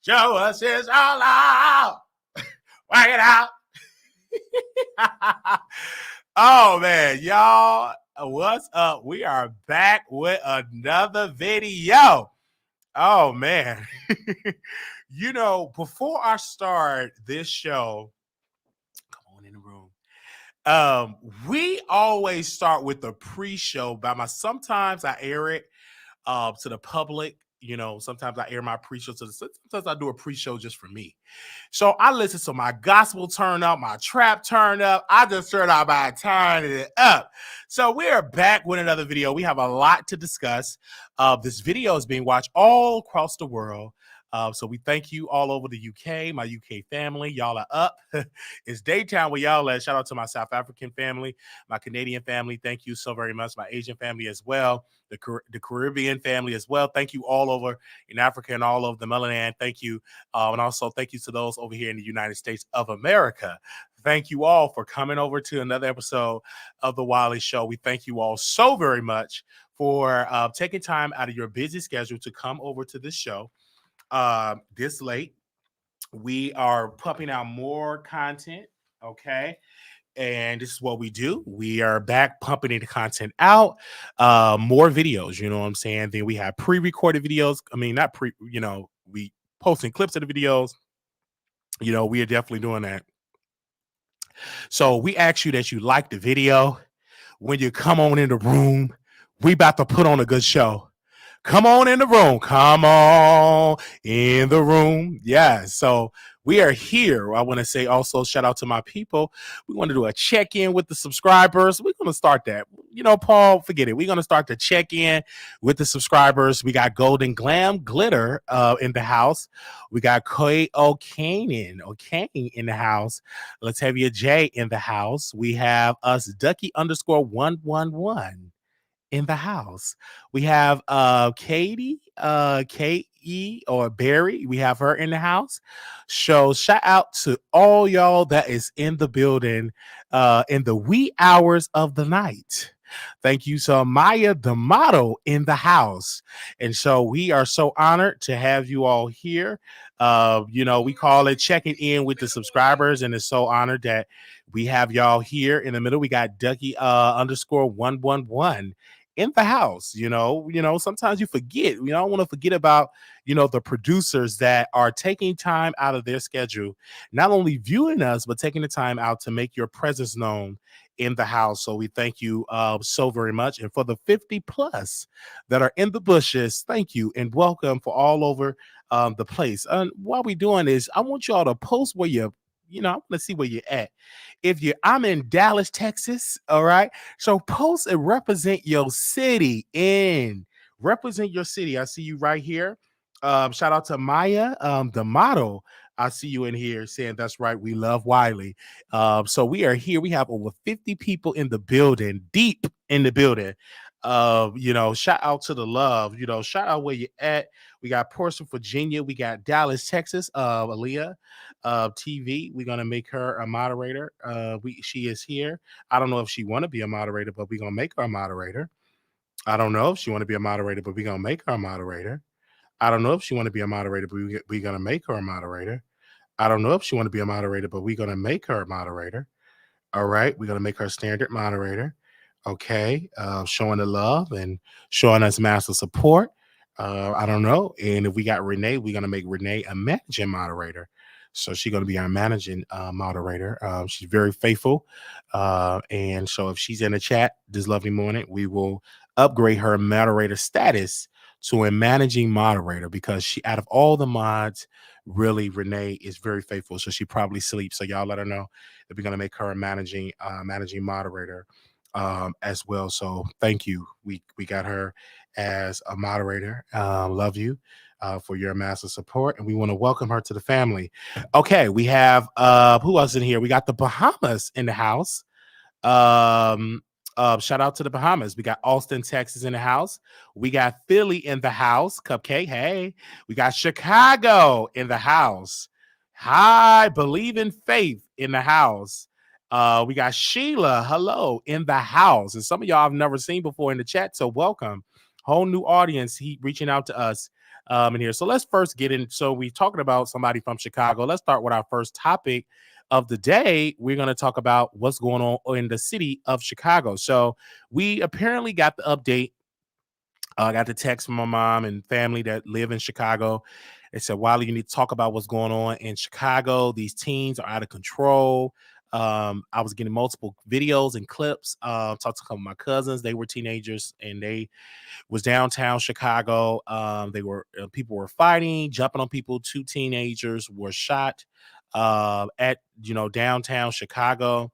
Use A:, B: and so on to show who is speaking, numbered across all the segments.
A: Show us is all out. Work it out. Oh man, y'all, what's up? We are back with another video. Oh man. Before I start this show, come on in the room. We always start with the pre-show sometimes I air it to the public. Sometimes I air my pre-show sometimes I do a pre-show just for me. So I listen to my gospel turn up, my trap turn up. I just turn out by turning it up. So we are back with another video. We have a lot to discuss. This video is being watched all across the world. So we thank you all over the UK, my UK family. Y'all are up. It's daytime where y'all at. Shout out to my South African family, my Canadian family. Thank you so very much. My Asian family as well. The Caribbean family as well. Thank you all over in Africa and all over the melanin. Thank you. And also thank you to those over here in the United States of America. Thank you all for coming over to another episode of the Wiley Show. We thank you all so very much for taking time out of your busy schedule to come over to this show this late. We are pumping out more content, okay? And this is what we do. We are back pumping the content out, more videos, you know what I'm saying? Then we have pre-recorded videos. I mean, not we posting clips of the videos. We are definitely doing that. So we ask you that you like the video. When you come on in the room, we about to put on a good show. Come on in the room. Come on in the room. Yeah. So we are here. I want to say also shout out to my people. We want to do a check-in with the subscribers. We're going to start that. Paul, forget it. We're going to start the check-in with the subscribers. We got Golden Glam Glitter in the house. We got Koi O'Kane in the house. Latavia J in the house. We have us Ducky _111 in the house. We have Katie, K-E or Barry. We have her in the house. So shout out to all y'all that is in the building in the wee hours of the night. Thank you. So Maya the model in the house. And so we are so honored to have you all here. We call it checking in with the subscribers, and it's so honored that we have y'all here in the middle. We got Ducky _111 in the house. Sometimes you forget. I don't want to forget about the producers that are taking time out of their schedule, not only viewing us, but taking the time out to make your presence known in the house. So we thank you so very much. And for the 50 plus that are in the bushes, thank you and welcome for all over the place. And what we're doing is I want y'all to post where you're, I want to see where you're at. I'm in Dallas, Texas. All right. So post and represent your city represent your city. I see you right here. Shout out to Maya, the model. I see you in here saying that's right. We love Wiley. So we are here. We have over 50 people in the building, deep in the building. Shout out to the love, shout out where you at. We got Portsmouth, Virginia. We got Dallas, Texas. Aaliyah, TV. We're gonna make her a moderator. She is here. I don't know if she want to be a moderator, but we're gonna make her a moderator. I don't know if she want to be a moderator, but we're gonna make her a moderator. I don't know if she want to be a moderator, but we're gonna make her a moderator. I don't know if she want to be a moderator, but we're gonna make her a moderator. All right, we're gonna make her a standard moderator. Okay, showing the love and showing us massive support. I don't know. And if we got Renee, we're gonna make Renee a managing moderator. So she's gonna be our managing moderator. She's very faithful, and so if she's in the chat this lovely morning, we will upgrade her moderator status to a managing moderator because she, out of all the mods, really Renee is very faithful. So she probably sleeps. So y'all let her know that we're gonna make her a managing moderator as well. So thank you. We got her as a moderator. Love you for your massive support, and we want to welcome her to the family. Okay, we have who else in here? We got the Bahamas in the house. Shout out to the Bahamas. We got Austin, Texas in the house. We got Philly in the house. Cupcake, hey. We got Chicago in the house. Hi, Believe in Faith in the house. We got Sheila, hello, in the house. And some of y'all I've never seen before in the chat, so welcome. Whole new audience reaching out to us in here. So let's first get in. So we're talking about somebody from Chicago. Let's start with our first topic of the day. We're going to talk about what's going on in the city of Chicago. So we apparently got the update. I got the text from my mom and family that live in Chicago. They said, Wiley, you need to talk about what's going on in Chicago. These teens are out of control. I was getting multiple videos and clips. Talked to a couple of my cousins. They were teenagers and they was downtown Chicago. They were people were fighting, jumping on people. Two teenagers were shot at downtown Chicago.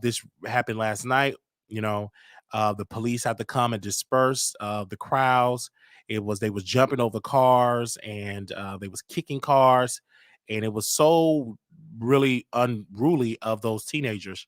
A: This happened last night. You know, the police had to come and disperse the crowds. They was jumping over cars and they was kicking cars, and it was so really unruly of those teenagers.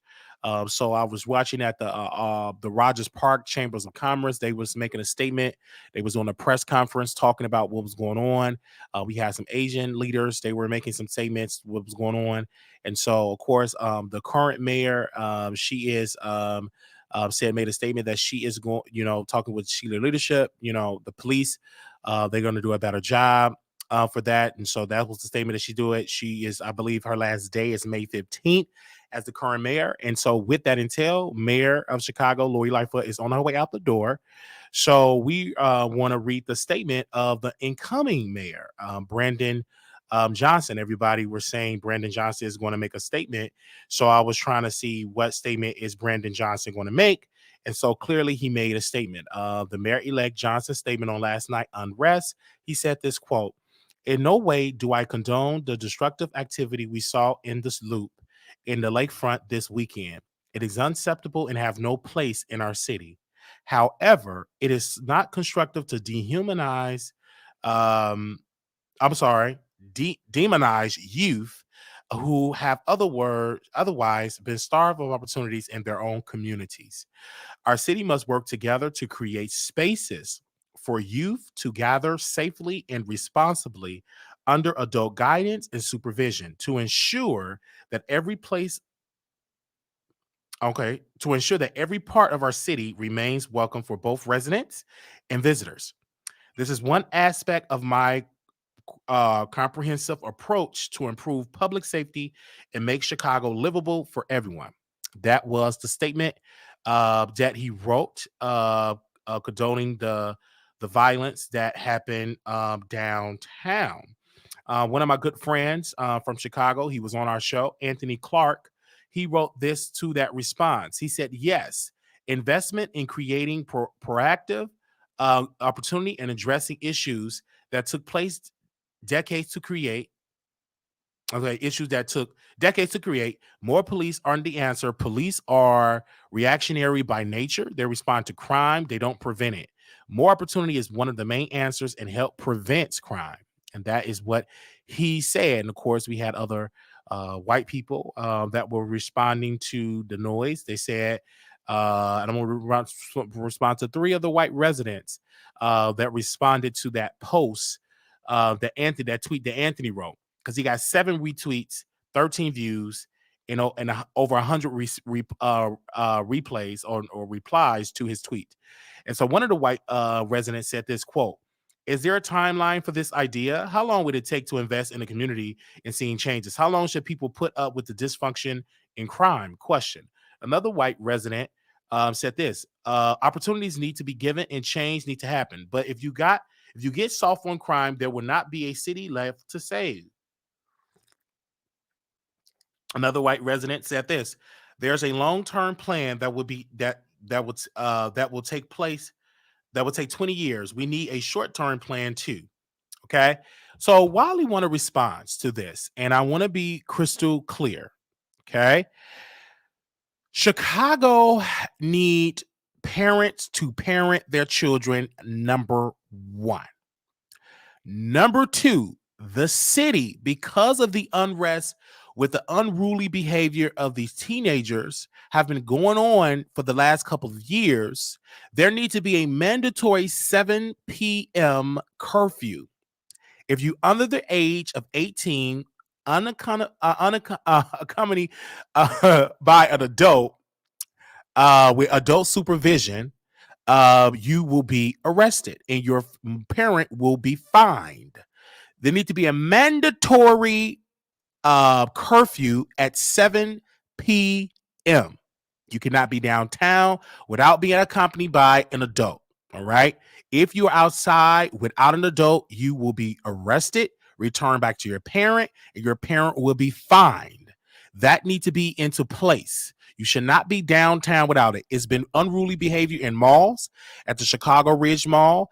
A: So I was watching at the Rogers Park Chambers of Commerce. They was making a statement. They was on a press conference talking about what was going on. We had some Asian leaders. They were making some statements what was going on. And so, of course, the current mayor, she is made a statement that she is going, talking with Sheila leadership, the police. They're going to do a better job for that. And so that was the statement that she do it. She is, I believe her last day is May 15th as the current mayor. And so with that entail, Mayor of Chicago, Lori Lightfoot, is on her way out the door. So we want to read the statement of the incoming mayor, Brandon Johnson. Everybody were saying Brandon Johnson is going to make a statement. So I was trying to see what statement is Brandon Johnson going to make. And so clearly he made a statement. The mayor-elect Johnson's statement on last night unrest. He said this quote, "In no way do I condone the destructive activity we saw in this loop in the lakefront this weekend. It is unacceptable and have no place in our city. However, it is not constructive to dehumanize, um, I'm sorry, demonize youth who have otherwise been starved of opportunities in their own communities. Our city must work together to create spaces for youth to gather safely and responsibly under adult guidance and supervision to ensure that every part of our city remains welcome for both residents and visitors. This is one aspect of my comprehensive approach to improve public safety and make Chicago livable for everyone." That was the statement that he wrote, condoning the violence that happened downtown. One of my good friends from Chicago, he was on our show, Anthony Clark. He wrote this to that response. He said, "Yes, investment in creating proactive opportunity and addressing issues that took place decades to create issues that took decades to create. More police aren't the answer. Police are reactionary by nature. They respond to crime, they don't prevent it. More opportunity is one of the main answers and help prevents crime." And that is what he said. And of course, we had other white people that were responding to the noise. They said, and I'm going to respond to three of the white residents that responded to that post, that tweet that Anthony wrote, because he got 7 retweets, 13 views, and over 100 replays or replies to his tweet. And so one of the white residents said this quote, "Is there a timeline for this idea? How long would it take to invest in the community and seeing changes? How long should people put up with the dysfunction and crime?" Question. Another white resident said this, "Opportunities need to be given and change need to happen. But if you get soft on crime, there will not be a city left to save." Another white resident said this, "There's a long-term plan that will be that will take place that will take 20 years. We need a short-term plan too." Okay. So Wiley want to respond to this, and I want to be crystal clear. Okay. Chicago need parents to parent their children, number one. Number two, the city, because of the unrest with the unruly behavior of these teenagers have been going on for the last couple of years, there needs to be a mandatory 7 p.m. curfew. If you under the age of 18, accompanied by an adult with adult supervision, you will be arrested and your parent will be fined. There need to be a mandatory curfew at 7 p.m. You cannot be downtown without being accompanied by an adult. All right. If you're outside without an adult, you will be arrested, returned back to your parent, and your parent will be fined. That needs to be into place. You should not be downtown without it. It's been unruly behavior in malls. At the Chicago Ridge Mall,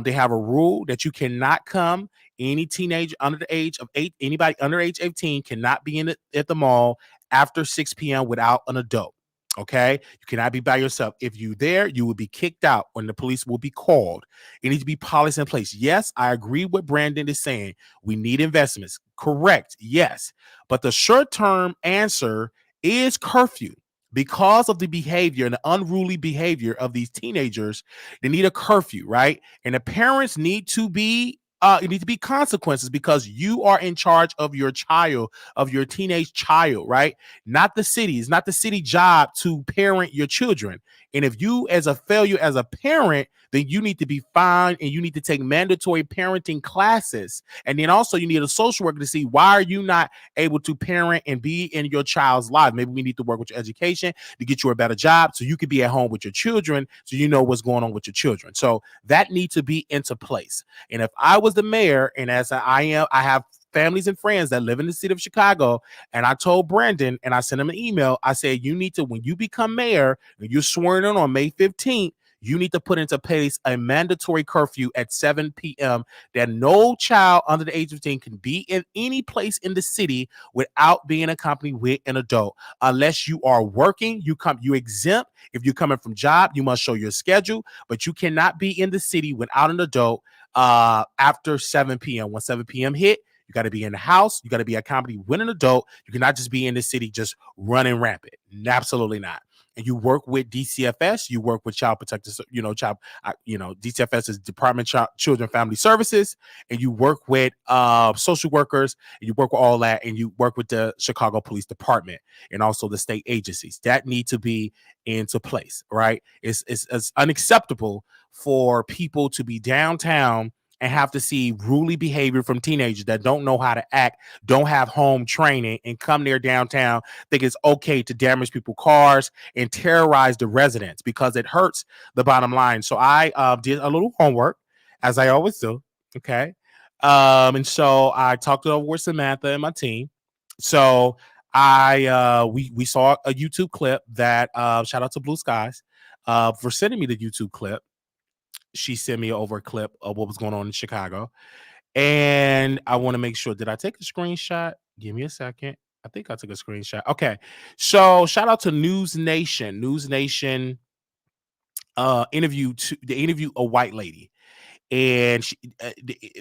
A: they have a rule that you cannot come. Any teenager under the age of 8, anybody under age 18 cannot be at the mall after 6 p.m. without an adult. Okay, you cannot be by yourself. If you're there, you will be kicked out when the police will be called. It needs to be policy in place. Yes, I agree with Brandon is saying. We need investments. Correct. Yes. But the short-term answer is curfew. Because of the behavior and the unruly behavior of these teenagers, they need a curfew, right? And the parents need to be it needs to be consequences because you are in charge of your child, of your teenage child, right? Not the city. It's not the city job to parent your children. And if you as a failure as a parent, then you need to be fined and you need to take mandatory parenting classes. And then also you need a social worker to see why are you not able to parent and be in your child's life. Maybe we need to work with your education to get you a better job so you can be at home with your children so you know what's going on with your children. So that needs to be into place. And if I was the mayor, and as I am, I have families and friends that live in the city of Chicago, and I told Brandon and I sent him an email. I said, you need to, when you become mayor, and you're sworn in on May 15th, you need to put into place a mandatory curfew at 7 p.m. that no child under the age of 10 can be in any place in the city without being accompanied with an adult. Unless you are working, you exempt. If you're coming from job, you must show your schedule, but you cannot be in the city without an adult after 7 p.m. When 7 p.m. hit, you got to be in the house. You got to be accompanied with an adult. You cannot just be in the city just running rampant. Absolutely not. And you work with DCFS, you work with Child Protective, DCFS is Department of Children and Family Services, and you work with social workers, and you work with all that, and you work with the Chicago Police Department and also the state agencies. That need to be into place, right? It's unacceptable for people to be downtown and have to see ruly behavior from teenagers that don't know how to act, don't have home training, and come there downtown, think it's okay to damage people's cars and terrorize the residents because it hurts the bottom line. So I did a little homework, as I always do, okay? And so I talked it over with Samantha and my team. So we saw a YouTube clip that shout out to Blue Skies for sending me the YouTube clip. She sent me over a clip of what was going on in Chicago. And I want to make sure, did I take a screenshot? Give me a second. I think I took a screenshot. Okay. So shout out to News Nation. News Nation interviewed a white lady. And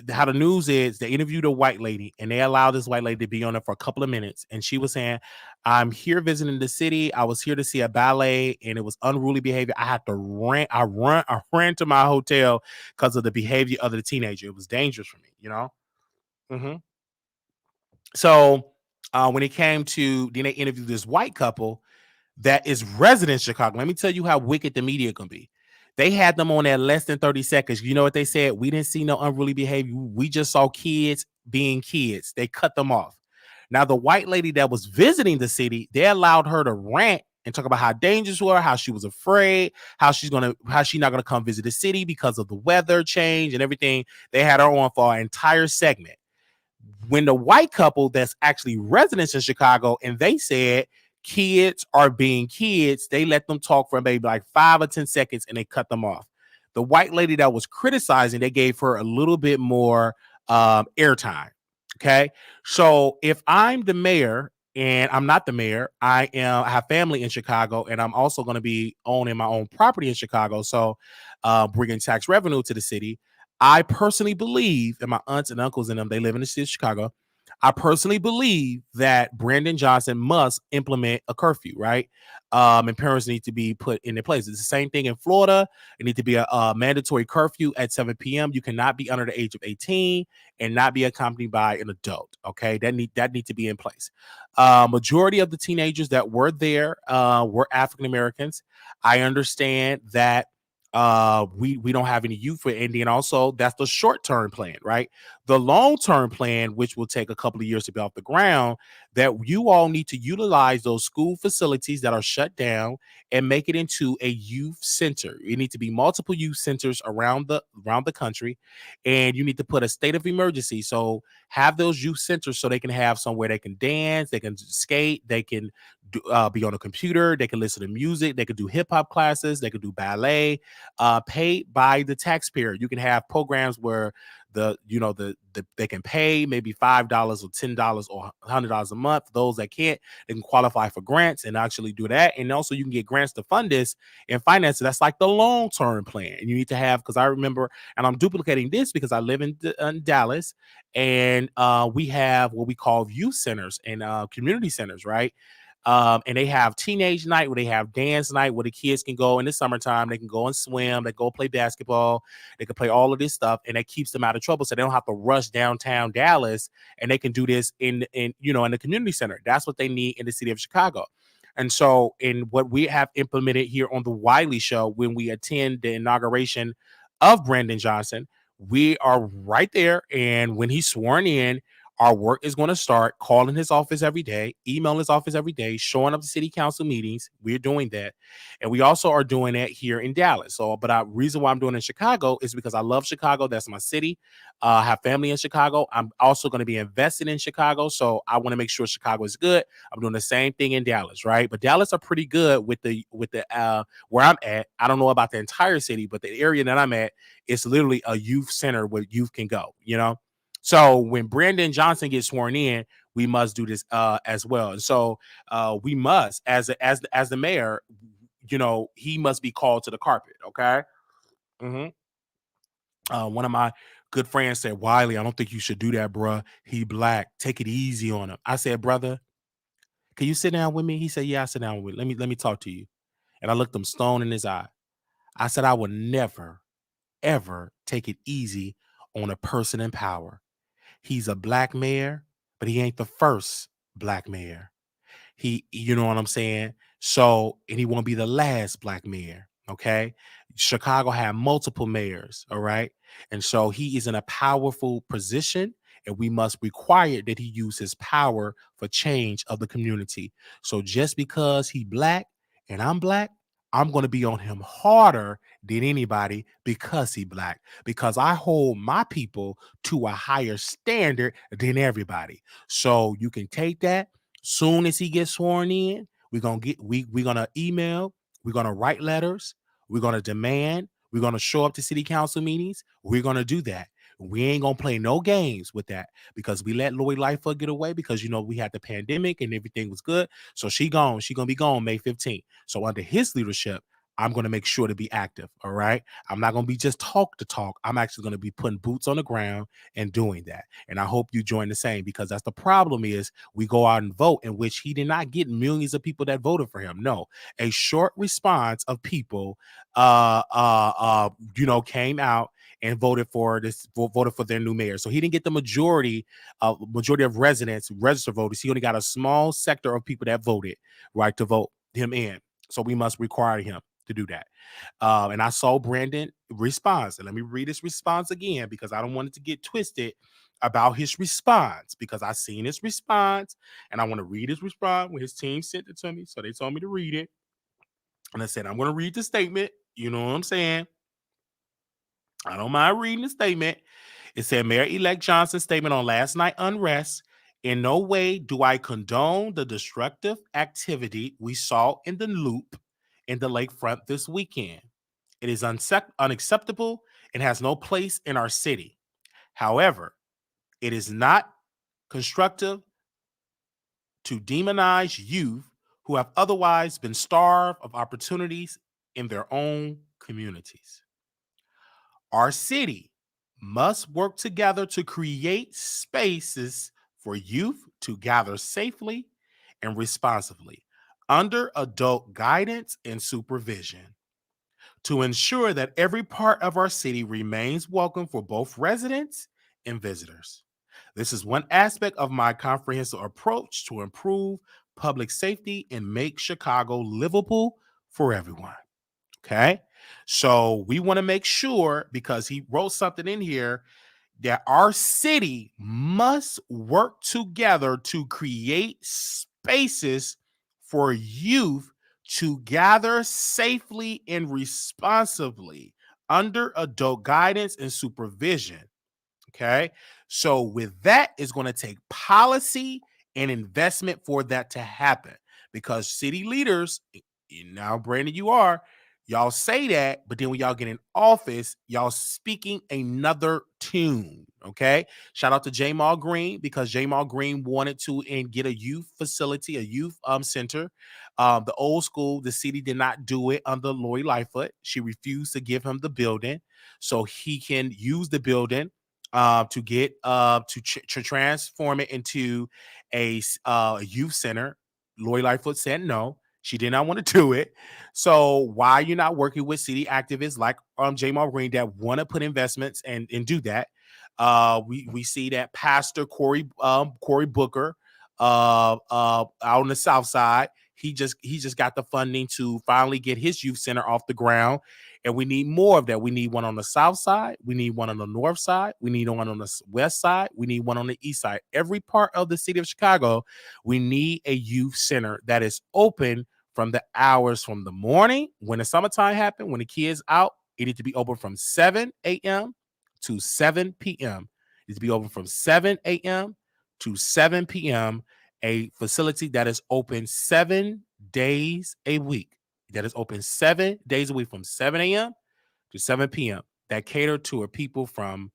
A: how the news is, they interviewed a white lady and they allowed this white lady to be on it for a couple of minutes. And she was saying, I'm here visiting the city. I was here to see a ballet and it was unruly behavior. I had to run. I ran to my hotel because of the behavior of the teenager. It was dangerous for me, you know? Mm-hmm. So when it came to, then they interviewed this white couple that is resident Chicago. Let me tell you how wicked the media can be. They had them on there less than 30 seconds. You know what they said? We didn't see no unruly behavior. We just saw kids being kids. They cut them off. Now, the white lady that was visiting the city, they allowed her to rant and talk about how dangerous were, how she was afraid, how she's not gonna come visit the city because of the weather change and everything. They had her on for an entire segment. When the white couple that's actually residents in Chicago and they said kids are being kids, they let them talk for maybe like 5 or 10 seconds and they cut them off. The white lady that was criticizing, they gave her a little bit more airtime. Okay. So if I'm the mayor and I'm not the mayor, I have family in Chicago and I'm also going to be owning my own property in Chicago. So bringing tax revenue to the city. I personally believe, and my aunts and uncles and them, they live in the city of Chicago. I personally believe that Brandon Johnson must implement a curfew, right? And parents need to be put in their place. It's the same thing in Florida. It needs to be a mandatory curfew at 7 p.m. You cannot be under the age of 18 and not be accompanied by an adult. Okay, that need to be in place. Majority of the teenagers that were there were African Americans. I understand that We don't have any youth for Indian. Also, that's the short-term plan, right? The long-term plan, which will take a couple of years to be off the ground, that you all need to utilize those school facilities that are shut down and make it into a youth center. It need to be multiple youth centers around the country, and you need to put a state of emergency. So have those youth centers so they can have somewhere they can dance, they can skate, they can be on a computer, they can listen to music, they can do hip hop classes, they can do ballet, paid by the taxpayer. You can have programs where they can pay maybe $5 or $10 or $100 a month. Those that can't, they can qualify for grants and actually do that. And also you can get grants to fund this and finance it. That's like the long-term plan. And you need to have, because I remember, and I'm duplicating this because I live in Dallas, and we have what we call youth centers and community centers, right? And they have teenage night where they have dance night where the kids can go in the summertime. They can go and swim. They go play basketball. They can play all of this stuff, and that keeps them out of trouble. So they don't have to rush downtown Dallas, and they can do this in the community center. That's what they need in the city of Chicago. And so, in what we have implemented here on the Wiley Show, when we attend the inauguration of Brandon Johnson, we are right there. And when he's sworn in, our work is going to start calling his office every day, emailing his office every day, showing up to city council meetings. We're doing that. And we also are doing that here in Dallas. So, but the reason why I'm doing it in Chicago is because I love Chicago. That's my city. I have family in Chicago. I'm also going to be invested in Chicago. So I want to make sure Chicago is good. I'm doing the same thing in Dallas, right? But Dallas are pretty good with the where I'm at. I don't know about the entire city, but the area that I'm at, it's literally a youth center where youth can go, So when Brandon Johnson gets sworn in, we must do this as well. And so we must, as the mayor, he must be called to the carpet. Okay. One of my good friends said, Wiley, I don't think you should do that, bruh. He black. Take it easy on him. I said, brother, can you sit down with me? He said, yeah, I sit down with me. Let me talk to you. And I looked him stone in his eye. I said, I would never, ever take it easy on a person in power. He's a black mayor, but he ain't the first black mayor. You know what I'm saying? So, and he won't be the last black mayor. Okay. Chicago had multiple mayors. All right. And so he is in a powerful position, and we must require that he use his power for change of the community. So just because he black and I'm black, I'm going to be on him harder than anybody because he black, because I hold my people to a higher standard than everybody. So you can take that. Soon as he gets sworn in, we're gonna email, we're gonna write letters, we're gonna demand, we're gonna show up to city council meetings. We're gonna do that. We ain't gonna play no games with that, because we let Lori Lightfoot get away because we had the pandemic and everything was good. So she gone. She gonna be gone May 15th. So under his leadership, I'm gonna make sure to be active. All right. I'm not gonna be just talk to talk. I'm actually gonna be putting boots on the ground and doing that. And I hope you join the same, because that's the problem is we go out and vote, in which he did not get millions of people that voted for him. No, a short response of people, came out and voted for their new mayor. So he didn't get the majority of residents, registered voters. He only got a small sector of people that voted, right, to vote him in. So we must require him to do that. And I saw Brandon response. And let me read his response again, because I don't want it to get twisted about his response, because I seen his response and I want to read his response when his team sent it to me. So they told me to read it. And I said, I'm going to read the statement. You know what I'm saying? I don't mind reading the statement. It said, Mayor-elect Johnson's statement on last night unrest. In no way do I condone the destructive activity we saw in the Loop in the lakefront this weekend. It is unacceptable and has no place in our city. However, it is not constructive to demonize youth who have otherwise been starved of opportunities in their own communities. Our city must work together to create spaces for youth to gather safely and responsibly under adult guidance and supervision, to ensure that every part of our city remains welcome for both residents and visitors. This is one aspect of my comprehensive approach to improve public safety and make Chicago livable for everyone. Okay. So we want to make sure, because he wrote something in here, that our city must work together to create spaces for youth to gather safely and responsibly under adult guidance and supervision. Okay. So with that, it's going to take policy and investment for that to happen, because city leaders, now Brandon, y'all say that, but then when y'all get in office, y'all speaking another tune. Okay. Shout out to Jamal Green, because Jamal Green wanted to and get a youth facility, a youth center. The old school, the city did not do it under Lori Lightfoot. She refused to give him the building so he can use the building to get to transform it into a youth center. Lori Lightfoot said no. She did not want to do it. So why you're not working with city activists like Jamal Green that want to put investments and do that? We see that Pastor Cory Booker out on the South Side. He just got the funding to finally get his youth center off the ground. And we need more of that. We need one on the south side. We need one on the north side. We need one on the west side. We need one on the east side. Every part of the city of Chicago, we need a youth center that is open from the hours from the morning when the summertime happens, when the kids out. It needs to be open from 7 a.m. to 7 p.m. It needs to be open from 7 a.m. to 7 p.m. A facility that is open 7 days a week. That is open 7 days a week from 7 a.m. to 7 p.m. that cater to people from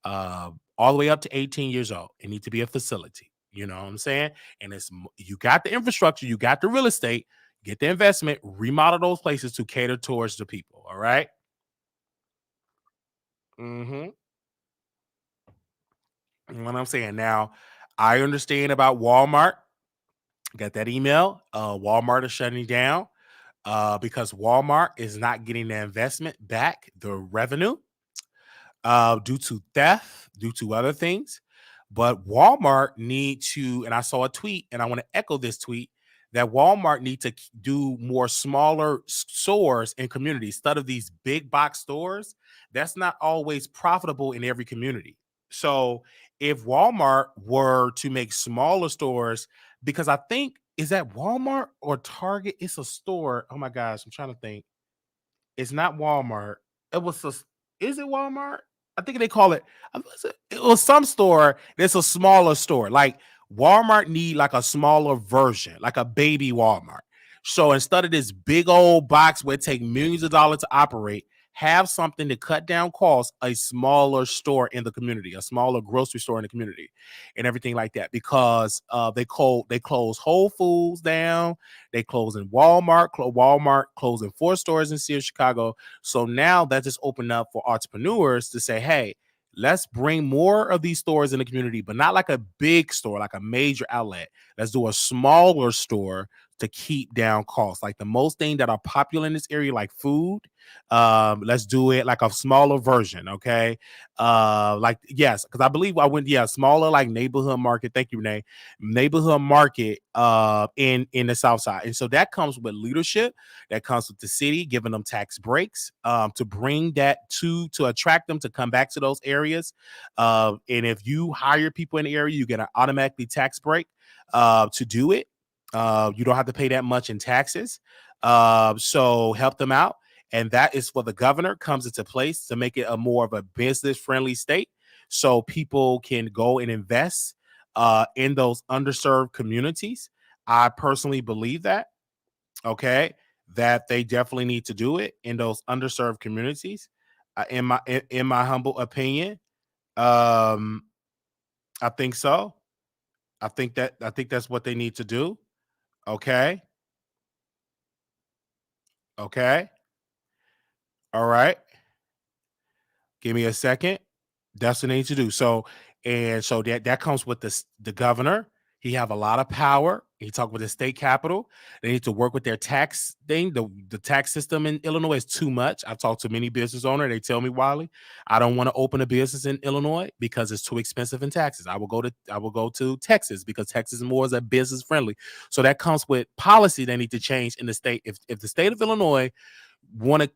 A: all the way up to 18 years old. It needs to be a facility. You know what I'm saying? And you got the infrastructure, you got the real estate, get the investment, remodel those places to cater towards the people. All right. Mm-hmm. What I'm saying now, I understand about Walmart. Got that email. Walmart is shutting down because Walmart is not getting the investment back, the revenue, due to theft, due to other things. But Walmart need to, and I saw a tweet, and I want to echo this tweet, that Walmart need to do more smaller stores in communities instead of these big box stores. That's not always profitable in every community. So if Walmart were to make smaller stores, because I think, is that Walmart or Target? It's a store. Oh my gosh, I'm trying to think. It's not Walmart. It was is it Walmart? I think they call it. It was some store that's a smaller store. Like Walmart need like a smaller version, like a baby Walmart. So instead of this big old box where it take millions of dollars to operate, have something to cut down costs, a smaller store in the community, a smaller grocery store in the community, and everything like that. Because they close Whole Foods down, they close in Walmart. Walmart closing 4 stores in city of Chicago. So now that just opened up for entrepreneurs to say, hey, let's bring more of these stores in the community, but not like a big store, like a major outlet. Let's do a smaller store to keep down costs. Like the most thing that are popular in this area, like food. Let's do it like a smaller version. Okay. Like, yes, because I believe I went, smaller, like neighborhood market. Thank you, Renee. Neighborhood market in the South Side. And so that comes with leadership, that comes with the city giving them tax breaks to bring that to attract them to come back to those areas. And if you hire people in the area, you get an automatically tax break to do it. You don't have to pay that much in taxes. So help them out. And that is for the governor comes into place to make it a more of a business friendly state. So people can go and invest in those underserved communities. I personally believe that. Okay. That they definitely need to do it in those underserved communities. In my humble opinion, um, I think so. I think that's what they need to do. Okay. Okay. All right. Give me a second. That's what they need to do. So, and so that comes with the governor. He have a lot of power. He talked with the state capital. They need to work with their tax thing. The tax system in Illinois is too much. I've talked to many business owners. They tell me, Wiley, I don't want to open a business in Illinois because it's too expensive in taxes. I will go to Texas because Texas is more as a business friendly. So that comes with policy they need to change in the state. If the state of Illinois want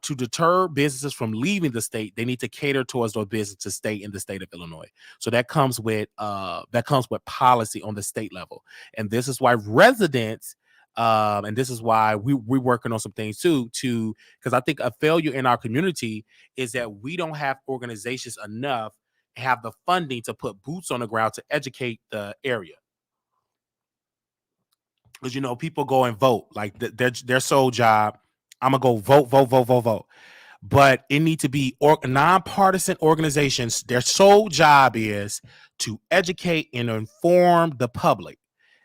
A: to deter businesses from leaving the state, they need to cater towards those businesses to stay in the state of Illinois. So that comes with policy on the state level, and this is why residents. And this is why we're working on some things too, because I think a failure in our community is that we don't have organizations enough, have the funding to put boots on the ground to educate the area. Because people go and vote, like their sole job. I'm gonna go vote. But it needs to be nonpartisan organizations. Their sole job is to educate and inform the public,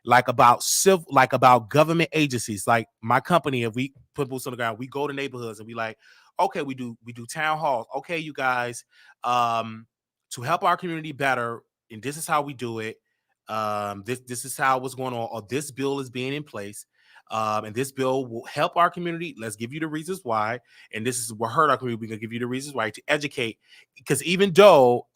A: like about government agencies. Like my company, if we put boots on the ground, we go to neighborhoods and we like, okay, we do town halls. Okay, you guys, to help our community better, and this is how we do it. This is how what's going on, or this bill is being in place. And this bill will help our community. Let's give you the reasons why. And this is what hurt our community. We're gonna give you the reasons why to educate. Because even though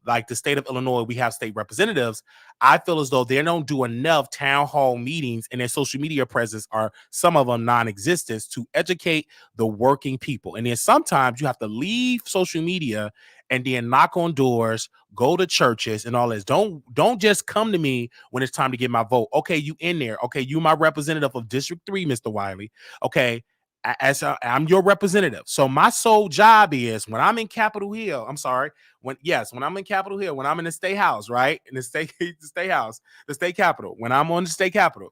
A: like the state of Illinois, we have state representatives, I feel as though they don't do enough town hall meetings, and their social media presence are some of them non-existent to educate the working people. And then sometimes you have to leave social media and then knock on doors, go to churches and all this. Don't just come to me when it's time to get my vote. Okay, you in there. Okay, you my representative of District 3, Mr. Wiley. Okay, I'm your representative. So my sole job is when I'm in Capitol Hill, when I'm in Capitol Hill, when I'm in the state house, right? In the state house, the state capitol, when I'm on the state capitol,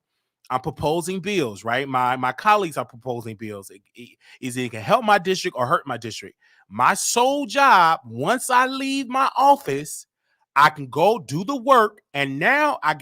A: I'm proposing bills, right? My colleagues are proposing bills. It can help my district or hurt my district. My sole job, once I leave my office, I can go do the work. And now I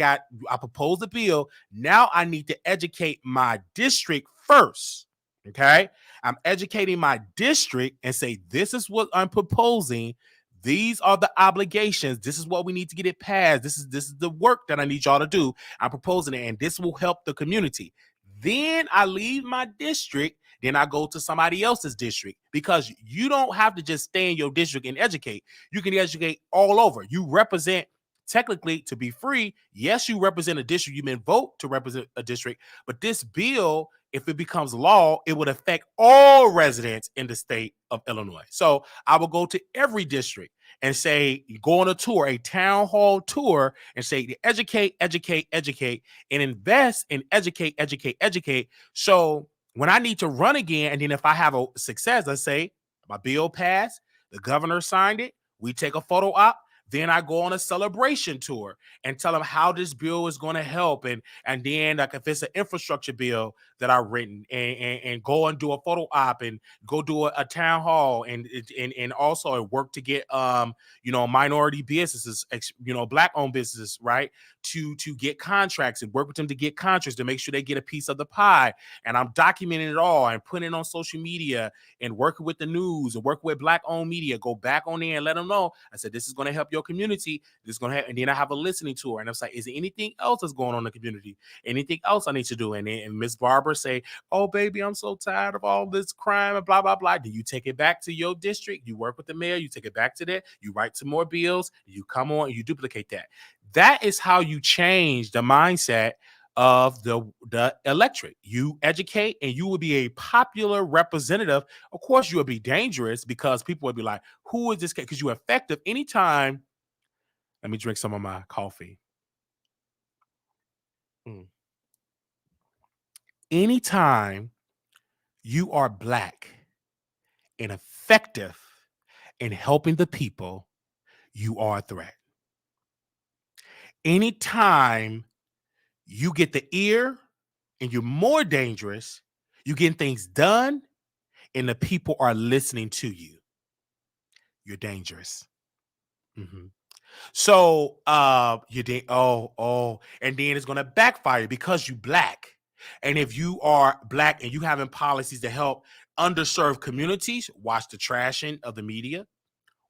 A: proposed a bill. Now I need to educate my district first. Okay. I'm educating my district and say, this is what I'm proposing. These are the obligations. This is what we need to get it passed. This is the work that I need y'all to do. I'm proposing it, and this will help the community. Then I leave my district. Then I go to somebody else's district, because you don't have to just stay in your district and educate. You can educate all over. You represent, technically, to be free. Yes, you represent a district. You may vote to represent a district, but this bill, if it becomes law, it would affect all residents in the state of Illinois. So I will go to every district and say, go on a tour, a town hall tour, and say, educate, and invest in educate. So when I need to run again, and then if I have a success, let's say my bill passed, the governor signed it, we take a photo op, then I go on a celebration tour and tell them how this bill is going to help. And then, like, if it's an infrastructure bill that I've written, and go and do a photo op and go do a town hall, and also work to get minority businesses, black owned businesses, right, to get contracts, and work with them to get contracts to make sure they get a piece of the pie. And I'm documenting it all and putting it on social media and working with the news and working with black owned media. Go back on there and let them know. I said, this is going to help your community. This is going to help. And then I have a listening tour, and I'm like, is there anything else that's going on in the community? Anything else I need to do? And Miss Barbara say, oh baby, I'm so tired of all this crime and blah blah blah. Do you take it back to your district? You work with the mayor, you take it back to there, you write some more bills, you come on and you duplicate that. That is how you change the mindset of the electorate. You educate, and you will be a popular representative. Of course, you will be dangerous, because people will be like, who is this guy? Because you're effective anytime. Let me drink some of my coffee. Anytime you are black and effective in helping the people, you are a threat. Anytime you get the ear and you're more dangerous, you get things done and the people are listening to you, you're dangerous. Mm-hmm. So you think, and then it's gonna backfire because you black. And if you are black and you having policies to help underserved communities, watch the trashing of the media,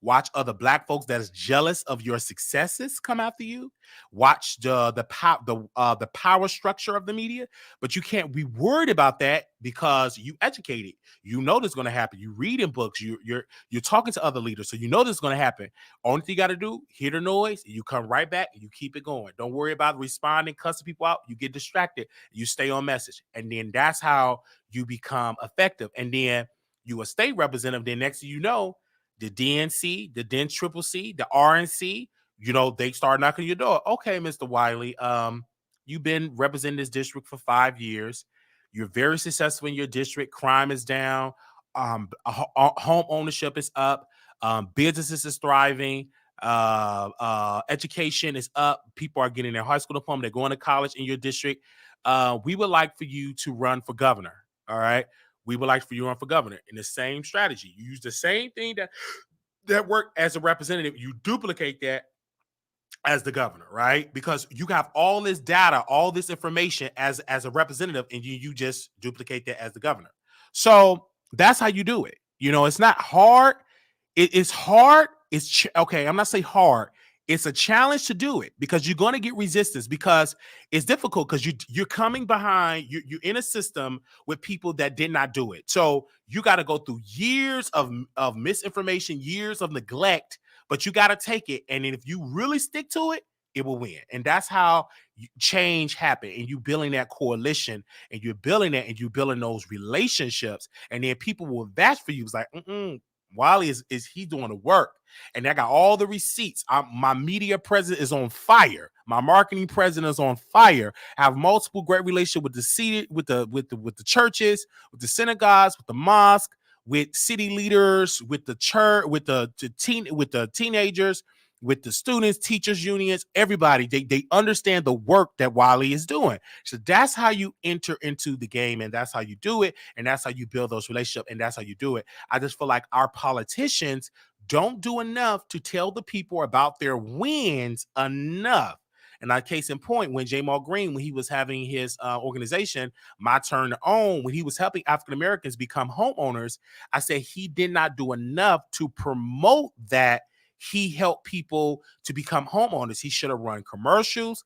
A: Watch other Black folks that is jealous of your successes come after you. Watch the power structure of the media, but you can't be worried about that because you educated. You know this is going to happen. You read in books. You're talking to other leaders, so you know this is going to happen. Only thing you got to do, hear the noise, you come right back, and you keep it going. Don't worry about responding, cussing people out. You get distracted. You stay on message, and then that's how you become effective. And then you a state representative. Then next thing you know, the DNC, the then Triple C, the RNC, they start knocking your door. Okay, Mr. Wiley, you've been representing this district for 5 years. You're very successful in your district. Crime is down. Home ownership is up. Businesses is thriving. Education is up. People are getting their high school diploma. They're going to college in your district. We would like for you to run for governor. All right. We would like for you to run for governor in the same strategy. You use the same thing that worked as a representative. You duplicate that as the governor, right? Because you have all this data, all this information as a representative, and you just duplicate that as the governor. So that's how you do it. It's not hard. It's hard. Okay. I'm not saying hard. It's a challenge to do it because you're going to get resistance because it's difficult because you're coming behind. You're in a system with people that did not do it. So you got to go through years of misinformation, years of neglect, but you got to take it. And then if you really stick to it, it will win. And that's how change happen. And you building that coalition and you're building that and you building those relationships. And then people will vouch for you. It's like, Wiley is he doing the work, and I got all the receipts. My media president is on fire. My marketing president is on fire. I have multiple great relationships with the churches, with the synagogues, with the mosque, with city leaders, with the church, with the teenagers, with the students, teachers unions, everybody. They understand the work that Wiley is doing. So that's how you enter into the game, and that's how you do it, and that's how you build those relationships, and that's how you do it. I just feel like our politicians don't do enough to tell the people about their wins enough. And our case in point, when Jamal Green, when he was having his organization, My Turn to Own, when he was helping African Americans become homeowners, I said he did not do enough to promote that he helped people to become homeowners. He should have run commercials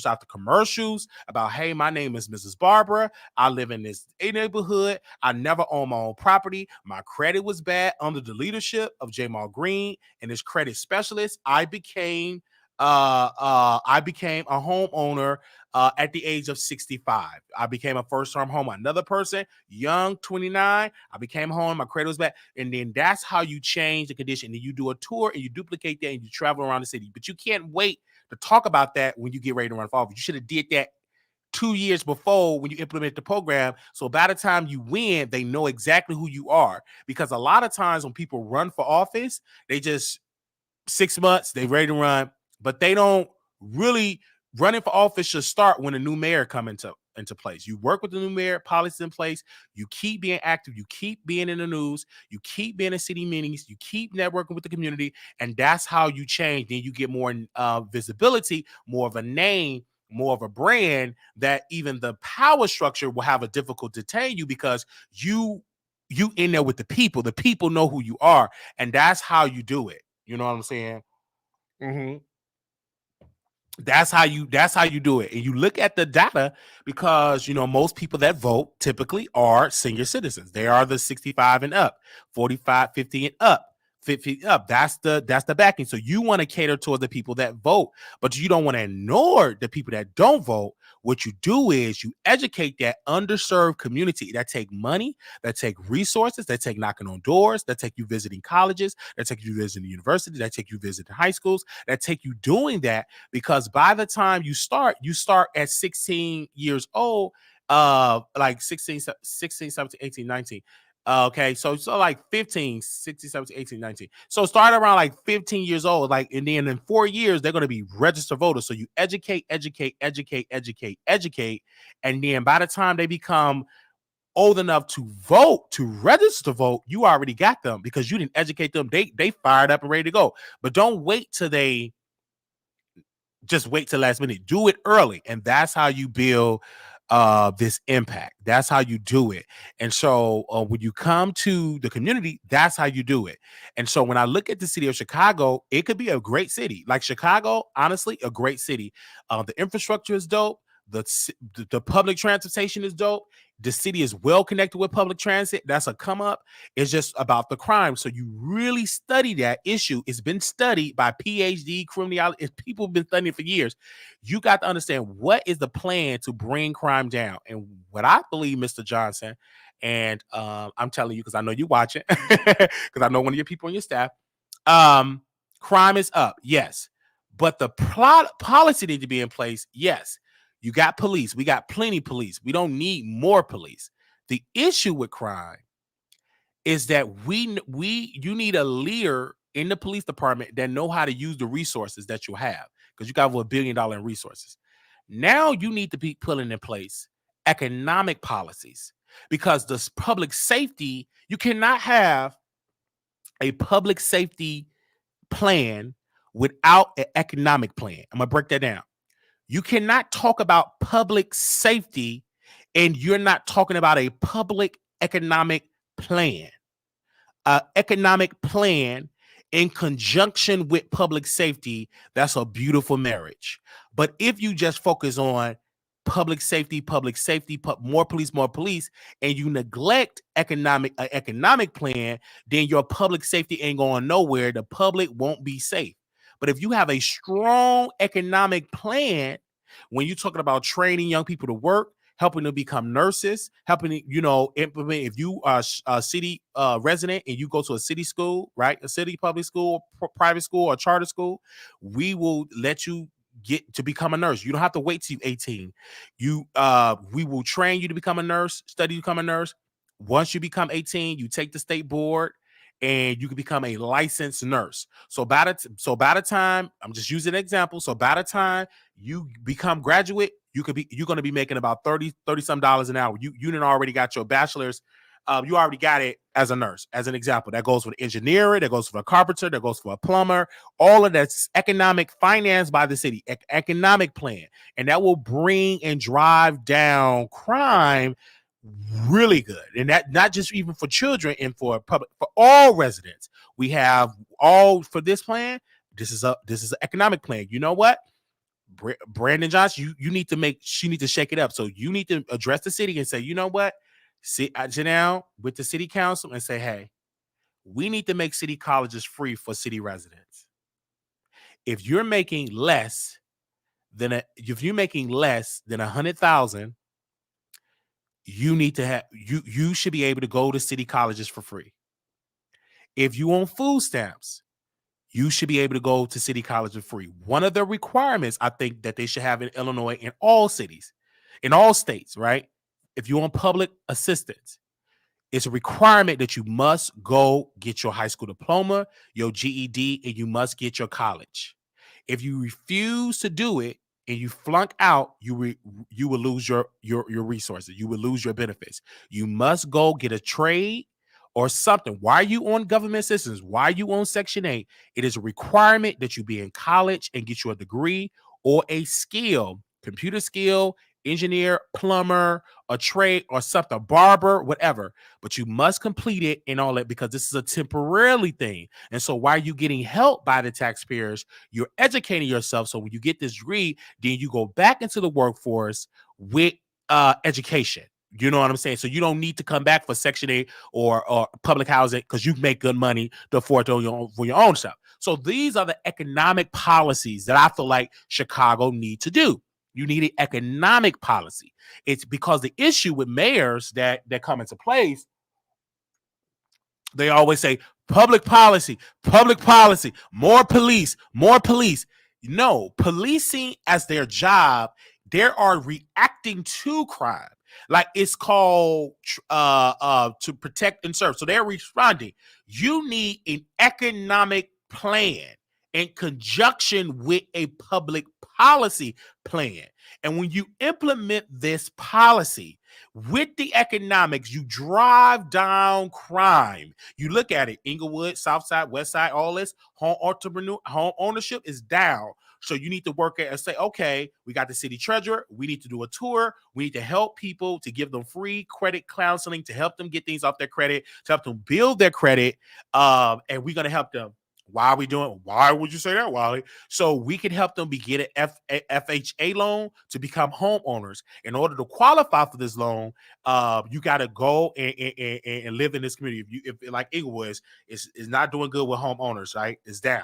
A: after commercials about, hey, my name is Mrs. Barbara. I live in this neighborhood. I never owned my own property. My credit was bad. Under the leadership of Jamal Green and his credit specialist, I became a homeowner at the age of 65. I became a first-time homeowner. Another person, young, 29, I became home. My credit was bad. And then that's how you change the condition. And you do a tour and you duplicate that and you travel around the city. But you can't wait to talk about that when you get ready to run for office. You should have did that 2 years before when you implement the program. So by the time you win, they know exactly who you are. Because a lot of times when people run for office, they just 6 months, they ready to run, but they don't really. Running for office should start when a new mayor come into place. You work with the new mayor, policies in place, you keep being active, you keep being in the news, you keep being in city meetings, you keep networking with the community, and that's how you change. Then you get more visibility, more of a name, more of a brand that even the power structure will have a difficult to detain you because you in there with the people. The people know who you are, and that's how you do it. You know what I'm saying? Mm-hmm. That's how you do it. And you look at the data because most people that vote typically are senior citizens. They are the 65 and up, 45, 50 and up. 50 up. That's the backing. So you want to cater towards the people that vote, but you don't want to ignore the people that don't vote. What you do is you educate that underserved community that take money, that take resources, that take knocking on doors, that take you visiting colleges, that take you visiting universities, that take you visiting high schools, that take you doing that. Because by the time you start at 16 years old, like 16, 17, 18, 19. Okay, so like 15, 16, 17, 18, 19. So start around like 15 years old, like, and then in 4 years, they're going to be registered voters. So you educate. And then by the time they become old enough to vote, to register to vote, you already got them because you didn't educate them. They fired up and ready to go. But don't wait till just wait till last minute. Do it early. And that's how you build this impact. That's how you do it. And so when you come to the community, that's how you do it. And so when I look at the city of Chicago, it could be a great city. Like Chicago, honestly, a great city. The infrastructure is dope. The public transportation is dope. The city is well connected with public transit. That's a come up. It's just about the crime. So you really study that issue. It's been studied by PhD criminology. People have been studying it for years. You got to understand what is the plan to bring crime down. And what I believe, Mr. Johnson, and I'm telling you because I know you watch it, because I know one of your people on your staff. Crime is up, yes, but the policy need to be in place, yes. You got police. We got plenty police. We don't need more police. The issue with crime is that you need a leader in the police department that know how to use the resources that you have, because you got over $1 billion in resources. Now you need to be putting in place economic policies, because this public safety, you cannot have a public safety plan without an economic plan. I'm gonna break that down. You cannot talk about public safety and you're not talking about a public economic plan. Economic plan in conjunction with public safety, that's a beautiful marriage. But if you just focus on public safety, more police, and you neglect economic plan, then your public safety ain't going nowhere. The public won't be safe. But if you have a strong economic plan, when you're talking about training young people to work, helping them become nurses, helping, implement, if you are a city resident and you go to a city school, right? A city public school, private school, or charter school, we will let you get to become a nurse. You don't have to wait till you're 18. We will train you to become a nurse, study to become a nurse. Once you become 18, you take the state board and you can become a licensed nurse. So by the time, I'm just using an example. So by the time you become graduate, you're going to be making about $30 some dollars an hour. You done already got your bachelor's. You already got it as a nurse, as an example. That goes for the engineer, that goes for a carpenter, that goes for a plumber. All of that's economic, financed by the city, economic plan. And that will bring and drive down crime really good. And that not just even for children and for public, for all residents. We have all for this plan. This is an economic plan. You know what? Brandon Johnson, she need to shake it up. So you need to address the city and say, you know what? Sit down with the city council and say, hey, we need to make city colleges free for city residents. If you're making less than $100,000, you need to have you should be able to go to city colleges for free. If you own food stamps, you should be able to go to city college for free. One of the requirements I think that they should have in Illinois, in all cities, in all states, right? If you want public assistance, it's a requirement that you must go get your high school diploma, your GED, and you must get your college. If you refuse to do it and you flunk out, you will lose your resources. You will lose your benefits. You must go get a trade or something. Why are you on government assistance? Why are you on Section 8? It is a requirement that you be in college and get you a degree or a skill, computer skill, engineer, plumber, a trade or something, barber, whatever. But you must complete it and all that, because this is a temporarily thing. And so while you're getting help by the taxpayers, you're educating yourself. So when you get this degree, then you go back into the workforce with education. You know what I'm saying? So you don't need to come back for Section 8 or public housing, because you make good money to afford for your own stuff. So these are the economic policies that I feel like Chicago need to do. You need an economic policy. It's because the issue with mayors that come into place, they always say public policy, more police. No, policing as their job, they are reacting to crime. Like it's called to protect and serve. So they're responding. You need an economic plan in conjunction with a public policy plan. And when you implement this policy, With the economics, you drive down crime. You look at it, Inglewood, South Side, West Side, all this home ownership is down. So you need to work at and say, okay, we got the city treasurer. We need to do a tour. We need to help people, to give them free credit counseling, to help them get things off their credit, to help them build their credit. And we're going to help them. Why are we doing? Why would you say that, Wiley? So we can help them get an FHA loan to become homeowners. In order to qualify for this loan, you got to go and live in this community. If like Inglewood is not doing good with homeowners, right? It's down.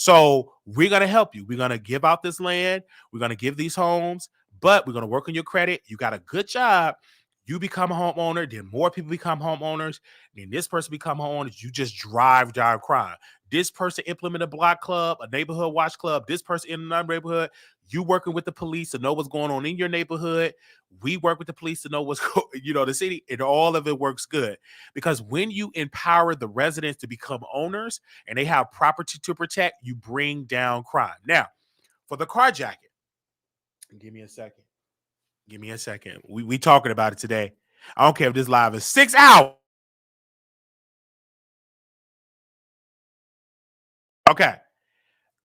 A: So we're going to help you. We're going to give out this land. We're going to give these homes, but we're going to work on your credit. You got a good job. You become a homeowner, then more people become homeowners, then this person become homeowners. You just drive down crime. This person implement a block club, a neighborhood watch club. This person in another neighborhood. You working with the police to know what's going on in your neighborhood. We work with the police to know what's, the city, and all of it works good. Because when you empower the residents to become owners and they have property to protect, you bring down crime. Now, for the carjacking, give me a second. We talking about it today. I don't care if this live is 6 hours. Okay.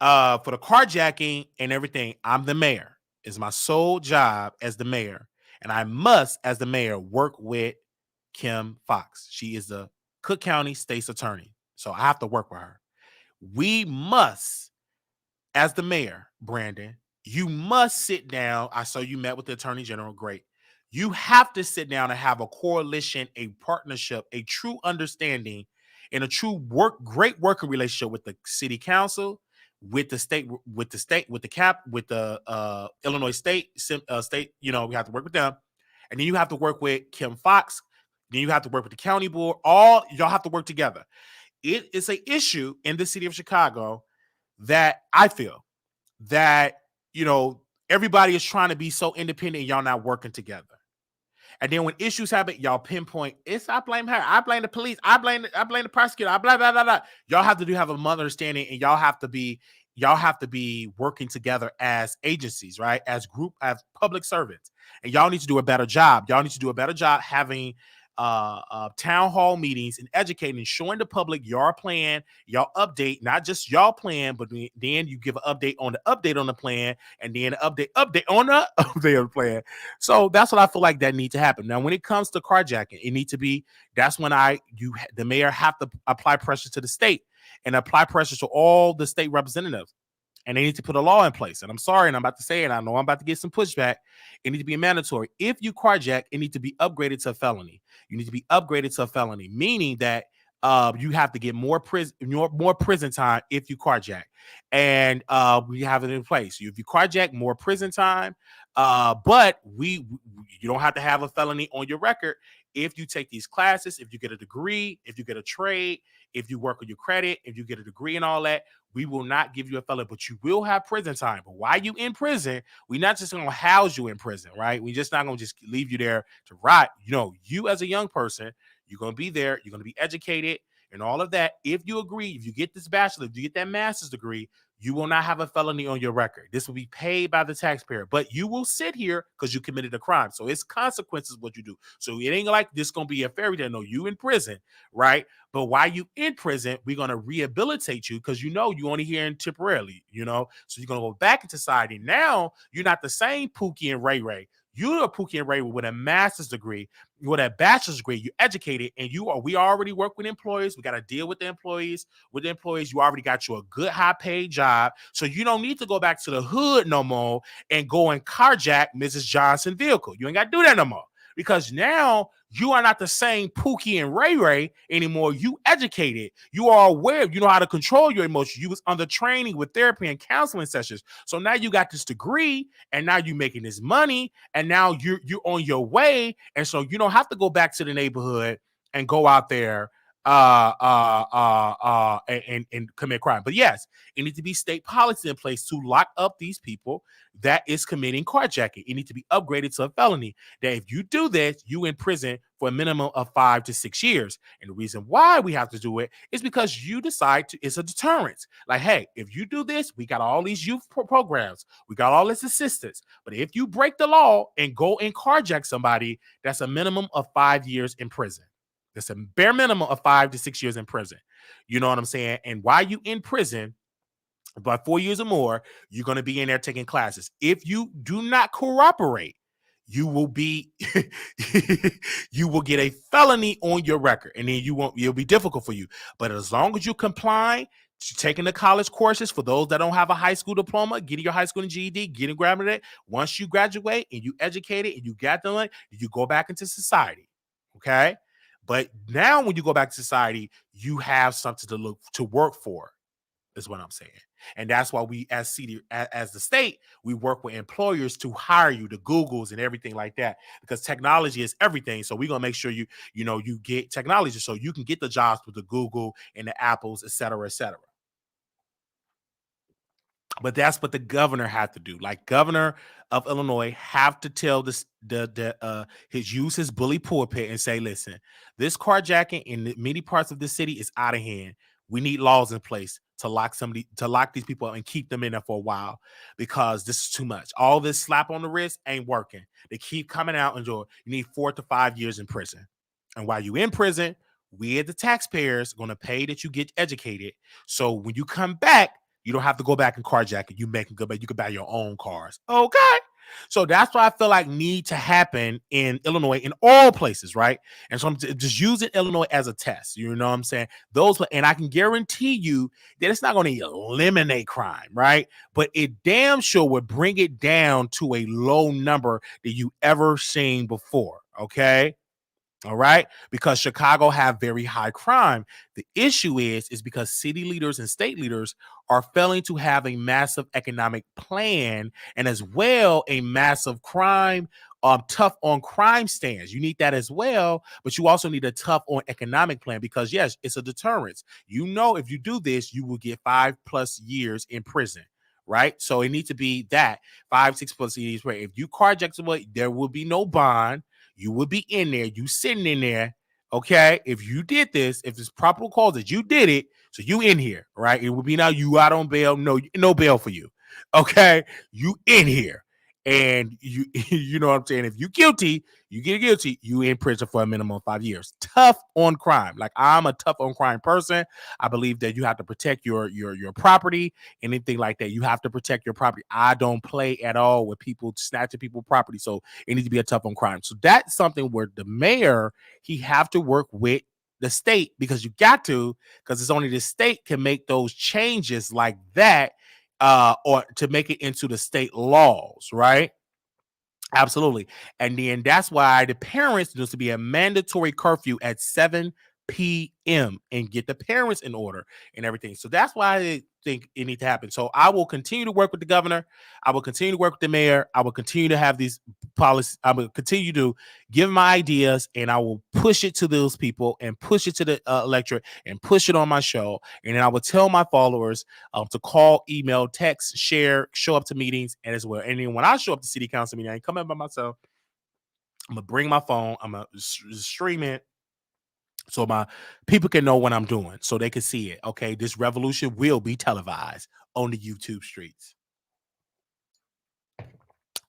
A: For the carjacking and everything, I'm the mayor. It's my sole job as the mayor. And I must, as the mayor, work with Kim Fox. She is the Cook County State's attorney. So I have to work with her. We must, as the mayor, Brandon, you must sit down. I saw you met with the attorney general. Great. You have to sit down and have a coalition, a partnership, a true understanding, and a true great working relationship with the city council, with the state, with the Illinois state. We have to work with them, and then you have to work with Kim Fox. Then you have to work with the county board. All y'all have to work together. It is an issue in the city of Chicago that I feel that, everybody is trying to be so independent and y'all not working together. And then when issues happen, y'all pinpoint, I blame her, I blame the police, I blame the prosecutor, I blah, blah, blah, blah. Y'all have to have a understanding, and y'all have to be working together as agencies, right? As public servants. And y'all need to do a better job. Y'all need to do a better job having town hall meetings and educating, showing the public your plan, y'all update, not just y'all plan, but then you give an update on the plan, and then update on the update on the plan. So that's what I feel like that needs to happen. Now, when it comes to carjacking, it needs to be, that's when the mayor have to apply pressure to the state and apply pressure to all the state representatives. And they need to put a law in place. And I'm sorry, and I'm about to say it, I know I'm about to get some pushback. It needs to be mandatory. If you carjack, it needs to be upgraded to a felony. You need to be upgraded to a felony, meaning that you have to get more prison time if you carjack. And we have it in place. If you carjack, more prison time. But you don't have to have a felony on your record if you take these classes, if you get a degree, if you get a trade, if you work on your credit, if you get a degree and all that. We will not give you a felony, but you will have prison time. But while you in prison, we're not just going to house you in prison, right? We're just not going to just leave you there to rot. You as a young person, you're going to be there. You're going to be educated and all of that. If you agree, if you get this bachelor, if you get that master's degree, you will not have a felony on your record. This will be paid by the taxpayer, but you will sit here because you committed a crime. So it's consequences what you do. So it ain't like this going to be a fairy tale. No, you in prison, right? But while you in prison, we're going to rehabilitate you because you only here in temporarily, so you're going to go back into society. Now, you're not the same Pookie and Ray Ray. You're a Pookie and Ray with a master's degree, with a bachelor's degree. You're educated, and we already work with employees. We got to deal with the employees. With the employees, you already got you a good high-paid job, so you don't need to go back to the hood no more and go and carjack Mrs. Johnson's vehicle. You ain't got to do that no more. Because now you are not the same Pookie and Ray Ray anymore. You educated. You are aware. You know how to control your emotions. You was under training with therapy and counseling sessions. So now you got this degree, and now you're making this money, and now you're on your way. And so you don't have to go back to the neighborhood and go out there and commit crime. But yes, it needs to be state policy in place to lock up these people that is committing carjacking. It needs to be upgraded to a felony. That if you do this, you in prison for a minimum of 5 to 6 years. And the reason why we have to do it is because you decide to, it's a deterrence. Like, hey, if you do this, we got all these youth programs, we got all this assistance. But if you break the law and go and carjack somebody, that's a minimum of 5 years in prison. That's a bare minimum of 5 to 6 years in prison. You know what I'm saying? And while you in prison, by 4 years or more, you're going to be in there taking classes. If you do not cooperate, you will be you will get a felony on your record, and then it'll be difficult for you. But as long as you comply to taking the college courses, for those that don't have a high school diploma, getting your high school and GED, getting graduate, once you graduate and you educated and you got the, you go back into society. Okay. But now when you go back to society, you have something to work for, is what I'm saying. And that's why we, as the state, we work with employers to hire you, the Googles and everything like that, because technology is everything. So we're gonna make sure you get technology so you can get the jobs with the Google and the Apples, et cetera, et cetera. But that's what the governor had to do. Like, governor of Illinois have to tell his use his bully pulpit and say, listen, this carjacking in many parts of the city is out of hand. We need laws in place to lock these people up and keep them in there for a while, because this is too much. All this slap on the wrist ain't working. They keep coming out and you need 4 to 5 years in prison. And while you in prison, we as the taxpayers going to pay that you get educated. So when you come back, you don't have to go back and carjack it. You make them go back. You can buy your own cars. Okay. So that's what I feel like need to happen in Illinois, in all places, right? And so I'm just using Illinois as a test. You know what I'm saying? And I can guarantee you that it's not going to eliminate crime, right? But it damn sure would bring it down to a low number that you ever seen before. Okay. All right, because Chicago have very high crime. The issue is because city leaders and state leaders are failing to have a massive economic plan, and as well a massive crime, tough on crime stance. You need that as well, but you also need a tough on economic plan, because yes, it's a deterrence. You know, if you do this, you will get 5+ years in prison. Right, so it needs to be that 5-6+ years. If you carjack somebody, there will be no bond. You would be in there, you sitting in there, okay? If you did this, if it's probable cause that you did it, so you in here, right? It would be now you out on bail, no bail for you, okay? You in here, and you you know what I'm saying? If you guilty, you get guilty, you in prison for a minimum of 5 years. Tough on crime. Like, I'm a tough on crime person. I believe that you have to protect your property, anything like that. You have to protect your property. I don't play at all with people snatching people's property. So it needs to be a tough on crime. So that's something where the mayor, he have to work with the state, because you got to, because it's only the state can make those changes like that, or to make it into the state laws, right? Absolutely. And then that's why the parents needs to be a mandatory curfew at 7 p.m. and get the parents in order and everything. So that's why I think it needs to happen. So I will continue to work with the governor. I will continue to work with the mayor. I will continue to have these policies. I will continue to give my ideas, and I will push it to those people and push it to the electorate and push it on my show. And then I will tell my followers to call, email, text, share, show up to meetings, and as well. And then when I show up to city council meeting, I ain't coming by myself. I'm gonna bring my phone. I'm gonna stream it, so my people can know what I'm doing, so they can see it. Okay, this revolution will be televised on the YouTube streets.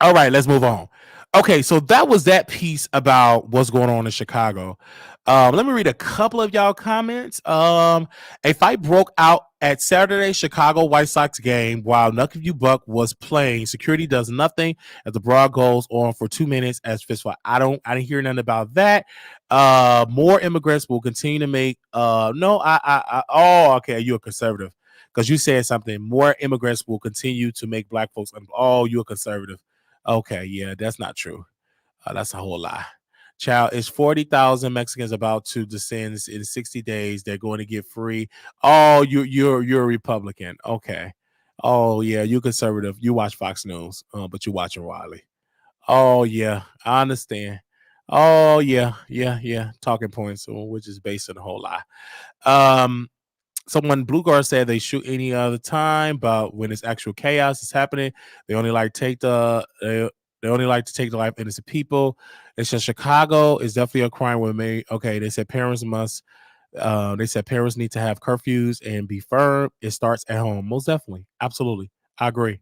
A: All right, let's move on. Okay, so that was that piece about what's going on in Chicago. Let me read a couple of y'all comments. A fight broke out at Saturday Chicago White Sox game while Nucky Buck was playing. Security does nothing as the brawl goes on for 2 minutes as fist fight. I didn't hear nothing about that. More immigrants will continue to make. No, oh, okay, you're a conservative because you said something. More immigrants will continue to make black folks. Oh, you're a conservative. Okay, yeah, that's not true. That's a whole lie. Child, it's 40,000 Mexicans about to descend in 60 days. They're going to get free. Oh, you're a Republican. Okay. Oh yeah, you're conservative. You watch Fox News, but you're watching Wiley. Oh yeah, I understand. Oh yeah. Talking points, which is based on a whole lie. Someone Blue Guard said they shoot any other time, but when it's actual chaos is happening, they only like to take the life of innocent people. They said Chicago is definitely a crime with me. Okay, they said parents need to have curfews and be firm. It starts at home. Most definitely. Absolutely. I agree.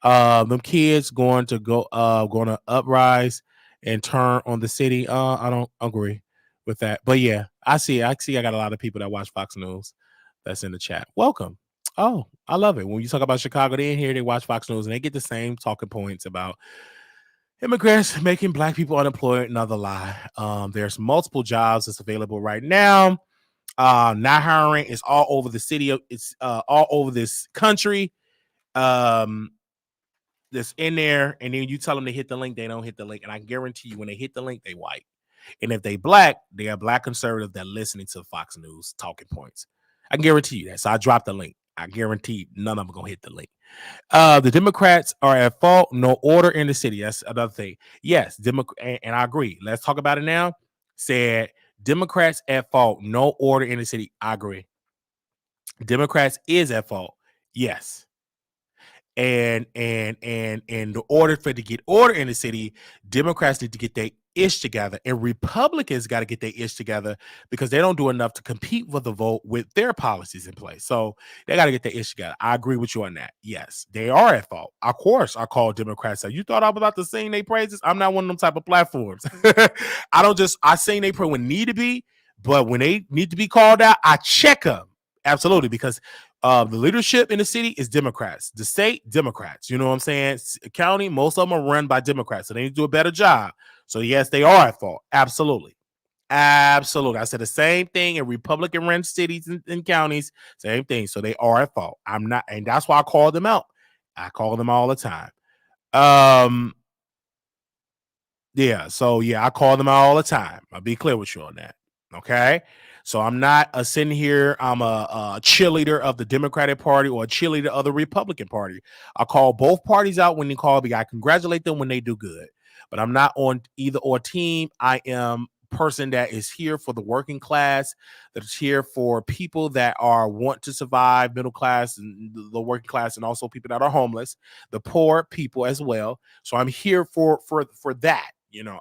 A: Them kids going to uprise and turn on the city. I don't agree with that. But yeah, I see. I got a lot of people that watch Fox News that's in the chat. Welcome. Oh, I love it. When you talk about Chicago, they in here, they watch Fox News and they get the same talking points about immigrants making black people unemployed. Another lie. There's multiple jobs that's available right now. Not hiring is all over the city. It's all over this country. That's in there, and then you tell them to hit the link, they don't hit the link. And I guarantee you, when they hit the link, they white. And if they black, they are black conservative that listening to Fox News talking points. I guarantee you that. So I dropped the link. I guarantee none of them gonna hit the link. The Democrats are at fault. No order in the city. That's another thing. Yes, and I agree. Let's talk about it now. Said Democrats at fault. No order in the city. I agree. Democrats is at fault. Yes. And the order for to get order in the city, Democrats need to get their ish together, and Republicans got to get their ish together because they don't do enough to compete for the vote with their policies in place. So they got to get their ish together. I agree with you on that. Yes, they are at fault. Of course, I call Democrats. So you thought I was about to sing their praises? I'm not one of them type of platforms. I sing they praise when need to be, but when they need to be called out, I check them. Absolutely, because the leadership in the city is Democrats. The state, Democrats. You know what I'm saying? County, most of them are run by Democrats. So they need to do a better job. So yes, they are at fault. Absolutely. Absolutely. I said the same thing in Republican run cities and counties. Same thing. So they are at fault. I'm not, and that's why I call them out. I call them all the time. Yeah, so yeah, I call them out all the time. I'll be clear with you on that. Okay. So I'm not sitting here, I'm a cheerleader of the Democratic Party or a cheerleader of the Republican Party. I call both parties out when they call me. I congratulate them when they do good. But I'm not on either or team. I am a person that is here for the working class, that is here for people that are want to survive, middle class and the working class, and also people that are homeless, the poor people as well. So I'm here for that.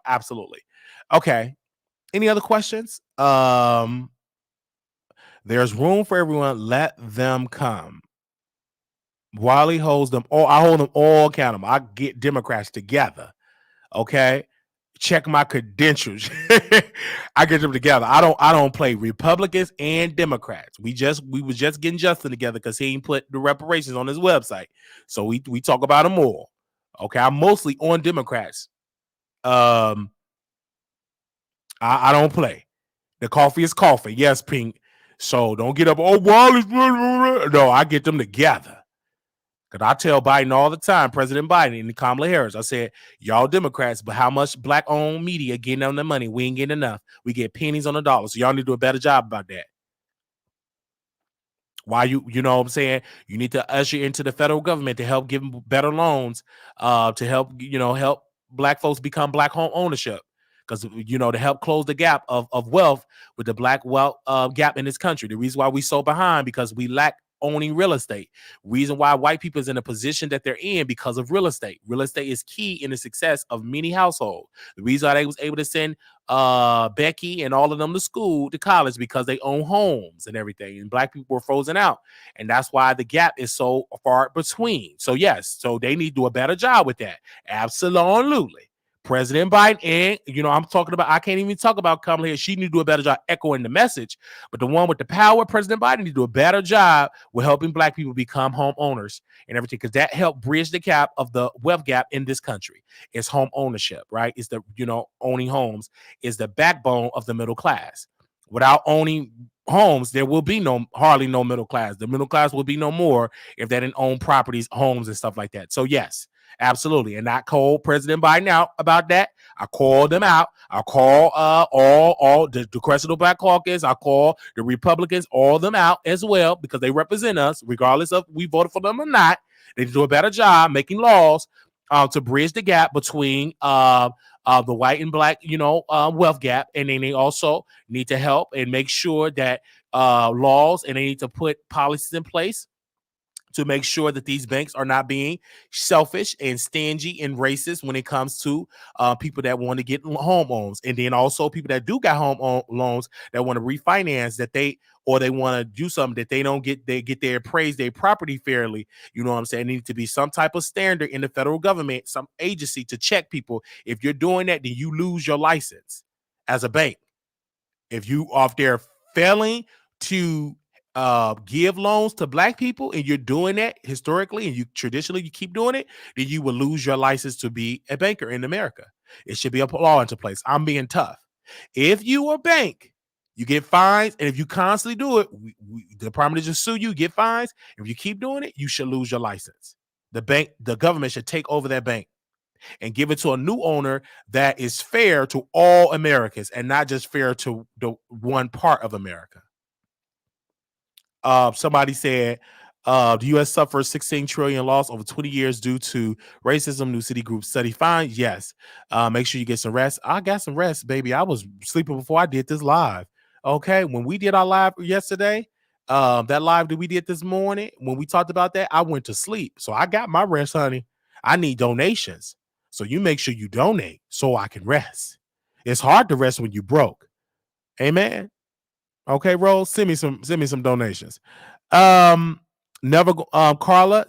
A: Absolutely. Okay. Any other questions? There's room for everyone. Let them come. Wiley holds them all. I hold them all accountable. I get Democrats together. Okay. Check my credentials. I get them together. I don't play Republicans and Democrats. We was just getting Justin together because he ain't put the reparations on his website. So we talk about them all. Okay. I'm mostly on Democrats. I don't play. The coffee is coffee. Yes, Pink. So don't get up. Oh, Wallace. No, I get them together. Because I tell Biden all the time, President Biden and Kamala Harris, I said, y'all Democrats, but how much black-owned media getting on the money? We ain't getting enough. We get pennies on the dollar. So y'all need to do a better job about that. Why you know what I'm saying? You need to usher into the federal government to help give them better loans, to help black folks become black home ownership. Because to help close the gap of wealth with the black wealth gap in this country. The reason why we so behind because we lack owning real estate. Reason why white people is in a position that they're in because of real estate. Real estate is key in the success of many households. The reason why they was able to send Becky and all of them to college because they own homes and everything. And black people were frozen out. And that's why the gap is so far between. So yes, so they need to do a better job with that. Absolutely. President Biden, and I'm talking about, I can't even talk about Kamala Harris. She need to do a better job echoing the message. But the one with the power, President Biden, need to do a better job with helping black people become homeowners and everything, because that helped bridge the gap of the wealth gap in this country. It's home ownership, right? It's the, owning homes is the backbone of the middle class. Without owning homes, there will be hardly no middle class. The middle class will be no more if they didn't own properties, homes, and stuff like that. So yes. Absolutely. And I called President Biden out about that. I called them out. I call all the Congressional Black Caucus. I call the Republicans, all them out as well, because they represent us, regardless of we voted for them or not. They do a better job making laws to bridge the gap between the white and black, wealth gap. And then they also need to help and make sure that laws, and they need to put policies in place to make sure that these banks are not being selfish and stingy and racist when it comes to people that want to get home loans, and then also people that do got loans that want to refinance that they want to do something that they get their appraised their property fairly. You know what I'm saying? There needs to be some type of standard in the federal government, some agency to check people. If you're doing that, then you lose your license as a bank. If you off there failing to give loans to black people, and you're doing that historically and you traditionally you keep doing it, then you will lose your license to be a banker in America. It should be a law into place. I'm being tough. If you are a bank, you get fines, and if you constantly do it, the department just sue you, get fines. If you keep doing it, you should lose your license. The government should take over that bank and give it to a new owner that is fair to all Americans and not just fair to the one part of America. Somebody said the U.S. suffers 16 trillion loss over 20 years due to racism. New City Group study. Fine, yes. Make sure you get some rest. I got some rest, baby. I was sleeping before I did this live. Okay, when we did our live yesterday, that live that we did this morning, when we talked about that, I went to sleep. So I got my rest, honey. I need donations. So you make sure you donate so I can rest. It's hard to rest when you broke. Amen. Okay, Rose, send me some donations. Carla,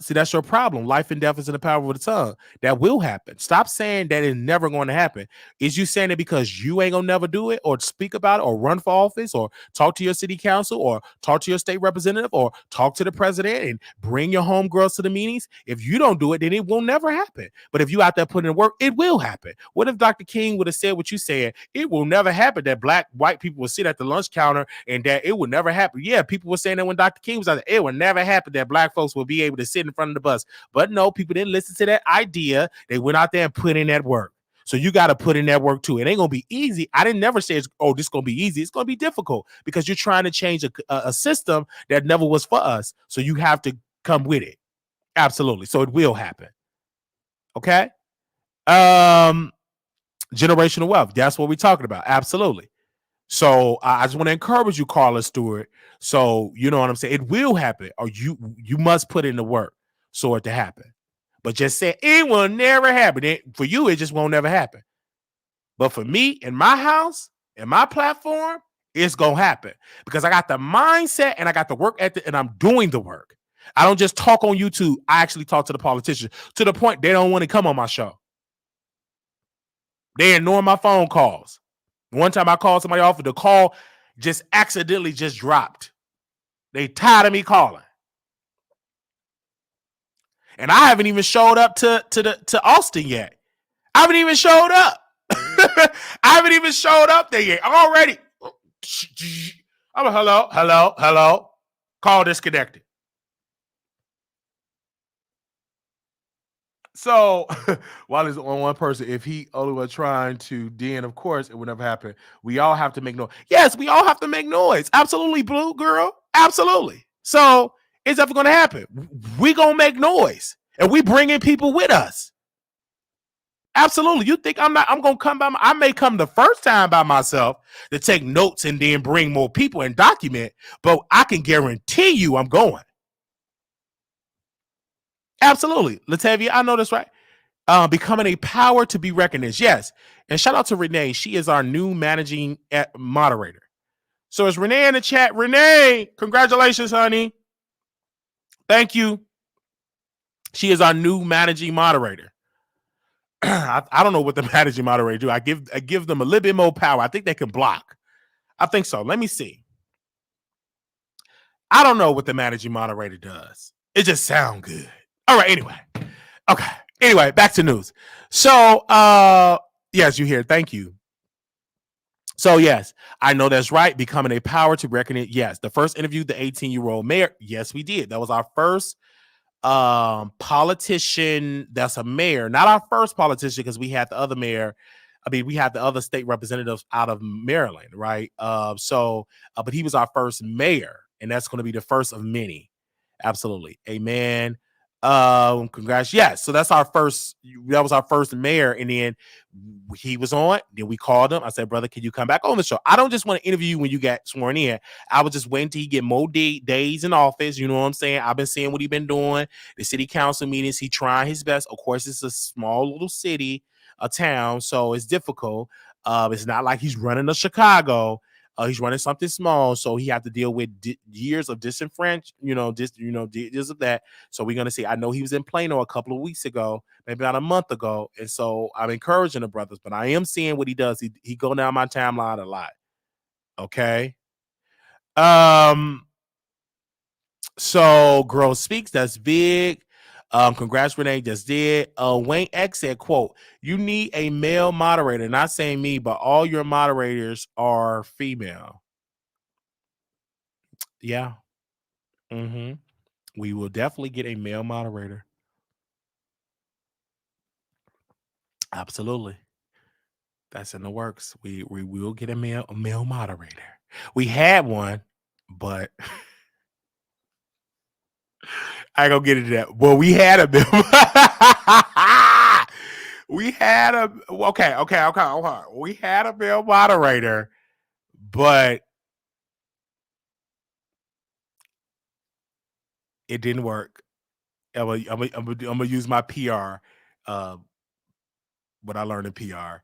A: see, that's your problem. Life and death is in the power of the tongue. That will happen. Stop saying that it's never going to happen. Is you saying it because you ain't gonna never do it, or speak about it, or run for office, or talk to your city council, or talk to your state representative, or talk to the president and bring your homegirls to the meetings? If you don't do it, then it will never happen. But if you out there putting in work, it will happen. What if Dr. King would have said what you said? It will never happen that white people will sit at the lunch counter and that it would never happen. Yeah, people were saying that when Dr. King was out there, it would never happen that black folks will be able to sit in front of the bus. But no, people didn't listen to that idea. They went out there and put in that work. So you got to put in that work too. It ain't gonna be easy. I didn't never say this is gonna be easy. It's gonna be difficult because you're trying to change a system that never was for us. So you have to come with it. Absolutely. So it will happen. Okay. Generational wealth. That's what we're talking about. Absolutely. So I just want to encourage you, Carla Stewart. So you know what I'm saying? It will happen, or you must put in the work so it to happen. But just say it will never happen. For you, it just won't never happen. But for me, in my house, in my platform, it's gonna happen because I got the mindset and I got the work ethic, and I'm doing the work. I don't just talk on YouTube. I actually talk to the politicians to the point they don't want to come on my show. They ignore my phone calls. One time I called somebody off, the call just accidentally just dropped. They tired of me calling. And I haven't even showed up to Austin yet. I haven't even showed up. I haven't even showed up there yet. Already. I'm a hello. Call disconnected. So while it's on one person, if he only was trying to, then of course it would never happen. We all have to make noise. Yes, we all have to make noise. Absolutely, blue girl. Absolutely. So it's never going to happen. We going to make noise, and we bringing people with us. Absolutely. You think I'm going to come by? I may come the first time by myself to take notes and then bring more people and document, but I can guarantee you I'm going. Absolutely. Latavia, I know that's right. Becoming a power to be recognized. Yes. And shout out to Renee. She is our new managing moderator. So is Renee in the chat? Renee, congratulations, honey. Thank you. She is our new managing moderator. I don't know what the managing moderator do. I give them a little bit more power. I think they can block. I think so. Let me see. I don't know what the managing moderator does. It just sounds good. All right. Anyway. Okay. Anyway, back to news. So, yes, you hear. Thank you. So, yes, I know that's right. Becoming a power to reckon it. Yes. The first interview, the 18-year-old mayor. Yes, we did. That was our first politician that's a mayor. Not our first politician, because we had the other mayor. I mean, we had the other state representatives out of Maryland, right? But he was our first mayor, and that's going to be the first of many. Absolutely. Amen. Congrats. Yeah, so that was our first mayor, and then he was on. Then we called him. I said, brother, can you come back on the show? I don't just want to interview you when you get sworn in. I was just waiting till he get more days in office. You know what I'm saying? I've been seeing what he been doing. The city council meetings, he trying his best. Of course, it's a small little city, a town, so it's difficult. It's not like he's running a Chicago. He's running something small, so he had to deal with years of disenfranchisement, years of that. So we're gonna see. I know he was in Plano a couple of weeks ago, maybe about a month ago, and so I'm encouraging the brothers. But I am seeing what he does. He go down my timeline a lot. Okay. So Girl Speaks, that's big. Congrats, Renee, just did. Wayne X said, quote, you need a male moderator, not saying me, but all your moderators are female. Yeah. Mm-hmm. We will definitely get a male moderator. Absolutely. That's in the works. We will get a male moderator. We had one, but I ain't gonna get into that. Well, we had a male. We had a okay. We had a male moderator, but it didn't work. I'm gonna use my PR. What I learned in PR.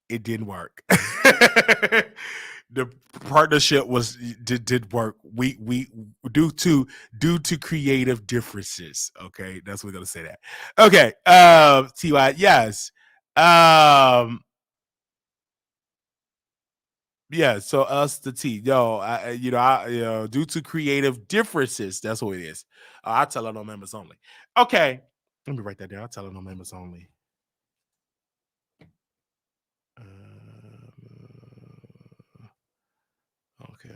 A: It didn't work. The partnership did work. We due to creative differences. Okay, that's what we're gonna say that. Okay, Ty, yes. Yeah, so us the T. Due to creative differences, that's what it is. I tell it on members only. Okay, let me write that down. I tell it on members only. Okay.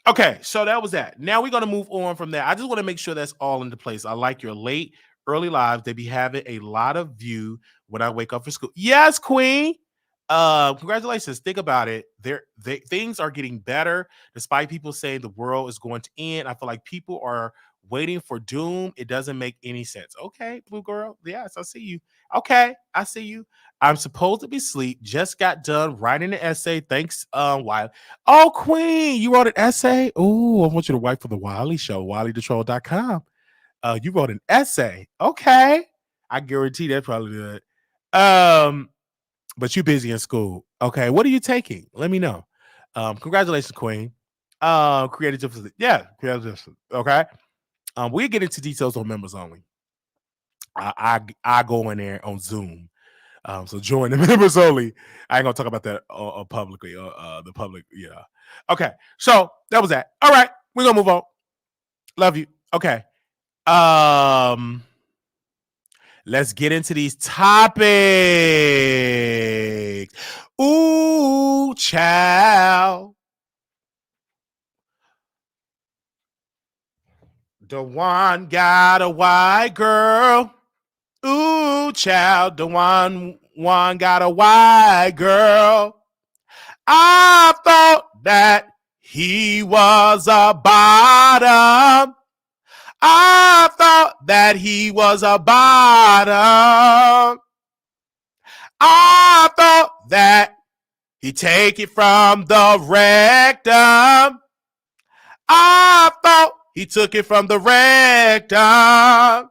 A: Okay, so that was that. Now we're gonna move on from there. I just want to make sure that's all into place. I like your late, early lives. They be having a lot of view when I wake up for school. Yes, Queen. Congratulations. Think about it. Things are getting better, despite people saying the world is going to end. I feel like people are waiting for doom. It doesn't make any sense. Okay, Blue Girl. Yes, I see you. Okay, I see you. I'm supposed to be asleep. Just got done writing an essay. Thanks, Wiley. Oh, Queen, you wrote an essay. Oh, I want you to write for the Wiley Show, WileyTheTroll.com. You wrote an essay. Okay, I guarantee that probably good. But you're busy in school. Okay, what are you taking? Let me know. Congratulations, Queen. Creative difference. Yeah, creative difference. Okay. We'll get into details on members only. I go in there on Zoom. So join the members only. I ain't gonna talk about that publicly. The public, yeah. Okay, so that was that. All right, we're gonna move on. Love you. Okay. Let's get into these topics. Ooh, child. The one got a white girl. Ooh, child. The one got a white girl. I thought that he was a bottom. I thought that he was a bottom. I thought that he take it from the rectum. I thought he took it from the rectum.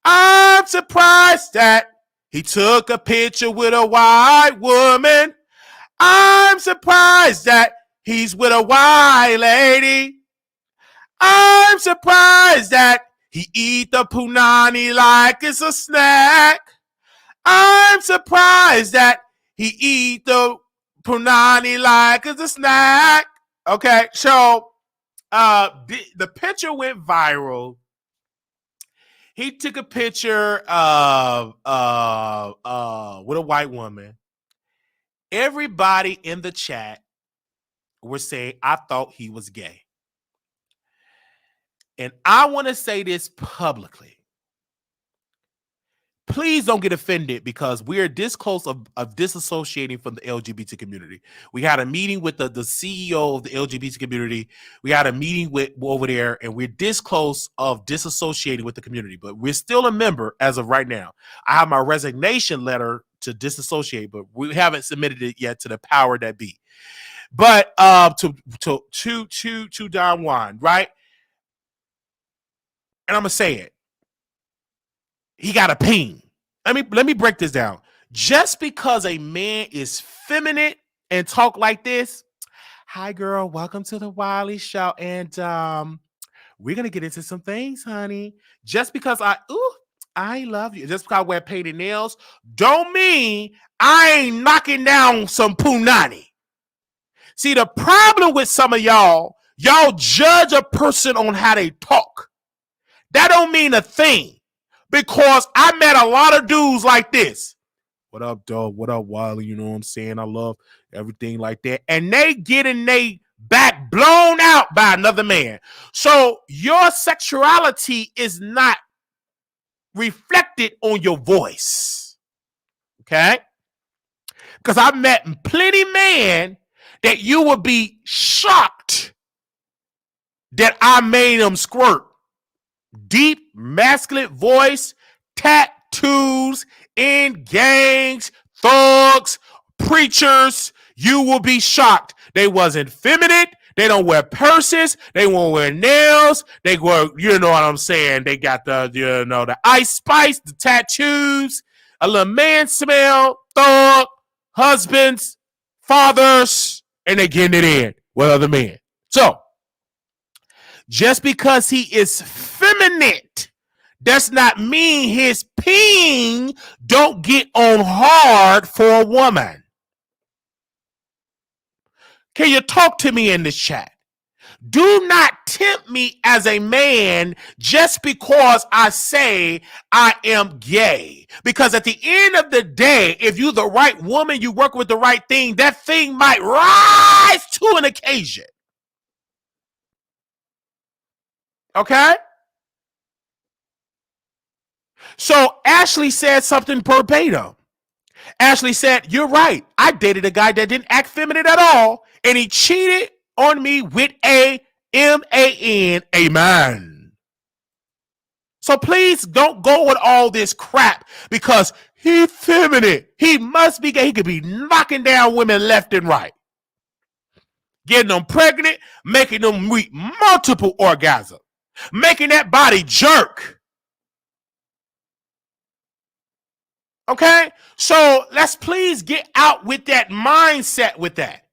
A: I'm surprised that he took a picture with a white woman. I'm surprised that he's with a white lady. I'm surprised that he eat the punani like it's a snack. I'm surprised that he eat the punani like it's a snack. Okay, so the picture went viral. He took a picture of with a white woman. Everybody in the chat were saying, I thought he was gay. And I want to say this publicly. please don't get offended because we're this close of disassociating from the LGBT community. We had a meeting with the CEO of the LGBT community. We had a meeting with over there, and we're this close of disassociating with the community, but we're still a member as of right now. I have my resignation letter to disassociate, but we haven't submitted it yet to the power that be. But to Don Juan, right? And I'm gonna say it. He got a ping. Let me break this down. Just because a man is feminine and talk like this, hi girl, welcome to the Wiley Show, and we're gonna get into some things, honey. Just because I love you. Just because I wear painted nails, don't mean I ain't knocking down some punani. See, the problem with some of y'all judge a person on how they talk. That don't mean a thing. Because I met a lot of dudes like this. What up, dog? What up, Wiley? You know what I'm saying? I love everything like that. And they getting they back blown out by another man. So your sexuality is not reflected on your voice. Okay? Because I met plenty men that you would be shocked that I made them squirt. Deep masculine voice, tattoos, in gangs, thugs, preachers. You will be shocked. They wasn't feminine. They don't wear purses. They won't wear nails. They wear, you know what I'm saying? They got the ice spice, the tattoos, a little man smell, thug, husbands, fathers, and they getting it in with other men. So, just because he is feminine does not mean his ping don't get on hard for a woman. Can you talk to me in this chat? Do not tempt me as a man just because I say I am gay. Because at the end of the day, if you're the right woman, you work with the right thing, that thing might rise to an occasion. Okay? So Ashley said something verbatim. Ashley said, you're right. I dated a guy that didn't act feminine at all, and he cheated on me with a M-A-N, a man. So please don't go with all this crap because he's feminine. He must be gay. He could be knocking down women left and right. Getting them pregnant, making them reach multiple orgasms, making that body jerk. Okay? So let's please get out with that mindset with that.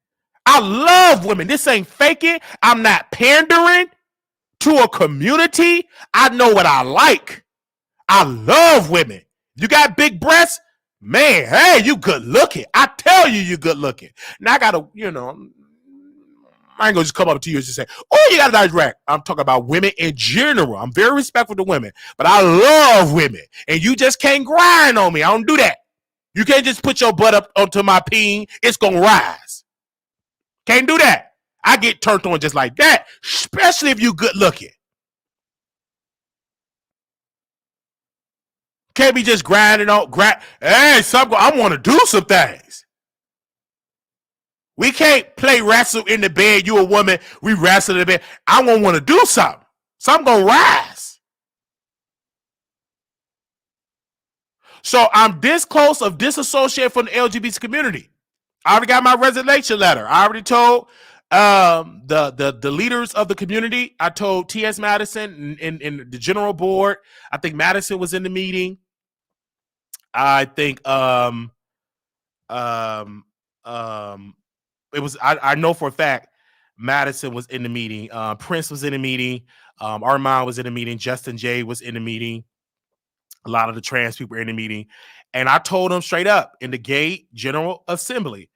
A: I love women. This ain't faking. I'm not pandering to a community. I know what I like. I love women. You got big breasts? Man, hey, you good looking. I tell you, you good looking. Now I gotta, I ain't gonna just come up to you and just say, oh, you got a nice rack. I'm talking about women in general. I'm very respectful to women, but I love women. And you just can't grind on me. I don't do that. You can't just put your butt up onto my peen. It's gonna rise. Can't do that. I get turned on just like that, especially if you good looking. Can't be just grinding on, hey, I want to do some things. We can't play wrestle in the bed. You a woman, we wrestle in the bed. I won't want to do something. Something gonna rise. So I'm this close of disassociating from the LGBT community. I already got my resignation letter. I already told the leaders of the community. I told T.S. Madison in the general board. I think Madison was in the meeting. I think it was I know for a fact Madison was in the meeting. Prince was in the meeting. Armand was in the meeting. Justin J was in the meeting. A lot of the trans people were in the meeting. And I told them straight up in the gay general assembly,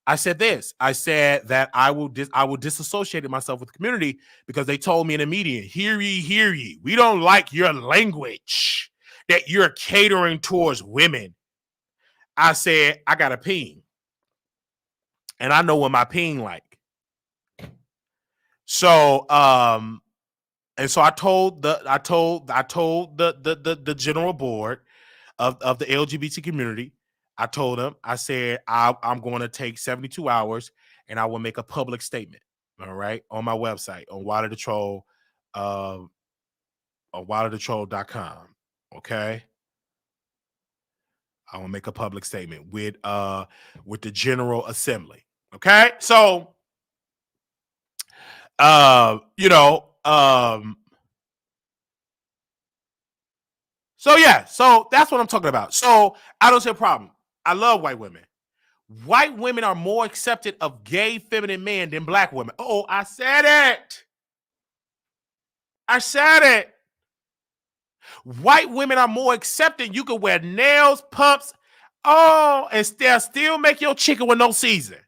A: I said this. I said that I will disassociate myself with the community because they told me in the meeting, hear ye. We don't like your language that you're catering towards women. I said, I got a peen. And I know what my peen like. So and so I told the general board, of the LGBT community. I told them, I said, I'm going to take 72 hours and I will make a public statement. All right. On my website, on Wiley the Troll, on wileythetroll.com. Okay. I will make a public statement with the General Assembly. Okay. So you know, so yeah, so that's what I'm talking about. So I don't see a problem. I love white women. White women are more accepted of gay feminine men than black women. Oh, I said it. I said it. White women are more accepting. You can wear nails, pumps, and still make your chicken with no season.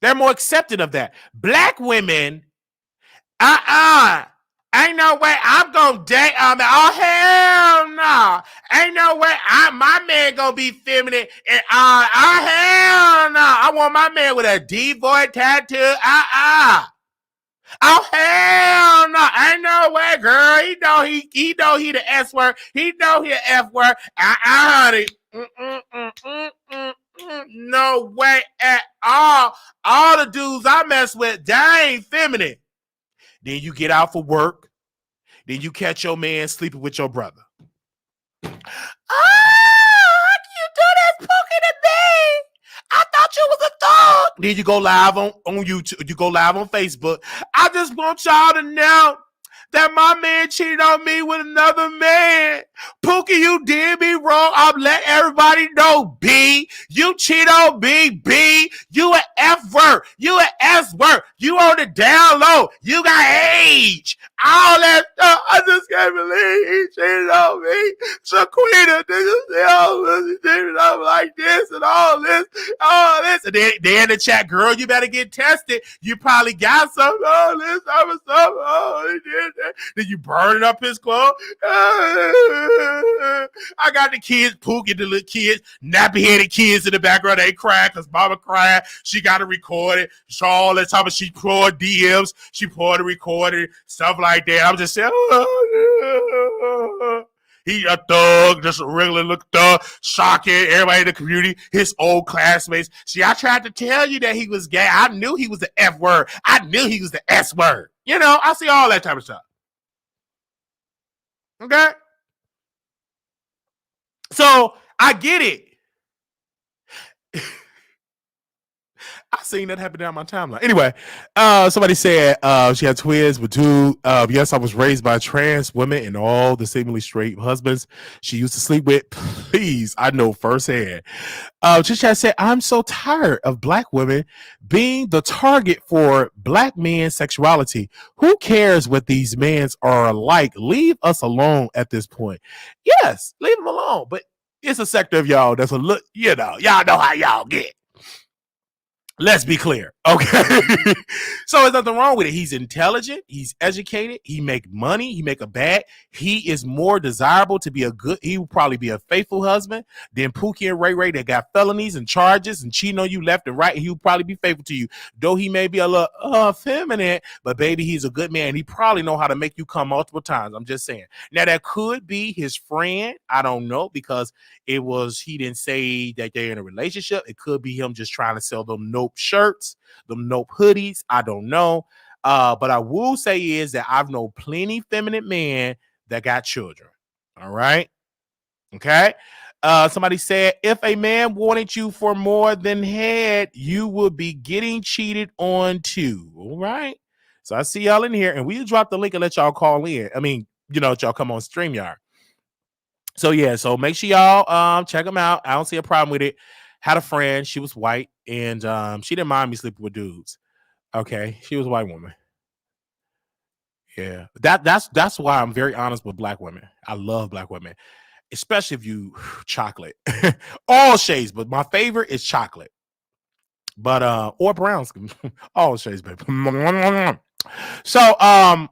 A: They're more accepting of that. Black women, ain't no way I'm gonna date. Oh hell no! Ain't no way my man gonna be feminine. And hell no! I want my man with a D void tattoo. Oh hell no! Ain't no way, girl. He know he the S word. He know he the F word. Honey. No way at all. All the dudes I mess with, they ain't feminine. Then you get out for work. Then you catch your man sleeping with your brother. How can you do this, Pookie, to me? I thought you was a thug. Then you go live on YouTube. You go live on Facebook. I just want y'all to know that my man cheated on me with another man. Pookie, you did me wrong. I'm letting everybody know, B. You cheat on me, B. You an F word. You an S word. You on the down low. You got age. All that stuff. I just can't believe he cheated on me. Shaquita, he cheated on me like this and all this. And then in the chat, girl, you better get tested. You probably got some. All this other stuff. Oh, he did. Then you burning up his clothes. I got the kids, Pookie, the little kids, nappy-headed kids in the background. They crying because mama crying. She got to record it. So all the time she poured DMs. She poured the recording, stuff like that. I'm just saying, he a thug, just a regular look thug, shocking everybody in the community, his old classmates. See, I tried to tell you that he was gay. I knew he was the F word. I knew he was the S word. You know, I see all that type of stuff. Okay? So, I get it. I seen that happen down my timeline. Anyway, somebody said she had twins with two. Yes, I was raised by trans women and all the seemingly straight husbands she used to sleep with. Please, I know firsthand. Chit-Chat said, I'm so tired of black women being the target for black men's sexuality. Who cares what these men are like? Leave us alone at this point. Yes, leave them alone. But it's a sector of y'all that's a look, y'all know how y'all get. Let's be clear, okay? So there's nothing wrong with it. He's intelligent. He's educated. He make money. He make a bag. He is more desirable to be he will probably be a faithful husband than Pookie and Ray Ray that got felonies and charges and cheating on you left and right. And he will probably be faithful to you. Though he may be a little feminine, but baby, he's a good man. He probably know how to make you come multiple times. I'm just saying. Now, that could be his friend. I don't know, because he didn't say that they're in a relationship. It could be him just trying to sell them Nope shirts, them Nope hoodies. I don't know. But I will say is that I've known plenty feminine men that got children. All right. Okay. Somebody said, if a man wanted you for more than head, you would be getting cheated on too. All right. So I see y'all in here, and we'll drop the link and let y'all call in. I mean, y'all come on StreamYard. So yeah, so make sure y'all check them out. I don't see a problem with it. Had a friend, she was white, and she didn't mind me sleeping with dudes. Okay, she was a white woman. Yeah, that's why I'm very honest with black women. I love black women, especially if you chocolate, all shades. But my favorite is chocolate. But or browns, all shades, baby. So I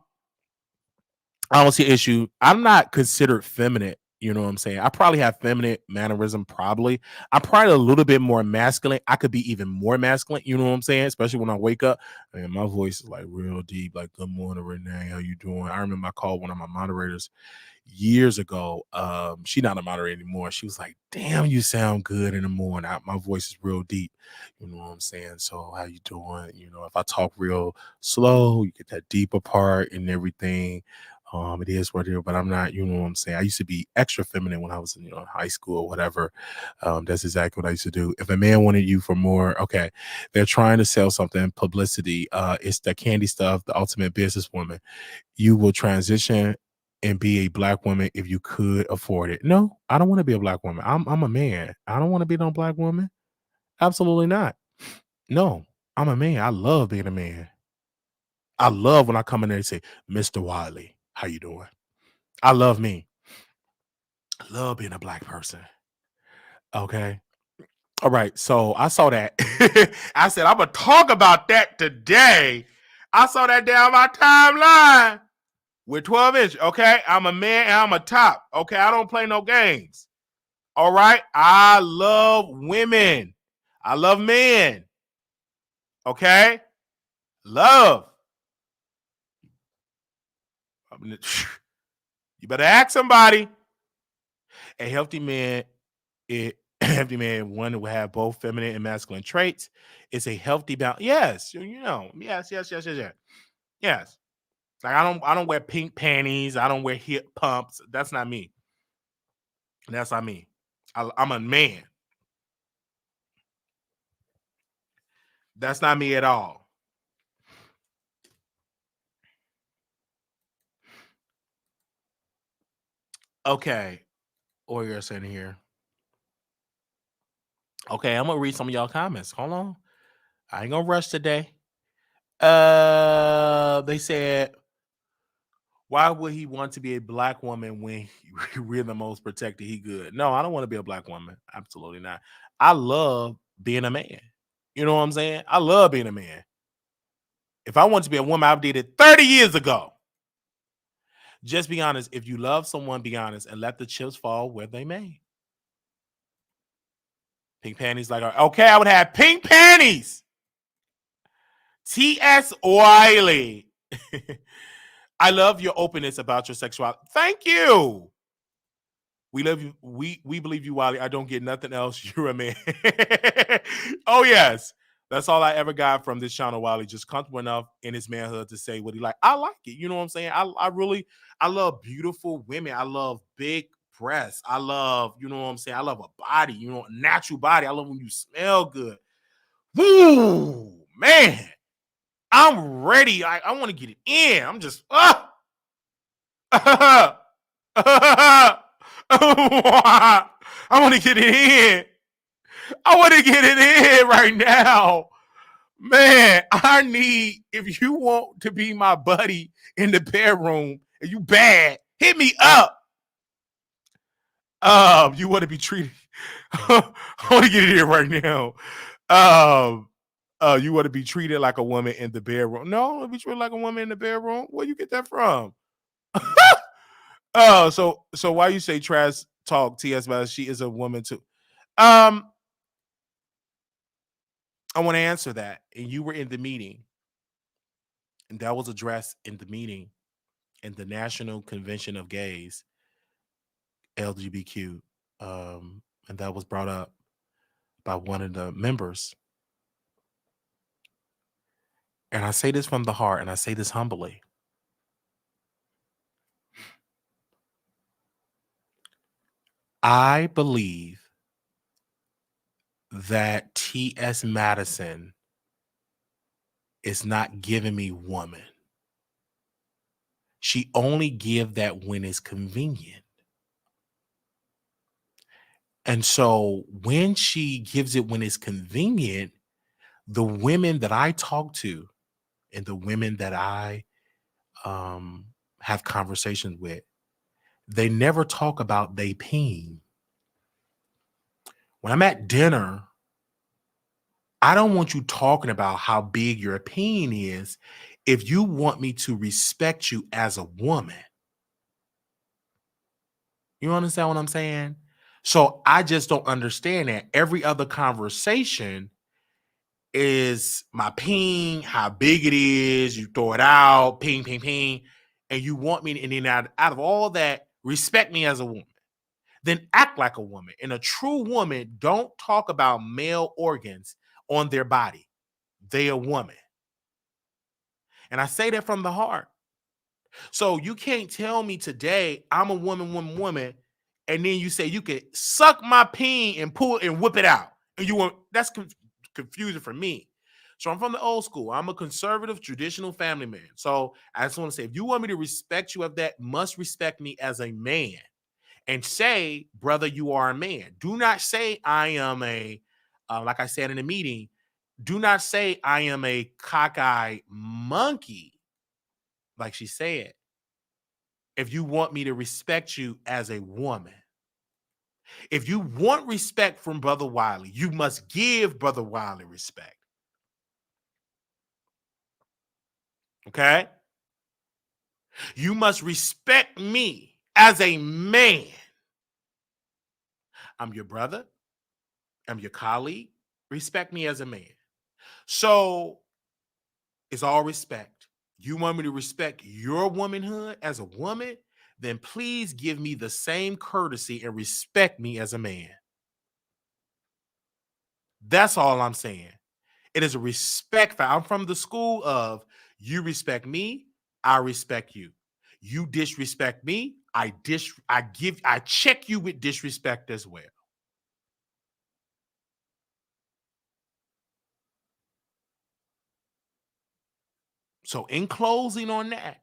A: don't see an issue. I'm not considered feminine You know what I'm saying? I probably have feminine mannerism, probably. I'm probably a little bit more masculine. I could be even more masculine, you know what I'm saying? Especially when I wake up. And my voice is like real deep, like, good morning, Renee. How you doing? I remember I called one of my moderators years ago. She's not a moderator anymore. She was like, damn, you sound good in the morning. My voice is real deep. You know what I'm saying? So how you doing? You know, if I talk real slow, you get that deeper part and everything. It is what it is, but I'm not, you know what I'm saying? I used to be extra feminine when I was in, high school or whatever. That's exactly what I used to do. If a man wanted you for more, okay, they're trying to sell something, publicity. It's the candy stuff, the ultimate businesswoman. You will transition and be a black woman if you could afford it. No, I don't want to be a black woman. I'm a man. I don't want to be no black woman. Absolutely not. No, I'm a man. I love being a man. I love when I come in there and say, Mr. Wiley, how you doing? I love me. I love being a black person. Okay. All right. So I saw that. I said, I'm going to talk about that today. I saw that down my timeline with 12 inch. Okay. I'm a man and I'm a top. Okay. I don't play no games. All right. I love women. I love men. Okay. Love. You better ask somebody. A healthy man, healthy man, one who will have both feminine and masculine traits. It's a healthy balance. Yes, yes. Yes. Like I don't wear pink panties. I don't wear hip pumps. That's not me. That's not me. I'm a man. That's not me at all. Okay. Or you're saying here. Okay, I'm gonna read some of y'all comments. Hold on. I ain't gonna rush today. They said, why would he want to be a black woman when we're the most protected? He good. No, I don't want to be a black woman. Absolutely not. I love being a man. You know what I'm saying? I love being a man. If I want to be a woman, I did it 30 years ago. Just be honest. If you love someone, be honest and let the chips fall where they may. Pink panties, like, okay, I would have pink panties. T.S. Wiley. I love your openness about your sexuality. Thank you. We love you. We believe you, Wiley. I don't get nothing else. You're a man. Oh, yes. That's all I ever got from this channel, Wiley. Just comfortable enough in his manhood to say what he like. I like it. You know what I'm saying? I love beautiful women. I love big breasts. I love, you know what I'm saying? I love a body, natural body. I love when you smell good. Woo, man. I'm ready. I want to get it in. I'm just, I want to get it in. I want to get it in right now. Man, I need, if you want to be my buddy in the bedroom and you bad, hit me up. You want to be treated. I want to get it in right now. You want to be treated like a woman in the bedroom. No, I want to be treated like a woman in the bedroom. Where you get that from? Oh, so why you say trash talk TS about she is a woman too? I want to answer that. And you were in the meeting, and that was addressed in the meeting in the National Convention of Gays, LGBTQ, and that was brought up by one of the members. And I say this from the heart, and I say this humbly. I believe that T.S. Madison is not giving me woman. She only give that when it's convenient. And so when she gives it when it's convenient, the women that I talk to and the women that I have conversations with, they never talk about they peen. When I'm at dinner, I don't want you talking about how big your peen is if you want me to respect you as a woman. You understand what I'm saying? So I just don't understand that. Every other conversation is my ping, how big it is. You throw it out, ping, ping, ping, and you want me, and then out of all that, respect me as a woman. Then act like a woman. And a true woman don't talk about male organs on their body. They a woman. And I say that from the heart. So you can't tell me today I'm a woman, woman, woman, and then you say you could suck my peen and pull it and whip it out. And you want that's confusing for me. So I'm from the old school. I'm a conservative, traditional family man. So I just want to say, if you want me to respect you of that, must respect me as a man. And say, brother, you are a man. Do not say I am like I said in the meeting, do not say I am a cockeyed monkey, like she said, if you want me to respect you as a woman. If you want respect from Brother Wiley, you must give Brother Wiley respect. Okay? You must respect me as a man. I'm your brother. I'm your colleague. Respect me as a man. So it's all respect. You want me to respect your womanhood as a woman? Then please give me the same courtesy and respect me as a man. That's all I'm saying. It is a respect. I'm from the school of you respect me, I respect you. You disrespect me, I check you with disrespect as well. So in closing on that,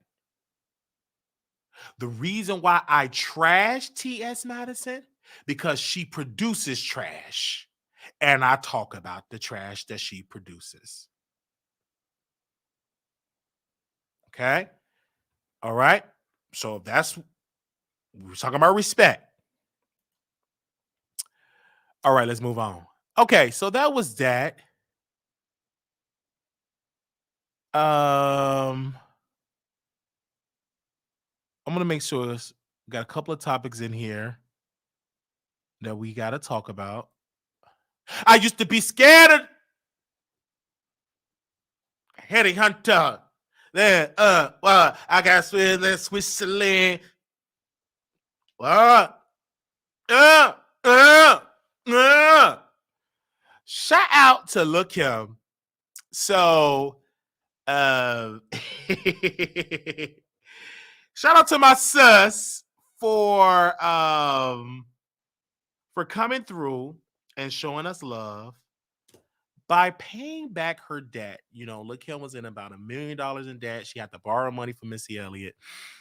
A: the reason why I trash T.S. Madison, because she produces trash. And I talk about the trash that she produces. Okay. All right. So we're talking about respect. All right, let's move on. Okay, so that was that. I'm gonna make sure we got a couple of topics in here that we gotta talk about. I used to be scared of Hetty Hunter. Then I got Switzerland. Uh, uh, uh, uh. Shout out to Look Him. So uh shout out to my sus for coming through and showing us love by paying back her debt. You know, Lil' Kim was in about $1 million in debt. She had to borrow money from Missy Elliott.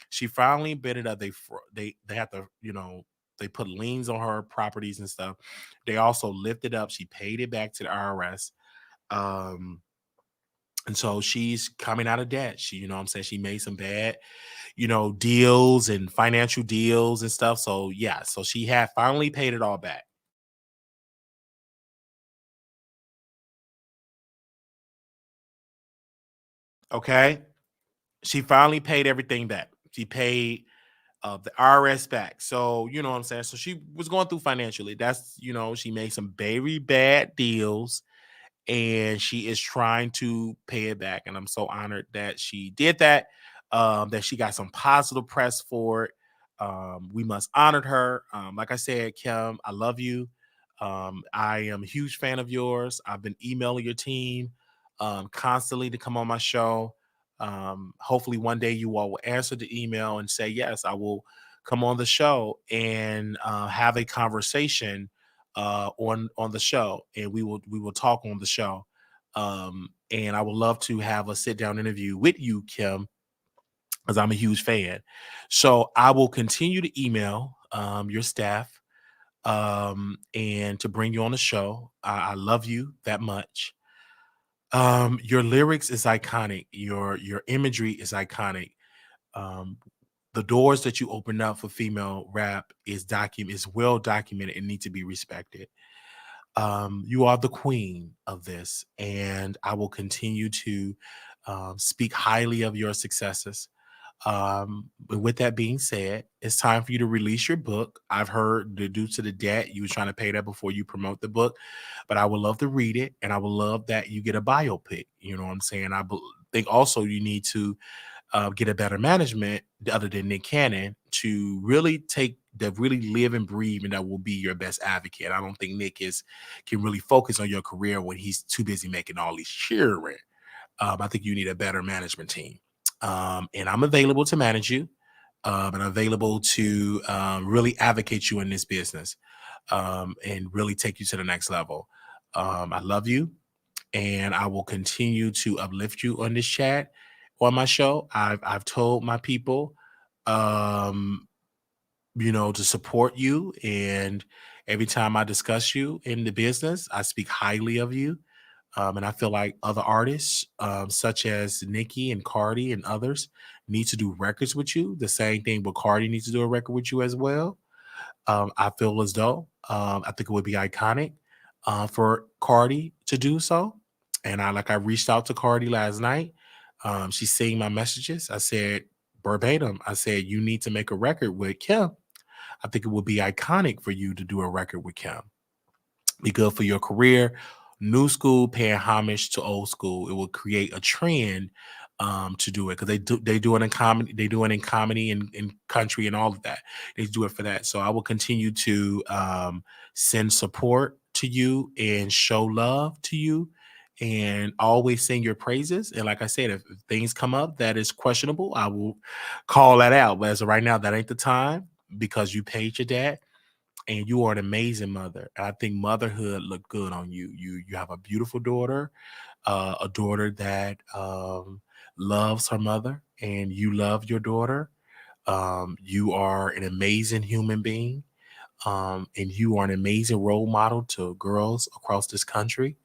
A: She finally bid it up. They had to, they put liens on her properties and stuff. They also lifted up. She paid it back to the IRS. Um, and so she's coming out of debt. She, you know what I'm saying? She made some bad, deals and financial deals and stuff. So yeah, so she had finally paid it all back. Okay. She finally paid everything back. She paid the IRS back. So, you know what I'm saying? So she was going through financially. That's, she made some very bad deals and she is trying to pay it back. And I'm so honored that she did that, that she got some positive press for it. We must honor her. Like I said, Kim, I love you. I am a huge fan of yours. I've been emailing your team constantly to come on my show. Hopefully, one day you all will answer the email and say, yes, I will come on the show and have a conversation on the show, and we will talk on the show. And I would love to have a sit down interview with you, Kim, because I'm a huge fan. So I will continue to email your staff and to bring you on the show. I love you that much. Your lyrics is iconic. Your imagery is iconic. Um, the doors that you open up for female rap is well documented and need to be respected. You are the queen of this, and I will continue to speak highly of your successes. But with that being said, it's time for you to release your book. I've heard that due to the debt, you were trying to pay that before you promote the book, but I would love to read it, and I would love that you get a biopic. You know what I'm saying? Think also you need to get a better management other than Nick Cannon to really really live and breathe, and that will be your best advocate. I don't think Nick is can really focus on your career when he's too busy making all these cheering. I think you need a better management team. And I'm available to manage you, and available to really advocate you in this business, and really take you to the next level. I love you, and I will continue to uplift you on this chat on my show. I've told my people, um, to support you, and every time I discuss you in the business, I speak highly of you. And I feel like other artists, such as Nicki and Cardi and others, need to do records with you. The same thing with Cardi needs to do a record with you as well. I feel as though I think it would be iconic for Cardi to do so. And I reached out to Cardi last night. She's seeing my messages. I said verbatim, I said, you need to make a record with Kim. I think it would be iconic for you to do a record with Kim. Be good for your career. New school paying homage to old school. It will create a trend to do it because they do it in comedy. They do it in comedy and country and all of that. They do it for that. So I will continue to send support to you and show love to you and always sing your praises. And like I said, if things come up that is questionable, I will call that out. But as of right now, that ain't the time because you paid your debt and you are an amazing mother. And I think motherhood looked good on you. You have a beautiful daughter, a daughter that loves her mother, and you love your daughter. You are an amazing human being, and you are an amazing role model to girls across this country.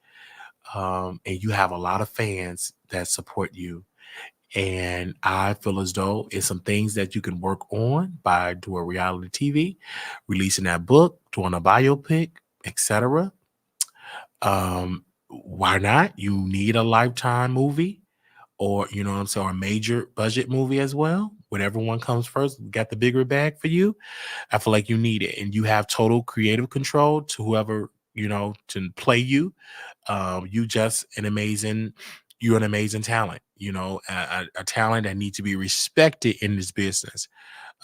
A: And you have a lot of fans that support you. And I feel as though it's some things that you can work on by doing reality TV, releasing that book, doing a biopic, etc. Why not? You need a lifetime movie, or you know what I'm saying, or a major budget movie as well. Whatever one comes first, got the bigger bag for you. I feel like you need it, and you have total creative control to whoever to play you. You just an amazing, you're an amazing talent. A talent that needs to be respected in this business.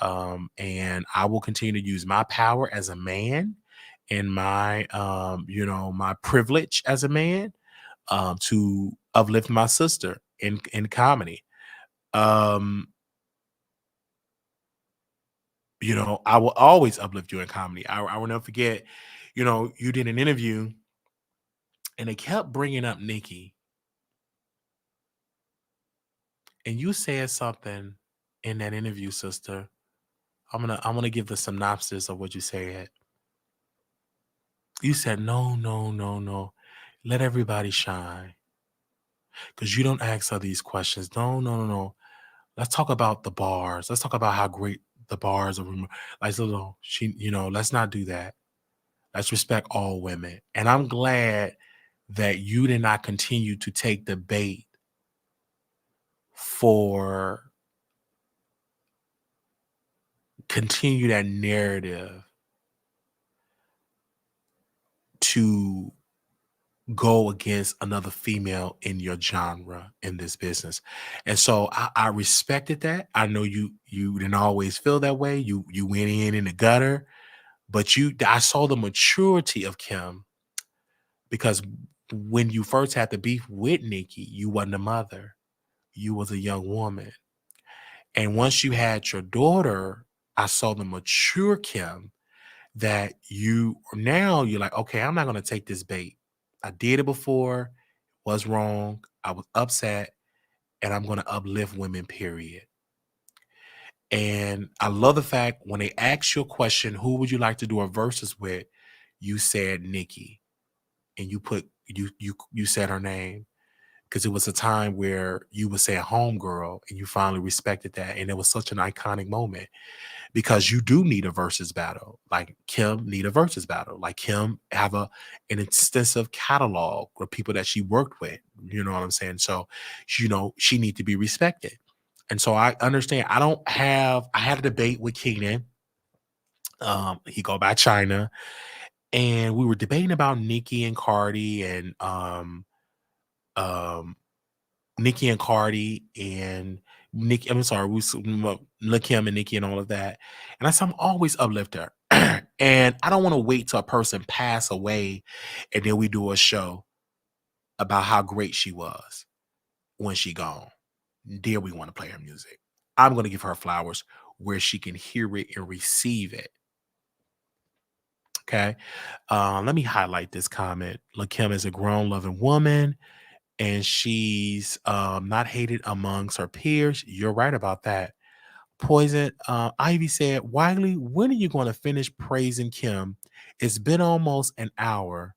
A: And I will continue to use my power as a man and my, my privilege as a man, to uplift my sister in comedy. Um, I will always uplift you in comedy. I will never forget. You did an interview, and they kept bringing up Nicki, and you said something in that interview, sister. I'm gonna give the synopsis of what you said. You said, no, no, no, no. Let everybody shine. Because you don't ask her these questions. No, no, no, no. Let's talk about the bars. Let's talk about how great the bars are. Like, so no, let's not do that. Let's respect all women. And I'm glad that you did not continue to take the bait for continue that narrative to go against another female in your genre in this business. And so I respected that. I know you didn't always feel that way. You went in the gutter, but I saw the maturity of Kim, because when you first had the beef with Nicki, you wasn't a mother. You was a young woman. And once you had your daughter, I saw the mature Kim that you're like, okay, I'm not going to take this bait. I did it before, was wrong. I was upset, and I'm going to uplift women, period. And I love the fact when they asked you a question, who would you like to do a versus with? You said Nicki, and you said her name because it was a time where you would say a homegirl, and you finally respected that. And it was such an iconic moment, because you do need a versus battle. Like Kim need a versus battle. Like Kim have an extensive catalog of people that she worked with. You know what I'm saying? So, she need to be respected. And so I understand. I had a debate with Keenan. He go by China, and we were debating about Nicki and Cardi and um Nicki and Cardi and Nicki. I'm sorry, Kim and Nicki and all of that. And I said I'm always uplifter, and I don't want to wait till a person pass away, and then we do a show about how great she was when she gone. There we want to play her music. I'm going to give her flowers where she can hear it and receive it. Okay. Let me highlight this comment. Kim is a grown, loving woman, and she's not hated amongst her peers. You're right about that. Poison. Ivy said, Wiley, when are you going to finish praising Kim? It's been almost an hour.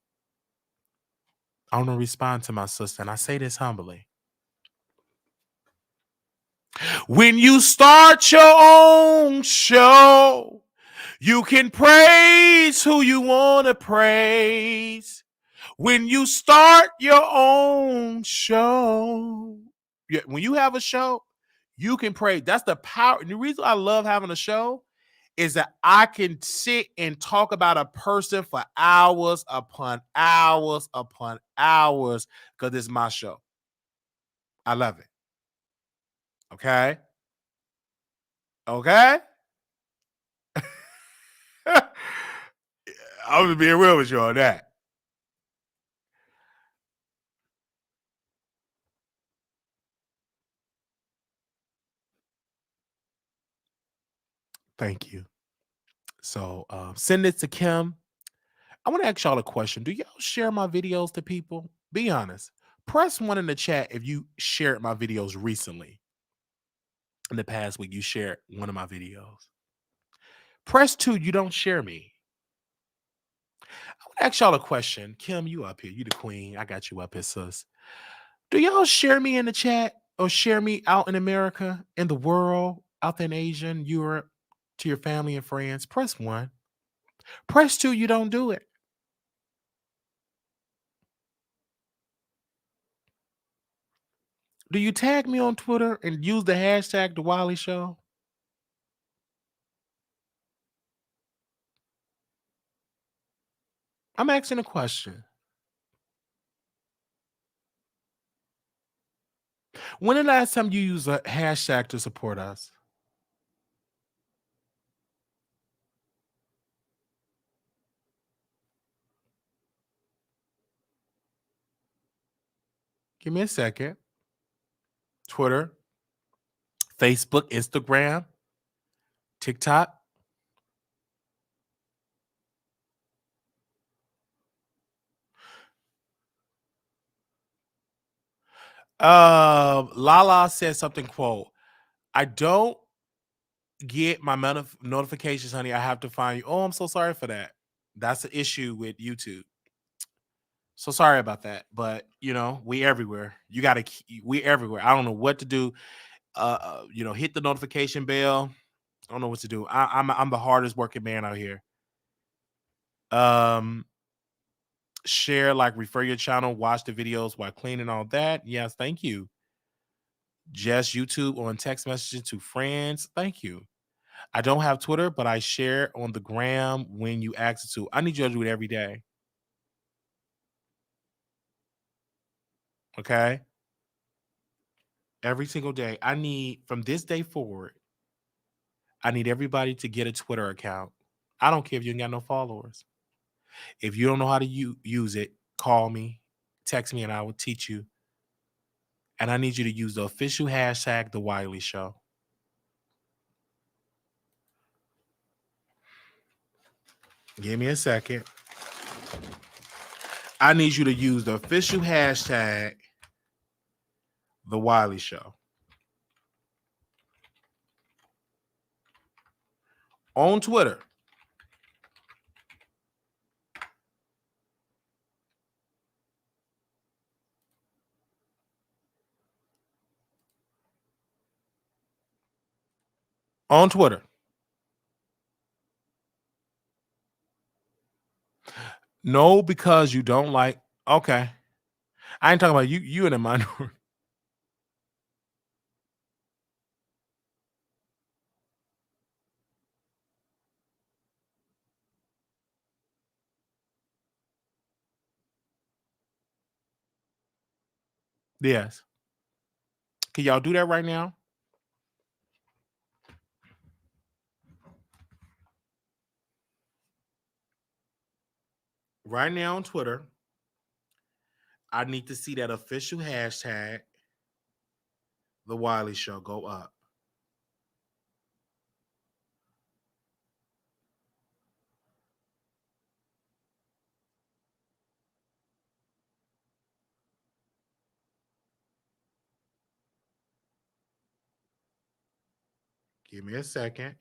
A: I want to respond to my sister, and I say this humbly. When you start your own show, you can praise who you want to praise. When you start your own show, yeah, when you have a show, you can praise. That's the power. And the reason I love having a show is that I can sit and talk about a person for hours upon hours upon hours because it's my show. I love it. Okay. Okay. I'm just being real with you on that. Thank you. So send it to Kim. I want to ask y'all a question. Do y'all share my videos to people? Be honest. Press one in the chat if you shared my videos recently. In the past week, you shared one of my videos. Press two, you don't share me. I want to ask y'all a question. Kim, you up here. You the queen. I got you up here, sis. Do y'all share me in the chat or share me out in America, in the world, out there in Asia, and Europe, to your family and friends? Press one. Press two, you don't do it. Do you tag me on Twitter and use the hashtag The Wiley Show? I'm asking a question. When the last time you used a hashtag to support us? Give me a second. Twitter, Facebook, Instagram, TikTok. Lala said something, quote, I don't get my notifications, honey. I have to find you. Oh, I'm so sorry for that. That's the issue with YouTube. So sorry about that. But you know, we everywhere. You gotta we everywhere. I don't know what to do. Hit the notification bell. I don't know what to do. I'm the hardest working man out here. Um Share, like, refer your channel, watch the videos while cleaning, all that. Yes, thank you. Just YouTube on text messages to friends. Thank you. I don't have Twitter, but I share on the gram when you ask it to. I need you to do it every day. Okay. Every single day. I need, from this day forward, I need everybody to get a Twitter account. I don't care if you ain't got no followers. If you don't know how to use it, call me, text me, and I will teach you. And I need you to use the official hashtag The Wiley Show. Give me a second. I need you to use the official hashtag The Wiley Show on Twitter. On Twitter. No, because you don't like. Okay. I ain't talking about you. You in a minority. Yes. Can y'all do that right now? Right now on Twitter, I need to see that official hashtag, the Wiley Show, go up. Give me a second.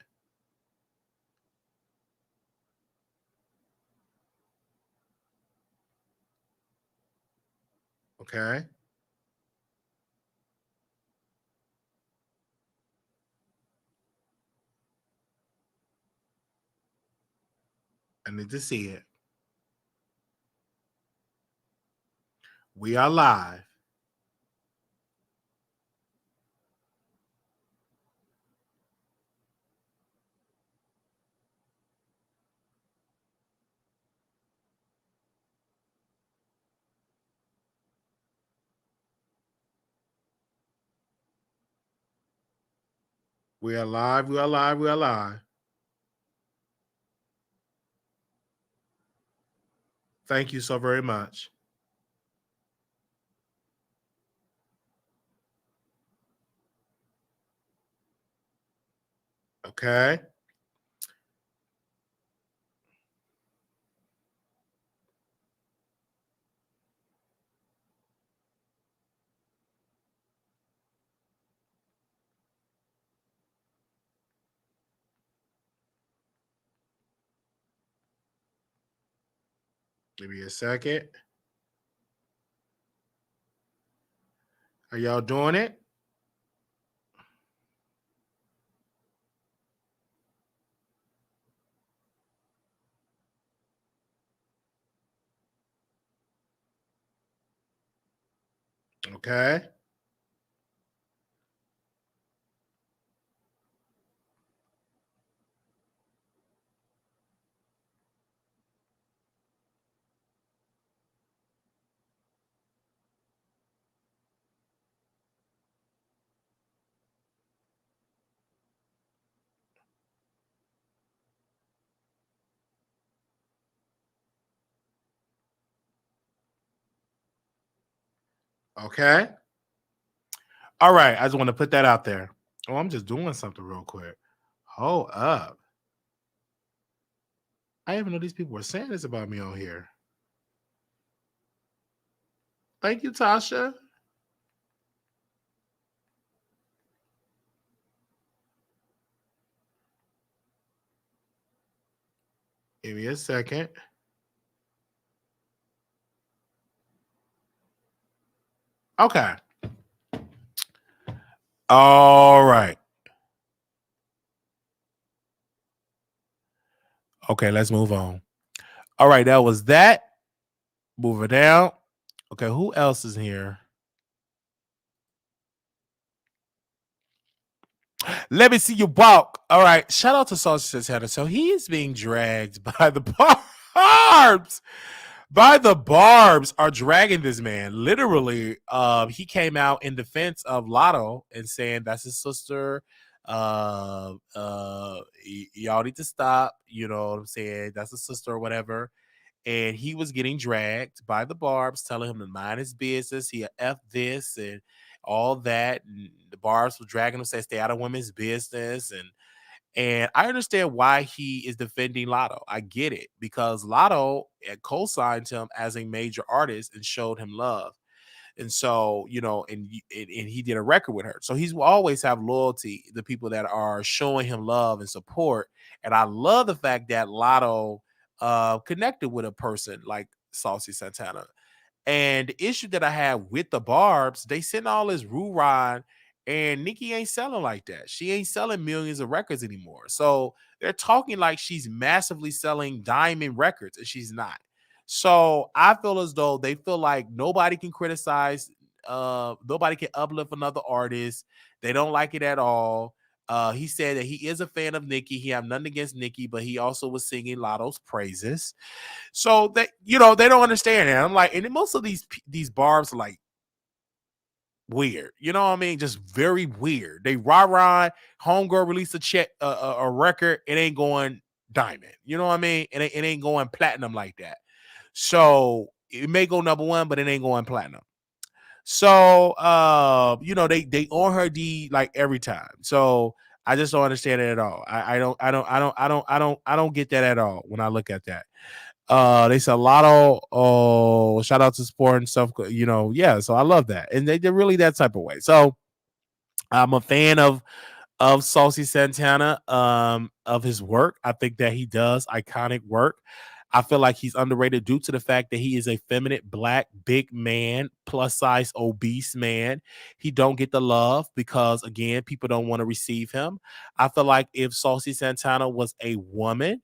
A: Okay. I need to see it. We are live. We are live. We are live. We are live. Thank you so very much. Okay. Give me a second. Are y'all doing it? Okay. Okay. All right. I just want to put that out there. Oh, I'm just doing something real quick. Hold up. I didn't even know these people were saying this about me on here. Thank you, Tasha. Give me a second. Okay. All right. Okay, let's move on. All right, that was that. Move it down. Okay, who else is here? Let me see you walk. All right, shout out to Saucy Santana. So he is being dragged by the barbs. By the barbs are dragging this man. Literally, he came out in defense of Lotto and saying that's his sister. Y'all need to stop. You know what I'm saying? That's his sister or whatever. And he was getting dragged by the barbs, telling him to mind his business. He F this and all that. And the barbs were dragging him, saying stay out of women's business. And I understand why he is defending Lotto. I get it because Lotto co-signed him as a major artist and showed him love. And so, and he did a record with her. So he's will always have loyalty, the people that are showing him love and support. And I love the fact that Lotto connected with a person like Saucy Santana. And the issue that I have with the Barbs, they send all this roo-rod, and Nicki ain't selling like that. She ain't selling millions of records anymore. So they're talking like she's massively selling diamond records, and she's not. So I feel as though they feel like nobody can criticize, nobody can uplift another artist. They don't like it at all. He said that he is a fan of Nicki. He have nothing against Nicki, but he also was singing Lotto's praises. So they don't understand it. I'm like, and most of these barbs are like, weird. You know what I mean? Just very weird. They rah-rah, homegirl released a check, a record, it ain't going diamond. You know what I mean? It ain't going platinum like that. So it may go number one, but it ain't going platinum. So they on her D like every time. So I just don't understand it at all. I don't get that at all when I look at that. They said Lotto. Oh, shout out to sport and stuff. Yeah. So I love that, and they're really that type of way. So I'm a fan of Saucy Santana, of his work. I think that he does iconic work. I feel like he's underrated due to the fact that he is a feminine, black, big man, plus size, obese man. He don't get the love because again, people don't want to receive him. I feel like if Saucy Santana was a woman,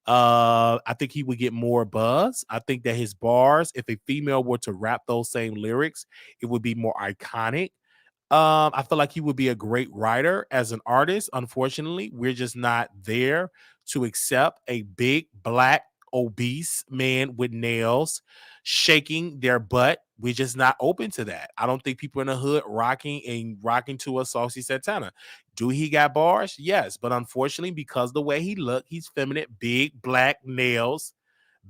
A: I think he would get more buzz. I think that his bars, if a female were to rap those same lyrics, it would be more iconic. I feel like he would be a great writer as an artist. Unfortunately, we're just not there to accept a big black obese man with nails shaking their butt. We're just not open to that. I don't think people in the hood rocking to a Saucy Santana. Do he got bars? Yes, but unfortunately, because the way he look, he's feminine, big black nails,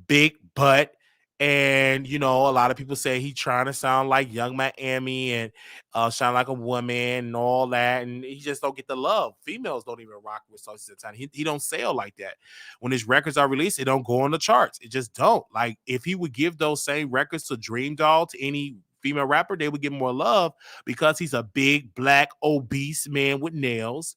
A: big butt. And a lot of people say he trying to sound like Young Miami and sound like a woman and all that, and he just don't get the love. Females don't even rock with Saucy Santana. He don't sell like that. When his records are released, it don't go on the charts. It just don't. Like if he would give those same records to Dream Doll, to any female rapper, they would get more love because he's a big black obese man with nails.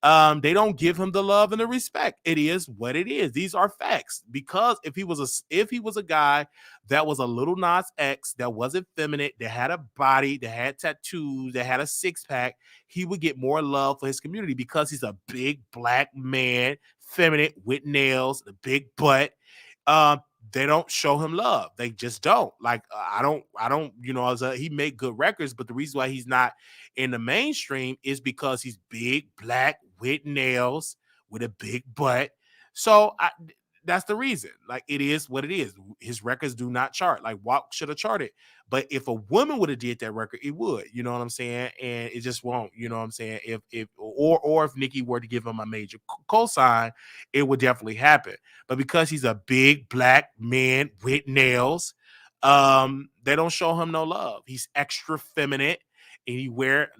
A: They don't give him the love and the respect. It is what it is. These are facts. Because if he was a guy that was a little Nas X, that wasn't feminine, that had a body, that had tattoos, that had a six pack, he would get more love for his community because he's a big black man, feminine with nails, a big butt. Um, they don't show him love. They just don't. Like I don't. He made good records, but the reason why he's not in the mainstream is because he's big, black, with nails, with a big butt. So that's the reason. Like it is what it is. His records do not chart. Like WAP should have charted. But if a woman would have did that record, it would. You know what I'm saying? And it just won't. You know what I'm saying? Or if Nicki were to give him a major cosign, it would definitely happen. But because he's a big black man with nails, they don't show him no love. He's extra feminine, and he wear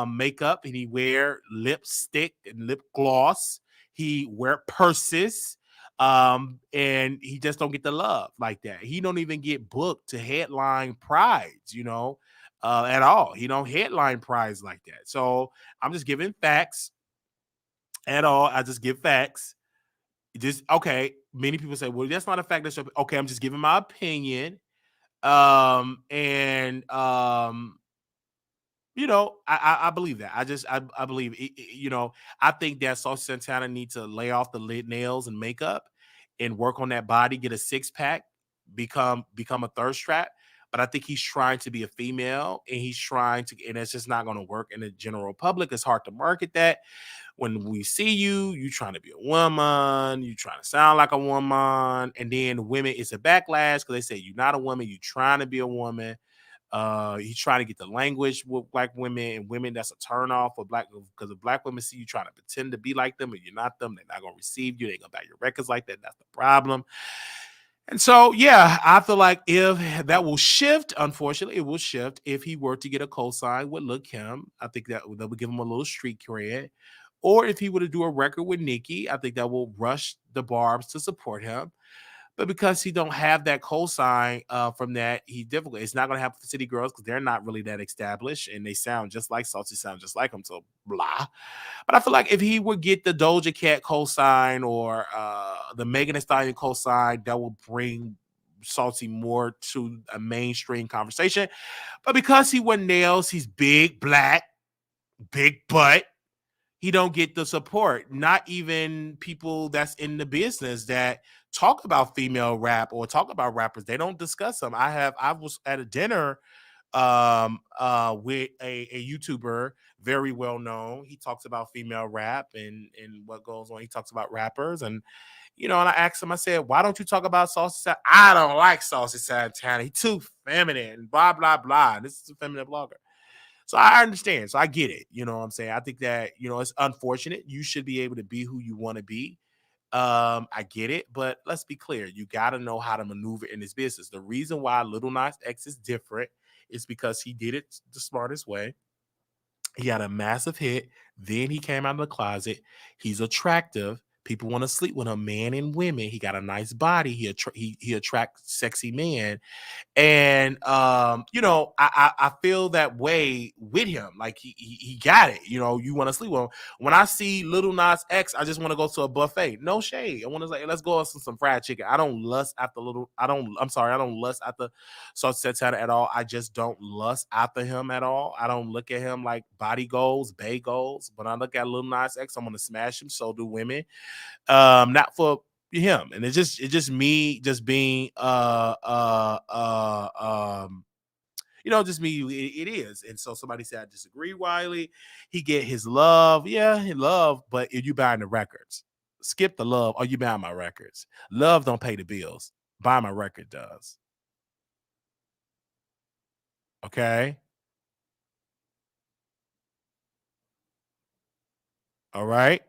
A: makeup, and he wear lipstick and lip gloss. He wear purses, and he just don't get the love like that. He don't even get booked to headline prides, at all. He don't headline prides like that. So I'm just giving facts at all. I just give facts. Just okay. Many people say, "Well, that's not a fact." That's okay. I'm just giving my opinion. And I believe that. I believe I think that Saucy Santana needs to lay off the lid nails and makeup and work on that body, get a six pack, become a thirst trap. But I think he's trying to be a female, and he's trying to, and it's just not going to work in the general public. It's hard to market that. When we see you trying to be a woman, you trying to sound like a woman, and then women, it's a backlash because they say you're not a woman, you trying to be a woman. He's trying to get the language with black women, and women that's a turn off for black, because if black women see you trying to pretend to be like them and you're not them, they're not gonna receive you, they ain't gonna buy your records like that. That's the problem. And so, yeah, I feel like if that will shift, unfortunately, it will shift if he were to get a cosign with Lil Kim. I think that would give him a little street cred. Or if he were to do a record with Nicki, I think that will rush the Barbs to support him. But because he don't have that cosign from that, he difficult. It's not going to happen for City Girls because they're not really that established, and they sound just like Saucy, sound just like him. So blah. But I feel like if he would get the Doja Cat cosign or the Megan Thee Stallion cosign, that will bring Saucy more to a mainstream conversation. But because he won nails, he's big, black, big butt, he don't get the support. Not even people that's in the business that talk about female rap or talk about rappers. They don't discuss them. I was at a dinner with a YouTuber very well known. He talks about female rap and what goes on. He talks about rappers, and I asked him, I said, why don't you talk about Saucy Santana? I don't like Saucy Santana. He's too feminine, blah, blah, blah. This is a feminine blogger. So I understand. So I get it. You know what I'm saying? I think that, it's unfortunate. You should be able to be who you want to be. I get it, but let's be clear. You got to know how to maneuver in this business. The reason why Little Nas X is different is because he did it the smartest way. He had a massive hit. Then he came out of the closet. He's attractive. People want to sleep with him, men and women. He got a nice body. He attracts sexy men, and I feel that way with him. Like he got it. You want to sleep with him. When I see Little Nas X, I just want to go to a buffet. No shade. I want to say, let's go on some fried chicken. I don't lust after little. I'm sorry. I don't lust after Saucy Santana at all. I just don't lust after him at all. I don't look at him like body goals, bay goals. When I look at Little Nas X, I'm gonna smash him. So do women. Not for him, and it's just me just being just me. It is. And so somebody said, I disagree, Wiley. He get his love. Yeah, he love, but are you buying the records? Skip the love. Are you buying my records? Love don't pay the bills. Buy my record does. Okay. All right.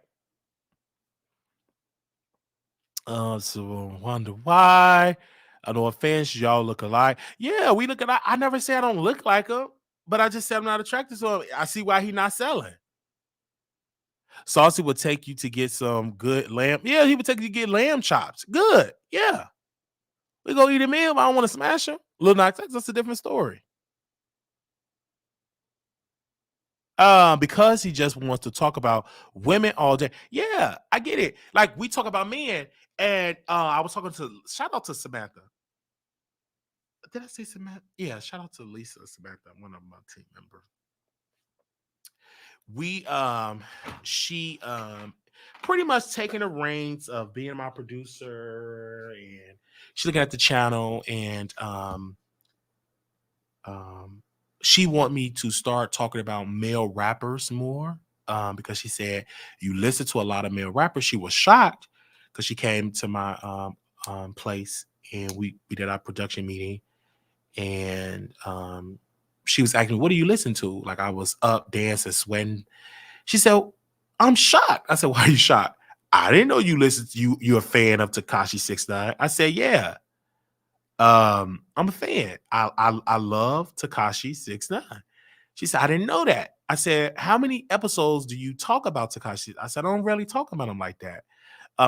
A: So wonder why. I know offense, y'all look alike. Yeah, we look alike. I never say I don't look like him, but I just said I'm not attracted to him. I see why he not selling. Saucy would take you to get some good lamb. Yeah, he would take you to get lamb chops. Good. Yeah. We go eat a meal. I don't want to smash him. Lil Nas X, that's a different story. Because he just wants to talk about women all day. Yeah, I get it. Like we talk about men, and I was talking to shout out to Samantha. Did I say Samantha? Yeah, shout out to Lisa Samantha, one of my team members. We she pretty much taking the reins of being my producer, and she's looking at the channel, and um she want me to start talking about male rappers more, because she said you listen to a lot of male rappers. She was shocked because she came to my place, and we did our production meeting, and she was asking me, what do you listen to? Like I was up dancing, sweating. She said, I'm shocked. I said, why are you shocked? I didn't know you listen to you're a fan of Tekashi 69. I said, yeah. I'm a fan. I love Tekashi 69. She said, I didn't know that. I said, how many episodes do you talk about Tekashi? I said, I don't really talk about him like that.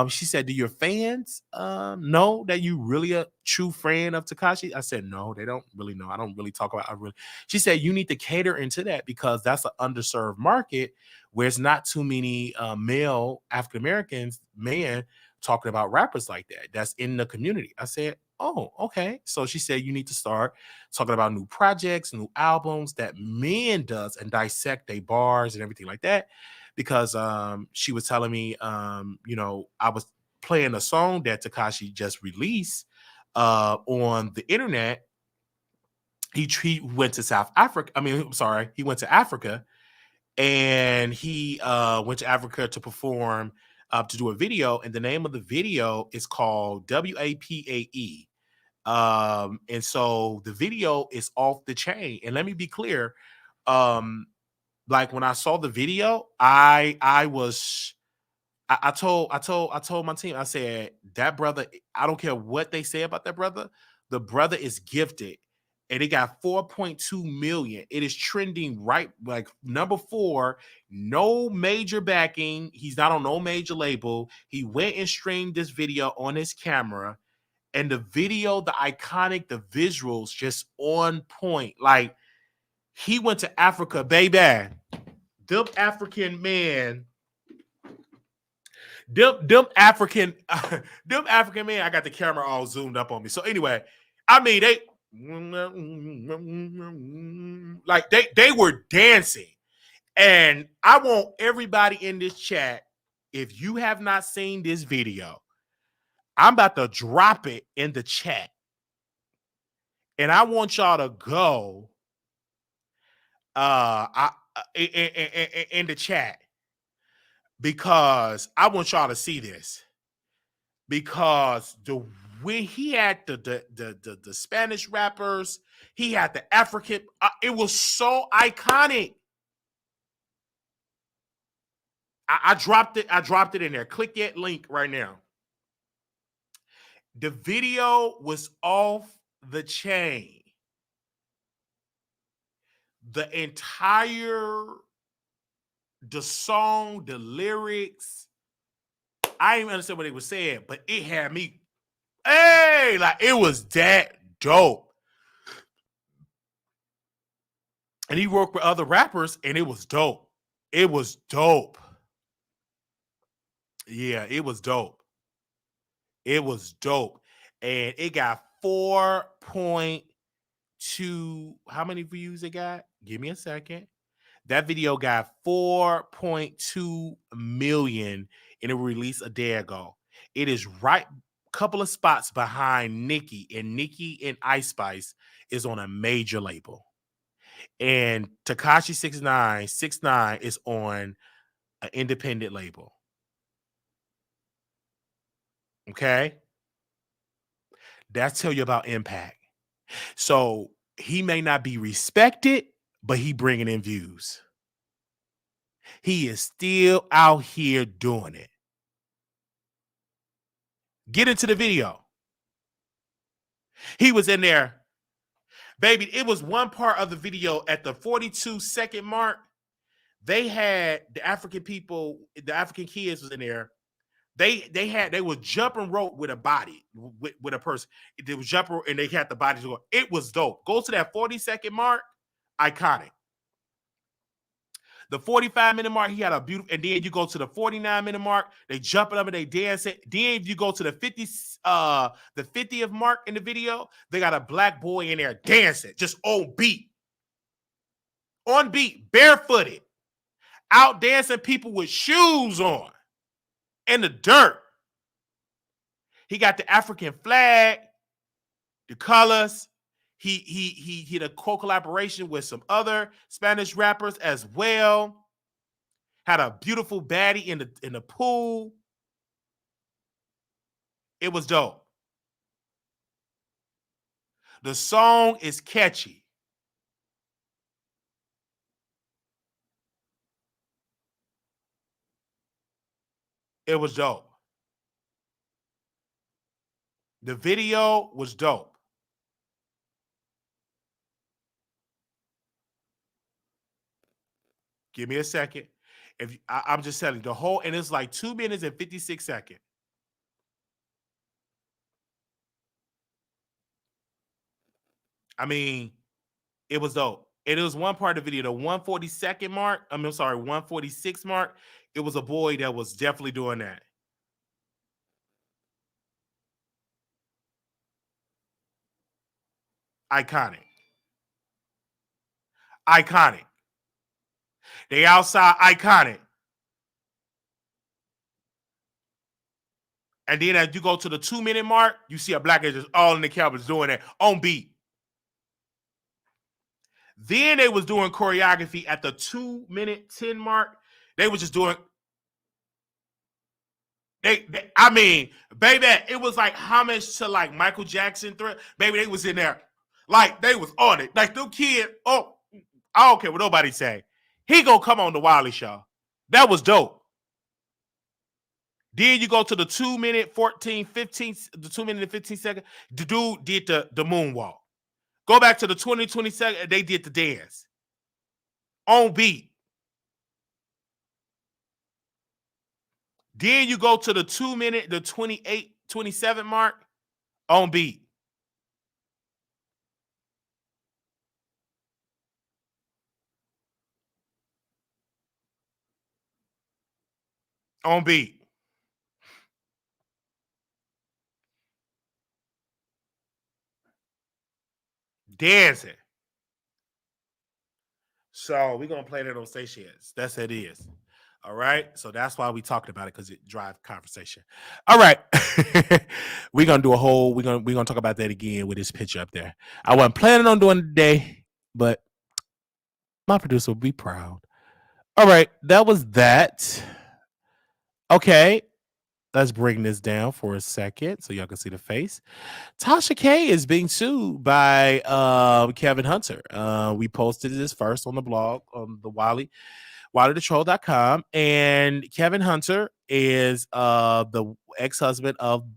A: She said, do your fans know that you really a true fan of Tekashi? I said, no, they don't really know. I don't really talk about. She said, you need to cater into that because that's an underserved market where it's not too many male African Americans, men talking about rappers like that. That's in the community. I said, oh, okay. So she said, you need to start talking about new projects, new albums that men does and dissect their bars and everything like that, because she was telling me, I was playing a song that Tekashi just released on the internet. He went to South Africa. I mean, I'm sorry, he went to Africa, and he went to Africa to perform, to do a video, and the name of the video is called WAPAE. And so the video is off the chain. And let me be clear, like when I saw the video, I was I told my team, I said, that brother, I don't care what they say about that brother, the brother is gifted. And it got 4.2 million. It is trending right like number 4, no major backing. He's not on no major label. He went and streamed this video on his camera. And the video, the iconic, the visuals just on point. Like he went to Africa, baby. Them African men, them African, them African men. I got the camera all zoomed up on me. So anyway, I mean they like they were dancing, and I want everybody in this chat. If you have not seen this video, I'm about to drop it in the chat, and I want y'all to go in the chat because I want y'all to see this, because the when he had the Spanish rappers, he had the African. It was so iconic. I dropped it. I dropped it in there. Click that link right now. The video was off the chain. The entire, the song, the lyrics, I didn't even understand what they were saying, but it had me, hey, like it was that dope. And he worked with other rappers, and it was dope. It was dope. Yeah, it was dope. It was dope. And it got 4.2. How many views it got? Give me a second. That video got 4.2 million, and it released a day ago. It is right couple of spots behind Nicki, and Nicki and Ice Spice is on a major label. And Tekashi 6ix9ine is on an independent label. Okay? That's tell you about impact. So he may not be respected, but he bringing in views. He is still out here doing it. Get into the video. He was in there. Baby, it was one part of the video at the 42-second mark. They had the African people, the African kids was in there. They were jumping rope with a body, with a person. They was jumping and they had the body to go. It was dope. Go to that 40-second mark, iconic. The 45-minute mark, he had a beautiful, and then you go to the 49-minute mark, they jumping up and they dancing. Then you go to the 50th mark in the video, they got a black boy in there dancing, just on beat. On beat, barefooted, out dancing people with shoes on in the dirt. He got the African flag, the colors. He did a co-collaboration with some other Spanish rappers as well. Had a beautiful baddie in the pool. It was dope. The song is catchy. It was dope. The video was dope. Give me a second. I'm just telling you, the whole, and it's like 2 minutes and 56 seconds. I mean, it was dope. And it was one part of the video, the 142nd mark. I'm sorry, 146 mark. It was a boy that was definitely doing that. Iconic. Iconic. They outside, iconic. And then as you go to the 2-minute mark, you see a black guy just all in the cameras doing that on beat. Then they was doing choreography at the 2-minute 10 mark. They were just doing. I mean, baby, it was like homage to like Michael Jackson. Baby, they was in there, like they was on it. Like them kids. Oh, I don't care what nobody say. He gonna come on the Wiley Show. That was dope. Then you go to the 2-minute 15, the 2 minute and 15 seconds. The dude did the moonwalk. Go back to the 20 seconds. They did the dance on beat. Then you go to the 2-minute, the 28, 27 mark on beat. On beat. Dancing. So we're gonna play that on stations. That's what it is. All right. So that's why we talked about it, because it drives conversation. All right. We're gonna do a whole, we're gonna talk about that again with this picture up there. I wasn't planning on doing it today, but my producer will be proud. All right, that was that. Okay. let's bring this down for a second so y'all can see the face. Tasha K is being sued by Kevin Hunter. We posted this first on the blog on the WileyTheTroll.com, and Kevin Hunter is the ex-husband of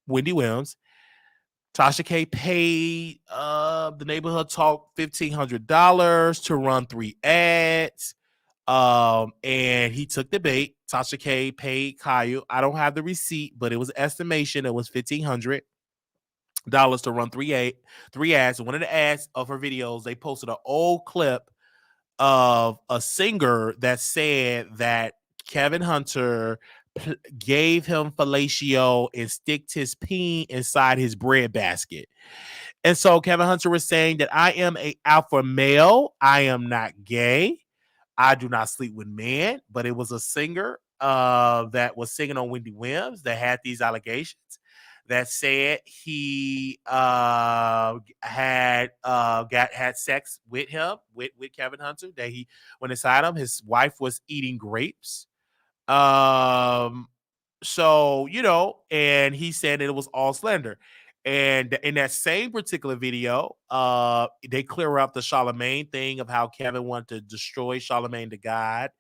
A: Wendy Williams. Tasha K paid the Neighborhood Talk $1,500 to run 3 ads. And he took the bait. Tasha K paid Kyle. I don't have the receipt, but it was estimation. It was $1,500 to run three ads. One of the ads of her videos, they posted an old clip of a singer that said that Kevin Hunter gave him fellatio and sticked his peen inside his bread basket. And so Kevin Hunter was saying that I am a alpha male. I am not gay. I do not sleep with men. But it was a singer that was singing on Wendy Williams that had these allegations that said he had sex with him with Kevin Hunter. That he went inside him. His wife was eating grapes. Um, so, and he said that it was all slander. And in that same particular video, they clear up the Charlemagne thing of how Kevin wanted to destroy Charlemagne the God,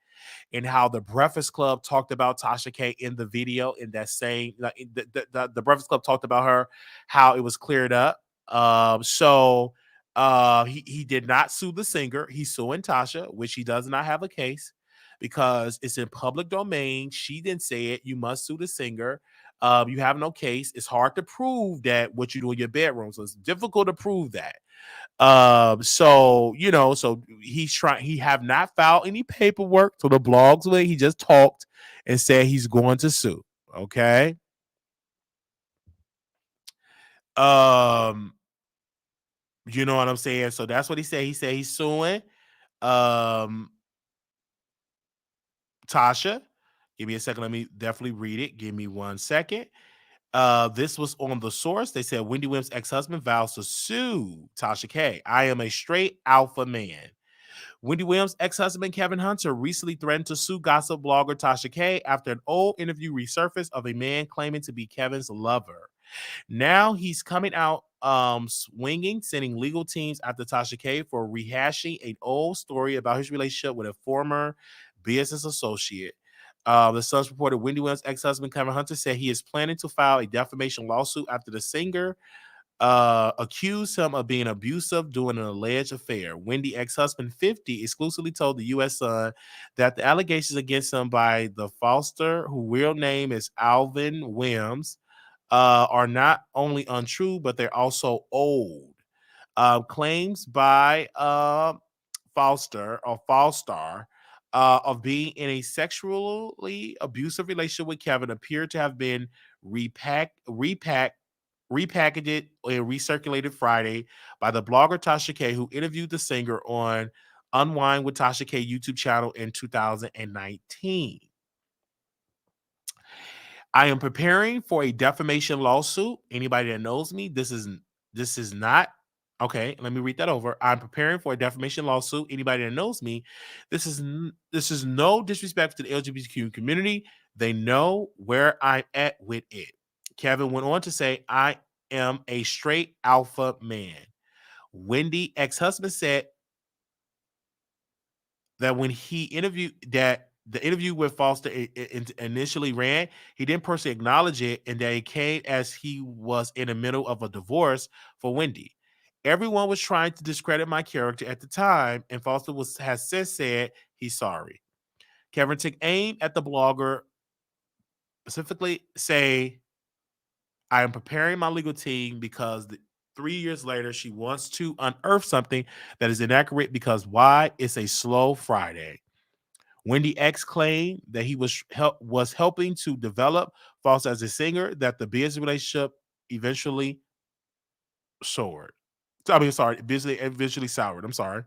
A: and how the Breakfast Club talked about Tasha K in the video. In that same, the Breakfast Club talked about her, how it was cleared up. He did not sue the singer. He's suing Tasha, which he does not have a case because it's in public domain. She didn't say it. You must sue the singer. You have no case. It's hard to prove that what you do in your bedroom. So it's difficult to prove that. So he have not filed any paperwork to the blogs where he just talked and said he's going to sue. Okay. Um, you know what I'm saying? So that's what he said. He said he's suing um Tasha. Give me a second. Let me definitely read it. Give me 1 second. This was on The Source. They said Wendy Williams' ex-husband vows to sue Tasha K. I am a straight alpha man. Wendy Williams' ex-husband Kevin Hunter recently threatened to sue gossip blogger Tasha K after an old interview resurfaced of a man claiming to be Kevin's lover. Now he's coming out swinging, sending legal teams after Tasha K for rehashing an old story about his relationship with a former business associate. The Sun's reported Wendy Williams' ex-husband Kevin Hunter said he is planning to file a defamation lawsuit after the singer accused him of being abusive during an alleged affair. Wendy ex-husband 50 exclusively told the U.S. Sun that the allegations against him by the Foster, whose real name is Alvin Williams, are not only untrue, but they're also old. Claims by Falstar of being in a sexually abusive relationship with Kevin appear to have been repackaged and recirculated Friday by the blogger Tasha K, who interviewed the singer on Unwind with Tasha K YouTube channel in 2019. I am preparing for a defamation lawsuit. Anybody that knows me, this is not okay. Let me read that over. I'm preparing for a defamation lawsuit. Anybody that knows me, this is no disrespect to the LGBTQ community. They know where I'm at with it. Kevin went on to say, I am a straight alpha man. Wendy ex-husband said that when he interviewed that the interview with Foster initially ran, he didn't personally acknowledge it, and that it came as he was in the middle of a divorce for Wendy. Everyone was trying to discredit my character at the time, and Foster has since said he's sorry. Kevin took aim at the blogger, specifically say, I am preparing my legal team because 3 years later, she wants to unearth something that is inaccurate because why? It's a slow Friday. Wendy X claimed that he was helping to develop Foster as a singer, that the business relationship eventually soared. I mean, sorry, eventually soured. I'm sorry.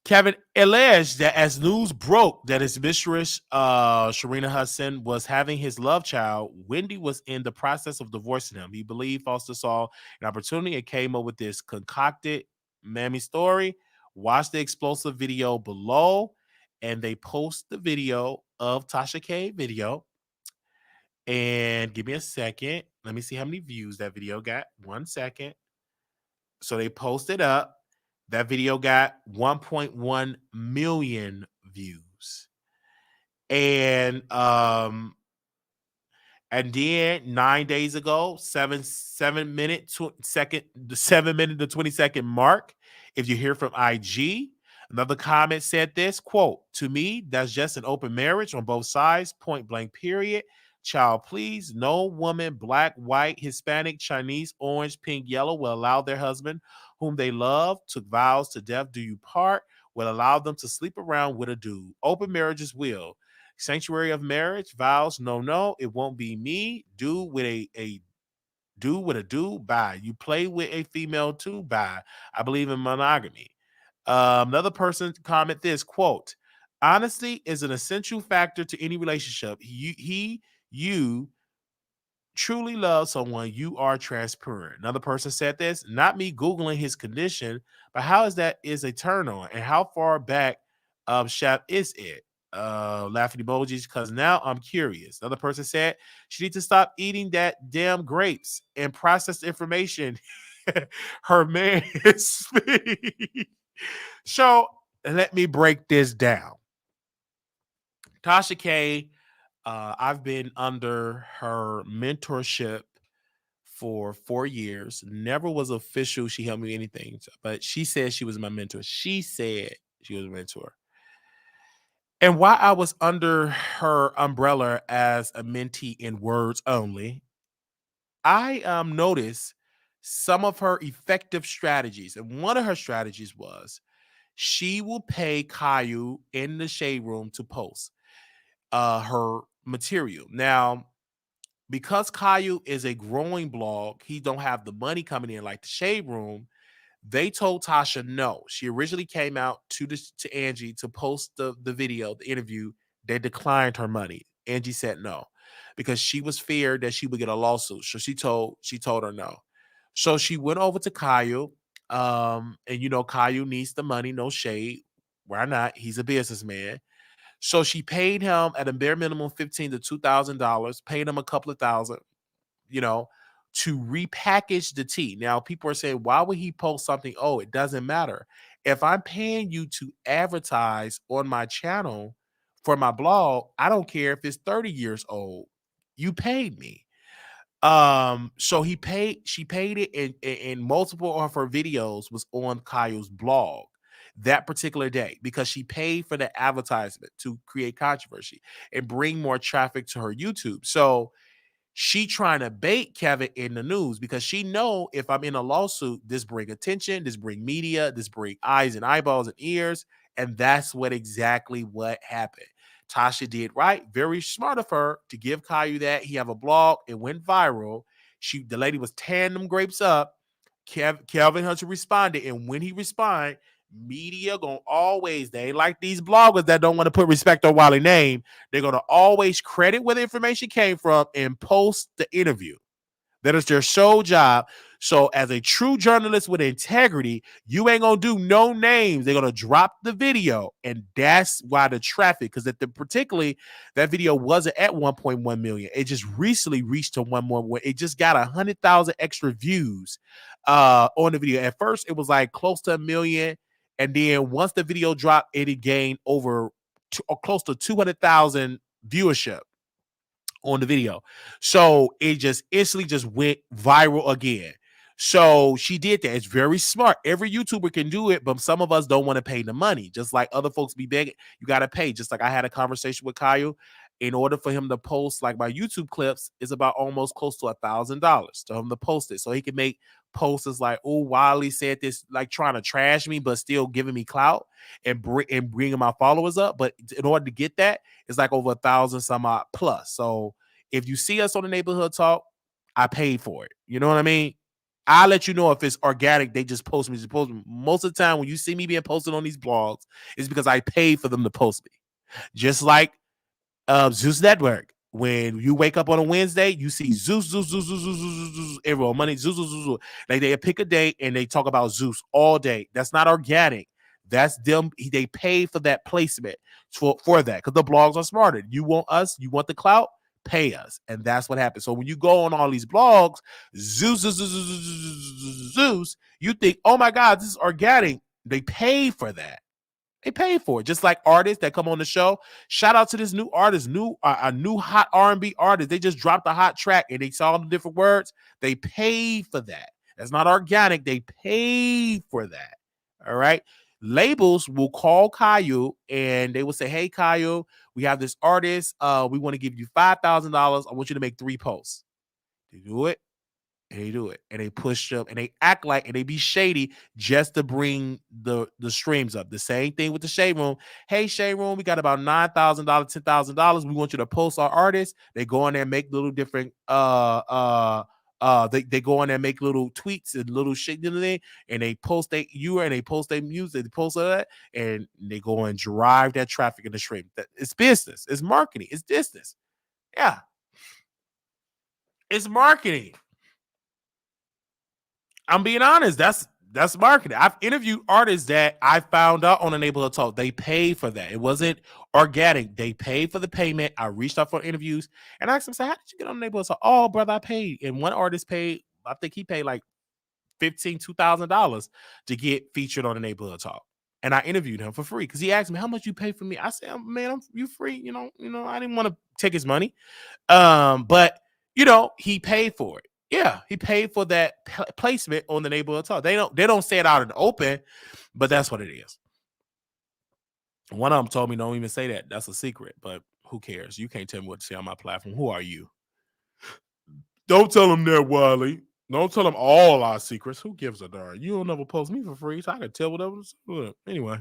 A: Kevin alleged that as news broke that his mistress, Sharina Hudson, was having his love child, Wendy was in the process of divorcing him. He believed Foster saw an opportunity and came up with this concocted mammy story. Watch the explosive video below, and they post the video of Tasha K video. And give me a second. Let me see how many views that video got. 1 second. So they posted up. That video got 1.1 million views. And and then 9 days ago, 7 minute second, the 7 minute to 20-second mark. If you hear from IG, another comment said this quote, "To me, that's just an open marriage on both sides, point blank, period. Child, please, no woman, black, white, Hispanic, Chinese, orange, pink, yellow, will allow their husband, whom they love, took vows to death do you part, will allow them to sleep around with a dude. Open marriages will. Sanctuary of marriage, vows, no, it won't be me. Do with a do with a dude, bye. You play with a female too, bye. I believe in monogamy." Another person comment this quote, "Honesty is an essential factor to any relationship. You truly love someone, you are transparent." Another person said this, "Not me Googling his condition, but how is that is a turn on and how far back chef is it?" Laughing emojis, because now I'm curious. Another person said, "She needs to stop eating that damn grapes and processed information." Her man is So let me break this down. Tasha K, I've been under her mentorship for 4 years. Never was official. She helped me with anything, but she said she was my mentor. She said she was a mentor. And while I was under her umbrella as a mentee in words only, I noticed some of her effective strategies. And one of her strategies was she will pay Caillou in the shade room to post her material. Now, because Caillou is a growing blog, he don't have the money coming in like the shade room. They told Tasha no. She originally came out to Angie to post the video, the interview. They declined her money. Angie said no because she was feared that she would get a lawsuit. So she told her no. So she went over to Caillou, and Caillou needs the money. No shade. Why not? He's a businessman. So she paid him at a bare minimum $1,500 to $2,000. Paid him a couple of thousand you know, to repackage the tea. Now, people are saying, why would he post something? Oh, it doesn't matter. If I'm paying you to advertise on my channel for my blog, I don't care if it's 30 years old. You paid me. So she paid it, and multiple of her videos was on Kyle's blog that particular day because she paid for the advertisement to create controversy and bring more traffic to her YouTube. So she trying to bait Kevin in the news because she know if I'm in a lawsuit, this bring attention, this bring media, this bring eyes and eyeballs and ears, and that's what happened. Tasha did right, very smart of her to give Caillou that. He have a blog, it went viral. The lady was tearing them grapes up. Kelvin Hunter responded, and when he responded, media gonna always, they ain't like these bloggers that don't want to put respect on Wiley name. They're gonna always credit where the information came from and post the interview. That is their sole job. So, as a true journalist with integrity, you ain't gonna do no names. They're gonna drop the video, and that's why the traffic. Because particularly that video wasn't at 1.1 million. It just recently reached to one more. It just got 100,000 extra views on the video. At first, it was like close to 1 million, and then once the video dropped, it had gained over close to 200,000 viewership on the video. So it just instantly just went viral again. So she did that. It's very smart. Every YouTuber can do it, but some of us don't want to pay the money. Just like other folks be begging, you got to pay. Just like I had a conversation with Kyle. In order for him to post like my YouTube clips, is about almost close to $1,000 to him to post it. So he can make posts like, "Oh, Wiley said this," like trying to trash me, but still giving me clout and bringing my followers up. But in order to get that, it's like over 1,000 some odd plus. So if you see us on the neighborhood talk, I paid for it. You know what I mean? I'll let you know if it's organic. They just post me. Most of the time, when you see me being posted on these blogs, it's because I paid for them to post me. Just like Zeus Network. When you wake up on a Wednesday, you see Zeus, Zeus, Zeus, Zeus, Zeus, Zeus, Zeus, everyone money, Zeus, Zeus, Zeus, Zeus. Like they pick a day and they talk about Zeus all day. That's not organic. That's them. They pay for that placement for that because the blogs are smarter. You want us, you want the clout, pay us. And that's what happens. So when you go on all these blogs, Zeus, you think, oh my God, this is organic. They pay for that. They pay for it. Just like artists that come on the show. Shout out to this new artist, a new hot R&B artist. They just dropped a hot track and they saw all the different words. They pay for that. That's not organic. They pay for that. All right. Labels will call Caillou and they will say, hey, Caillou, we have this artist. We want to give you $5,000. I want you to make 3 posts. They do it. And they do it. And they push up and they act like and they be shady just to bring the streams up. The same thing with the Shade Room. Hey, Shade Room, we got about $9,000, $10,000. We want you to post our artists. They go on there and make little different they go on there and make little tweets and little shit, you know, and they post their and they post their music, they post all that, and they go and drive that traffic in the stream. It's business, it's marketing, it's business. Yeah. It's marketing. I'm being honest. That's marketing. I've interviewed artists that I found out on a Neighborhood Talk. They paid for that. It wasn't organic. They paid for the payment. I reached out for interviews and I asked them, how did you get on the Neighborhood Talk? Oh, brother, I paid. And one artist paid, I think he paid like $2,000 to get featured on the Neighborhood Talk. And I interviewed him for free because he asked me, how much you pay for me? I said, man, you free. You know, I didn't want to take his money. But he paid for it. Yeah, he paid for that placement on the Neighborhood Talk. They don't say it out in the open, but that's what it is. One of them told me don't even say that. That's a secret, but who cares? You can't tell me what to say on my platform. Who are you? Don't tell them that, Wiley. Don't tell them all our secrets. Who gives a darn? You don't never post me for free, so I can tell whatever. Anyway,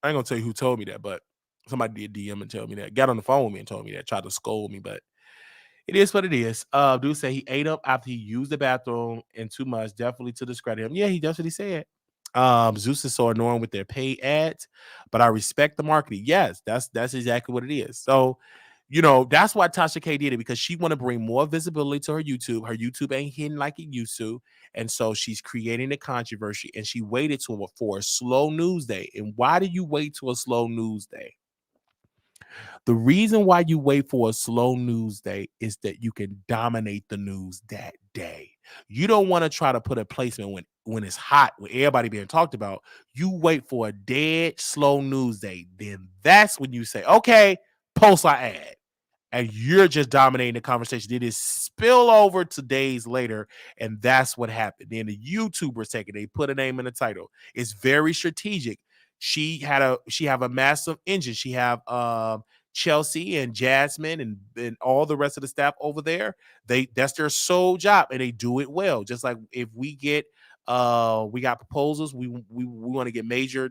A: I ain't gonna tell you who told me that, but somebody did DM and tell me that. Got on the phone with me and told me that. Tried to scold me, but it is what it is. Dude say he ate up after he used the bathroom and too much, definitely to discredit him. Yeah, that's what he said. Zeus is so annoying with their paid ads, but I respect the marketing. Yes, that's exactly what it is. So, that's why Tasha K did it, because she want to bring more visibility to her YouTube. Her YouTube ain't hidden like it used to. And so she's creating a controversy and she waited for a slow news day. And why did you wait to a slow news day? The reason why you wait for a slow news day is that you can dominate the news that day. You don't want to try to put a placement when it's hot, when everybody being talked about. You wait for a dead slow news day. Then that's when you say, okay, post our ad. And you're just dominating the conversation. It is spill over to days later, and that's what happened. Then the YouTubers take it. They put a name in the title. It's very strategic. She have a massive engine. She have Chelsea and Jasmine and all the rest of the staff over there. That's their sole job, and they do it well. Just like if we got proposals, we want to get major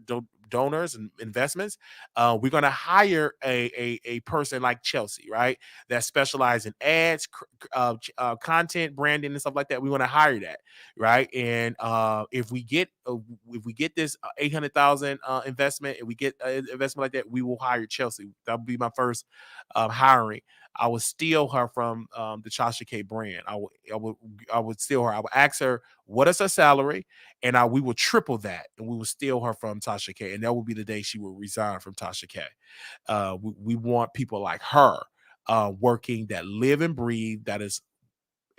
A: donors and investments. We're going to hire a person like Chelsea, right, that specializes in ads, content, branding, and stuff like that. We want to hire that, right? And if we get this 800,000 investment, and we get an investment like that, we will hire Chelsea. That would be my first hiring. I would steal her from the Tasha K brand. I would steal her. I would ask her what is her salary, and we would triple that, and we would steal her from Tasha K. And that would be the day she would resign from Tasha K. We want people like her working, that live and breathe, that is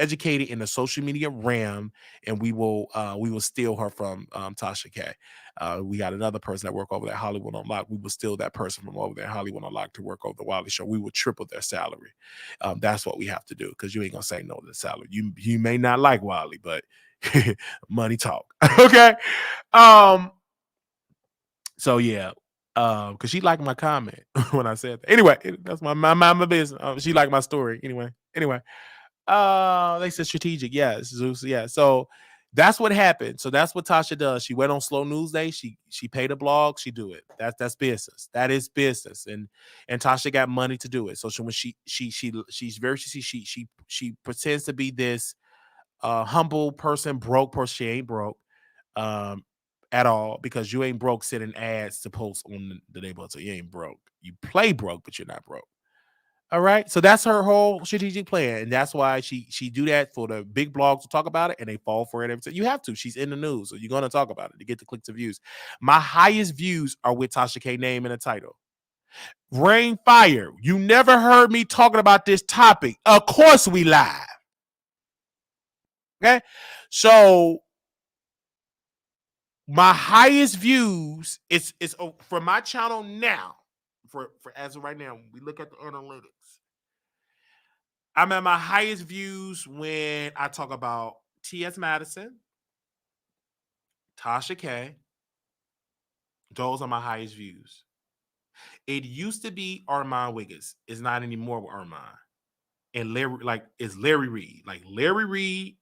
A: educated in the social media realm, and we will steal her from Tasha K. We got another person that work over there, Hollywood Unlocked. We will steal that person from over there, Hollywood Unlocked, to work over the Wiley Show. We will triple their salary. That's what we have to do, because you ain't gonna say no to the salary. You may not like Wiley, but money talk. Okay. So yeah. Because she liked my comment when I said that. Anyway, that's my business. She liked my story. Anyway. They said strategic. Yes, Zeus. Yeah. So that's what happened. So that's what Tasha does. She went on slow news day. She paid a blog. She do it. That's business. That is business. And Tasha got money to do it. So when she's very she pretends to be this humble person, broke person. She ain't broke at all, because you ain't broke sending ads to post on the neighborhood. So you ain't broke. You play broke, but you're not broke. All right. So that's her whole strategic plan. And that's why she do that for the big blogs to talk about it, and they fall for it every time. You have to. She's in the news. So you're going to talk about it to get the clicks and views. My highest views are with Tasha K name in the title. Rain Fire. You never heard me talking about this topic. Of course we live. Okay. So my highest views is for my channel now. For as of right now, we look at the analytics. I'm at my highest views when I talk about T.S. Madison, Tasha K. Those are my highest views. It used to be Armand Wiggins. It's not anymore with Armand. And Larry, like, it's Larry Reed. Like Larry Reed,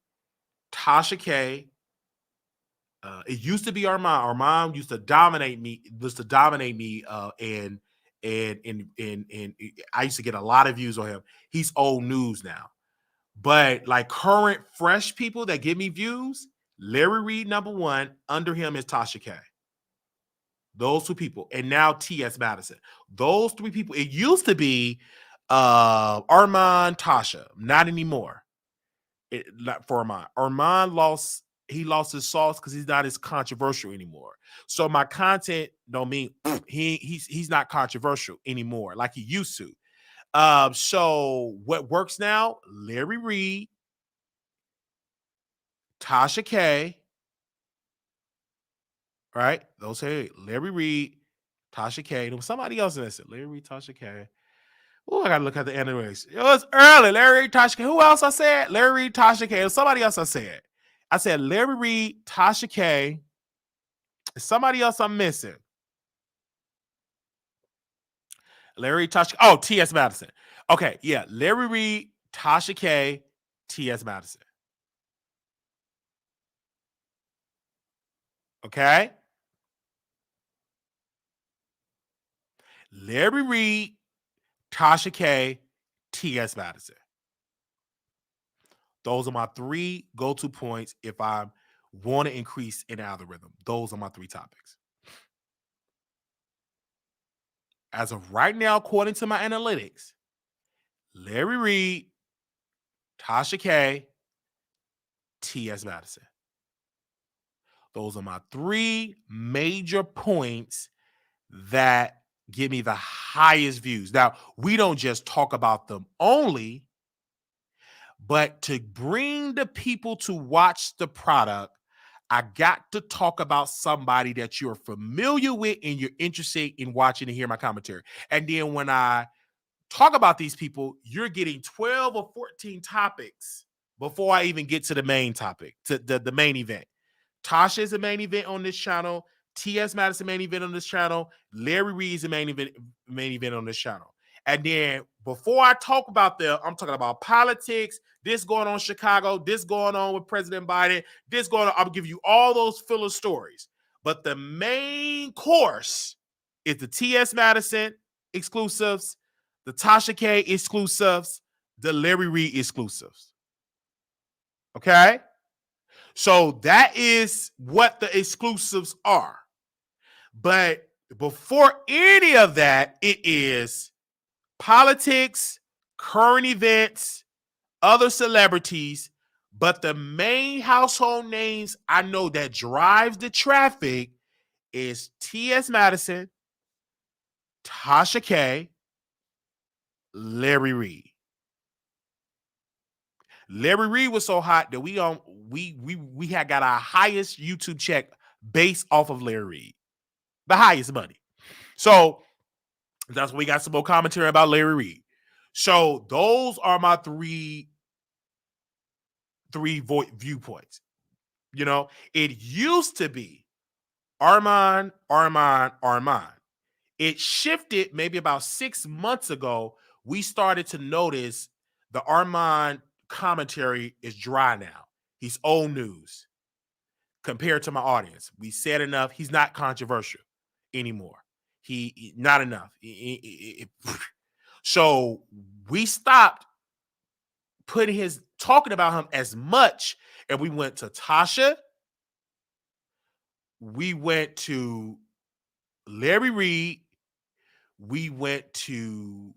A: Tasha K. It used to be Armand. Armand used to dominate me. And I used to get a lot of views on him. He's old news now. But like current fresh people that give me views, Larry Reed number one. Under him is Tasha K. Those two people, and now T.S. Madison. Those three people. It used to be Armand, Tasha. Not anymore. Not for Armand. Armand lost. He lost his sauce because he's not as controversial anymore. So my content don't mean he's not controversial anymore like he used to. So what works now? Larry Reed, Tasha K. Right? Those hey, Larry Reed, Tasha K. There was somebody else in this. Larry Reed, Tasha K. Oh, I gotta look at the analytics. It was early. Larry Reed, Tasha K. Who else I said? Larry Reed, Tasha K. It was somebody else I said. I said Larry Reed, Tasha K. Somebody else I'm missing. Larry, Tasha. Oh, T.S. Madison. Okay, yeah. Larry Reed, Tasha K, T.S. Madison. Okay. Larry Reed, Tasha K, T.S. Madison. Those are my three go-to points if I want to increase an algorithm. Those are my three topics. As of right now, according to my analytics, Larry Reed, Tasha K, T.S. Madison. Those are my three major points that give me the highest views. Now, we don't just talk about them only, but to bring the people to watch the product, I got to talk about somebody that you're familiar with and you're interested in watching and hear my commentary. And then when I talk about these people, you're getting 12 or 14 topics before I even get to the main topic, to the main event. Tasha is the main event on this channel. T.S. Madison main event on this channel. Larry Reed is the main event on this channel. And then before I talk about I'm talking about politics, this going on in Chicago, this going on with President Biden, this going on. I'll give you all those filler stories. But the main course is the T.S. Madison exclusives, the Tasha K exclusives, the Larry Reed exclusives. Okay? So that is what the exclusives are. But before any of that, it is politics, current events, other celebrities. But the main household names I know that drives the traffic is T.S. Madison, Tasha K, Larry Reed. Larry Reed was so hot that we had got our highest YouTube check based off of Larry Reed, the highest money. So that's why we got some more commentary about Larry Reed. So those are my three viewpoints. You know, it used to be Armand. It shifted maybe about 6 months ago. We started to notice the Armand commentary is dry now. He's old news compared to my audience. We said enough. He's not controversial anymore. He not enough. So we stopped talking about him as much, and we went to Tasha. We went to Larry Reed. We went to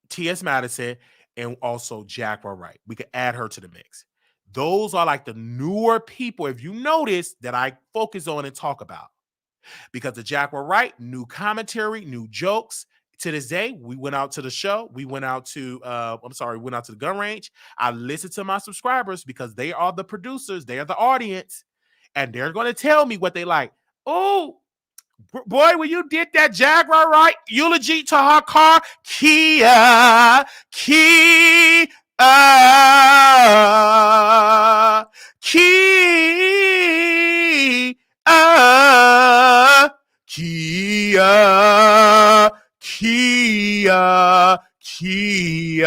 A: T.S. Madison and also Jaguar Wright. We could add her to the mix. Those are like the newer people, if you notice, that I focus on and talk about. Because the Jaguar Wright, new commentary, new jokes, To this day, we went out to the show. We went out to, went out to the gun range. I listened to my subscribers because they are the producers. They are the audience. And they're going to tell me what they like. Oh, boy, when you did that Jaguar right eulogy to her car, Kia, Kia, Kia, Kia, Kia, Kia.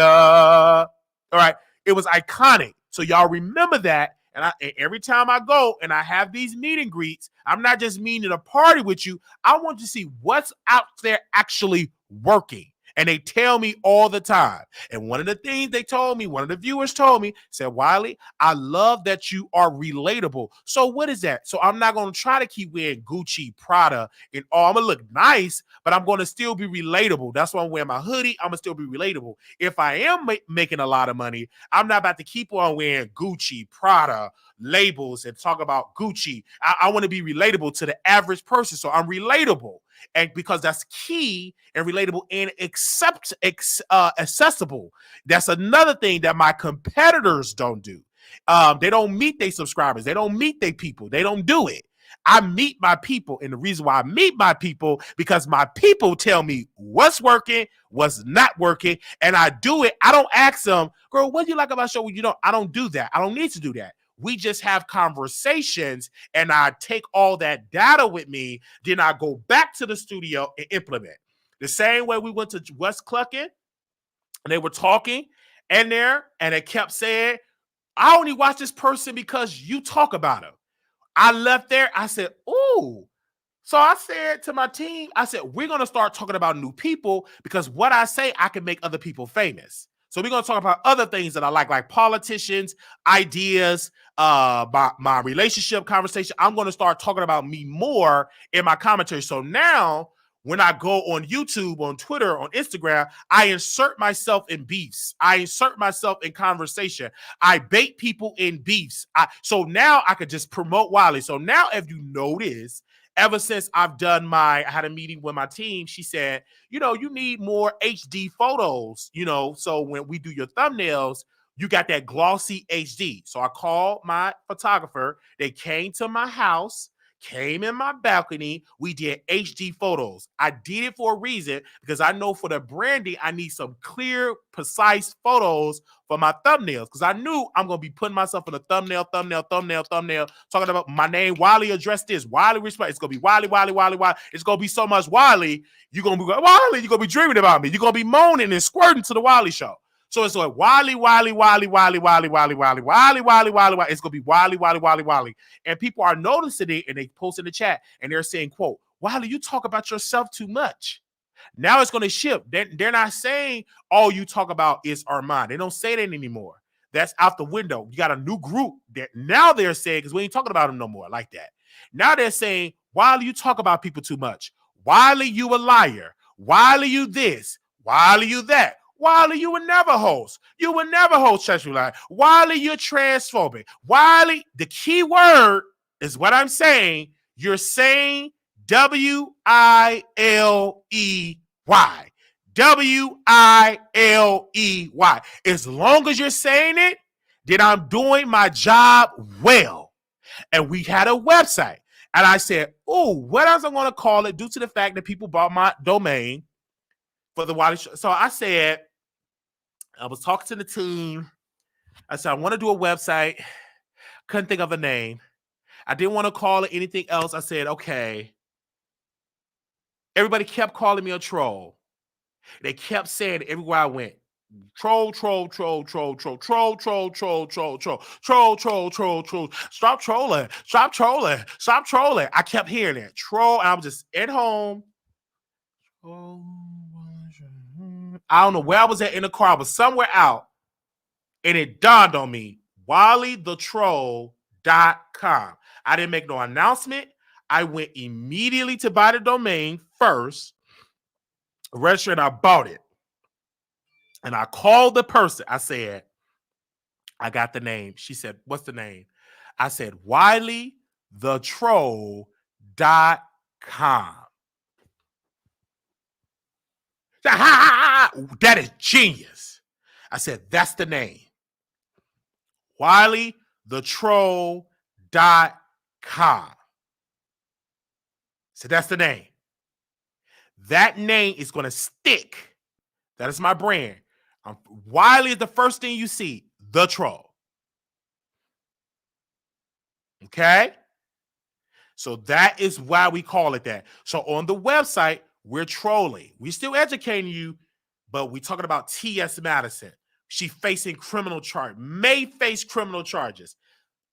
A: All right, it was iconic. So y'all remember that. And every time I go and I have these meet and greets, I'm not just meaning to party with you. I want to see what's out there actually working. And they tell me all the time. And one of the things they told me, one of the viewers told me, said, Wiley, I love that you are relatable. So what is that? So I'm not going to try to keep wearing Gucci, Prada, and all. I'm going to look nice, but I'm going to still be relatable. That's why I'm wearing my hoodie. I'm going to still be relatable. If I am making a lot of money, I'm not about to keep on wearing Gucci, Prada, labels and talk about Gucci. I want to be relatable to the average person. So I'm relatable. And because that's key and relatable and accessible. That's another thing that my competitors don't do. They don't meet their subscribers. They don't meet their people. They don't do it. I meet my people. And the reason why I meet my people, because my people tell me what's working, what's not working, and I do it. I don't ask them, girl, what do you like about the show? You know, I don't do that. I don't need to do that. We just have conversations and I take all that data with me. Then I go back to the studio and implement. The same way we went to West Clucking and they were talking in there and they kept saying, I only watch this person because you talk about him. I left there. I said, ooh. So I said to my team, I said, we're going to start talking about new people because what I say, I can make other people famous. So we're going to talk about other things that I like politicians, ideas, my relationship conversation. I'm going to start talking about me more in my commentary. So now when I go on YouTube, on Twitter, on Instagram, I insert myself in beefs. I insert myself in conversation. I bait people in beefs. So now I could just promote Wiley. So now if you notice, ever since I had a meeting with my team, she said, you know, you need more HD photos, you know, so when we do your thumbnails, you got that glossy HD. So I called my photographer. They came to my house, came in my balcony. We did HD photos. I did it for a reason because I know for the branding, I need some clear, precise photos for my thumbnails because I knew I'm going to be putting myself in a thumbnail, talking about my name, Wiley address this, Wiley respect. It's going to be Wiley. It's going to be so much Wiley. You're going to be Wiley. You're going to be dreaming about me. You're going to be moaning and squirting to the Wiley Show. So it's like Wiley. It's going to be Wiley. And people are noticing it and they post in the chat and they're saying, quote, Wiley, you talk about yourself too much. Now it's going to shift. They're not saying all you talk about is Armand. They don't say that anymore. That's out the window. You got a new group that now they're saying, because we ain't talking about them no more like that. Now they're saying, Wiley, you talk about people too much. Wiley, you a liar. Wiley, you this. Wiley, you that. Wiley, you would never host. You would never host Sexual Life. Wiley, you're transphobic. Wiley, the key word is what I'm saying. You're saying Wiley. Wiley. As long as you're saying it, then I'm doing my job well. And we had a website. And I said, oh, what else I'm going to call it due to the fact that people bought my domain for the Wiley Show. So I said, I was talking to the team. I said, I want to do a website. Couldn't think of a name. I didn't want to call it anything else. I said, okay. Everybody kept calling me a troll. They kept saying it everywhere I went. Troll. Stop trolling. I kept hearing it. Troll. And I was just at home. I don't know where I was at in the car. I was somewhere out. And it dawned on me, WileyTheTroll.com. I didn't make no announcement. I went immediately to buy the domain first, registered, and I bought it. And I called the person. I said, I got the name. She said, what's the name? I said, WileyTheTroll.com. That is genius. I said, that's the name. WileyTheTroll.com. So that's the name. That name is going to stick. That is my brand. Wiley is the first thing you see. The Troll. Okay? So that is why we call it that. So on the website, we're trolling. We're still educating you, but we're talking about T.S. Madison. She facing criminal charge, may face criminal charges.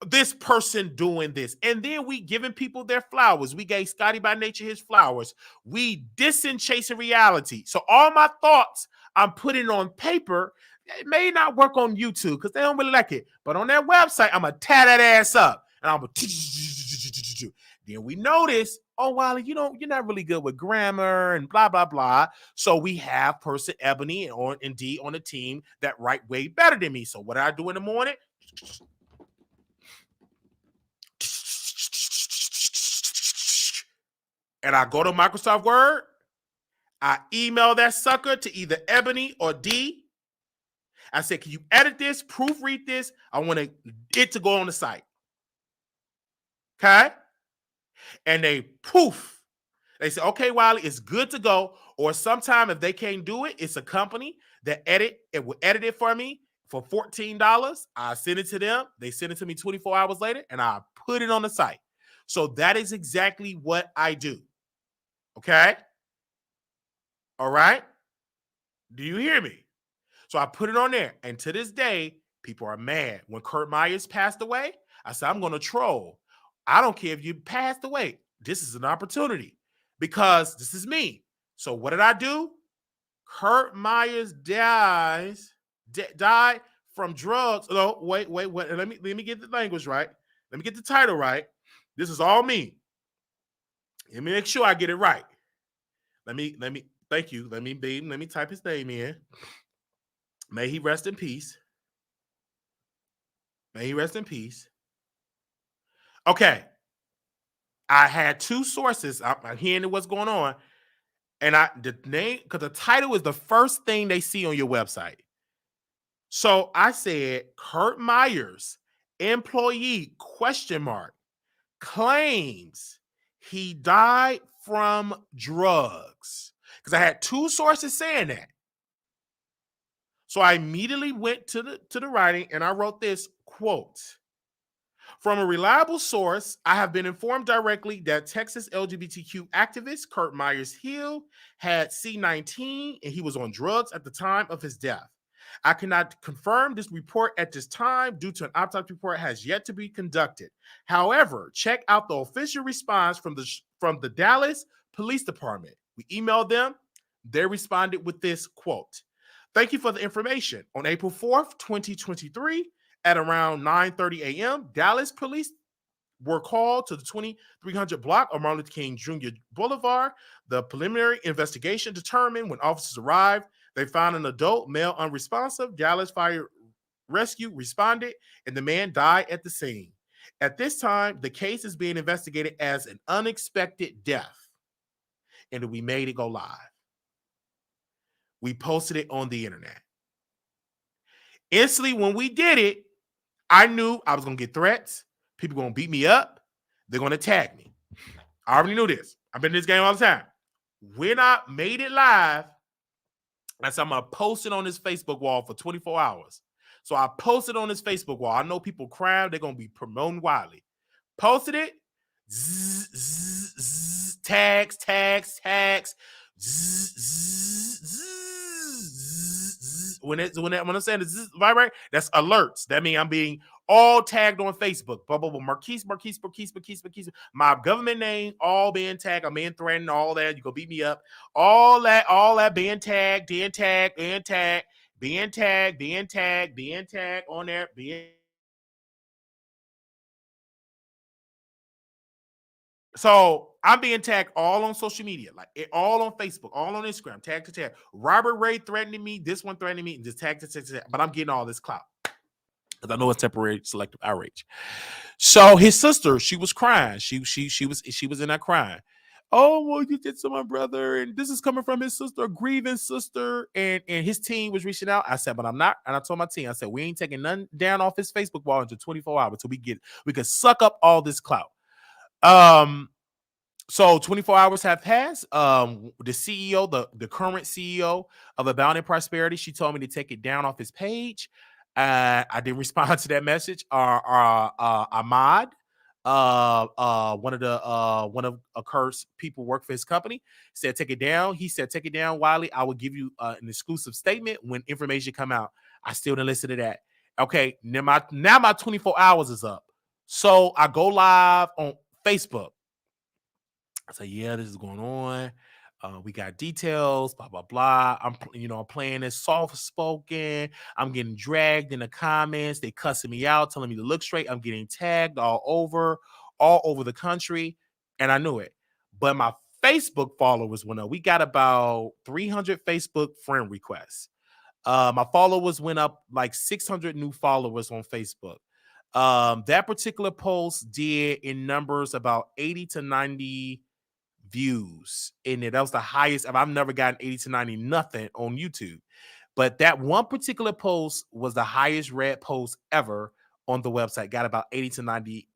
A: This person doing this. And then we giving people their flowers. We gave Scotty by Nature his flowers. We dissing chasing reality. So all my thoughts I'm putting on paper. It may not work on YouTube because they don't really like it. But on their website, I'm going to tear that ass up. And I'm going to... Then we notice, oh, Wiley, you're not really good with grammar and blah, blah, blah. So we have person Ebony and D on the team that write way better than me. So what do I do in the morning? And I go to Microsoft Word. I email that sucker to either Ebony or D. I said, can you edit this, proofread this? I want it to go on the site. Okay? And they poof. They say, okay, Wiley, it's good to go. Or sometime if they can't do it, it's a company that will edit it for me for $14. I send it to them. They send it to me 24 hours later, and I put it on the site. So that is exactly what I do. Okay? All right? Do you hear me? So I put it on there. And to this day, people are mad. When Kurt Myers passed away, I said, I'm going to troll. I don't care if you passed away. This is an opportunity because this is me. So what did I do? Kurt Myers died from drugs. No, wait. Let me get the language right. Let me get the title right. This is all me. Let me make sure I get it right. Let me thank you. Let me type his name in. May he rest in peace. May he rest in peace. Okay. I had two sources. I'm hearing what's going on. And the name, because the title is the first thing they see on your website. So I said, Kurt Myers, employee, ? Claims he died from drugs. Because I had two sources saying that. So I immediately went to the writing and I wrote this quote. From a reliable source, I have been informed directly that Texas LGBTQ activist Kurt Myers-Hill had C-19 and he was on drugs at the time of his death. I cannot confirm this report at this time due to an autopsy report has yet to be conducted. However, check out the official response from the Dallas Police Department. We emailed them. They responded with this quote. Thank you for the information. On April 4th, 2023, at around 9:30 a.m., Dallas police were called to the 2300 block of Martin Luther King Jr. Boulevard. The preliminary investigation determined when officers arrived, they found an adult male unresponsive. Dallas Fire Rescue responded, and the man died at the scene. At this time, the case is being investigated as an unexpected death, and we made it go live. We posted it on the internet. Instantly, when we did it, I knew I was going to get threats. People going to beat me up. They're going to tag me. I already knew this. I've been in this game all the time. When I made it live, I said I'm going to post it on this Facebook wall for 24 hours. So I posted on this Facebook wall. I know people crying. They're going to be promoting Wiley. Posted it. Zzz, zzz, zzz, tags. Zzz, zzz, zzz. When I'm saying this vibrate, that's alerts. That means I'm being all tagged on Facebook. Blah, blah, blah. Marquise. My government name, all being tagged. I'm being threatened, all that. You go beat me up. All that being tagged, being tagged on there, So I'm being tagged all on social media, like all on Facebook, all on Instagram, tag to tag. Robert Ray threatening me, this one threatening me, and just tag to tag. But I'm getting all this clout because I know it's temporary selective outrage. So his sister, she was crying. She was in there crying. oh, well, you did to my brother, and this is coming from his sister, a grieving sister, and his team was reaching out. I said, but I'm not. And I told my team, I said, we ain't taking none down off his Facebook wall until 24 hours until we can suck up all this clout. So 24 hours have passed. The CEO, the current CEO of Abounding Prosperity, she told me to take it down off his page. I didn't respond to that message. Ahmad, one of Kurt's people work for his company, said take it down. He said take it down, Wiley. I will give you an exclusive statement when information come out. I still didn't listen to that. Okay, now my 24 hours is up. So I go live on Facebook. I say, yeah, this is going on. We got details, blah, blah, blah. I'm playing this soft spoken. I'm getting dragged in the comments. They cussing me out, telling me to look straight. I'm getting tagged all over the country. And I knew it. But my Facebook followers went up. We got about 300 Facebook friend requests. My followers went up like 600 new followers on Facebook. That particular post did in numbers about 80 to 90 views in it. That was the highest. I've never gotten 80 to 90 nothing on YouTube. But that one particular post was the highest read post ever on the website. Got about 80 to 90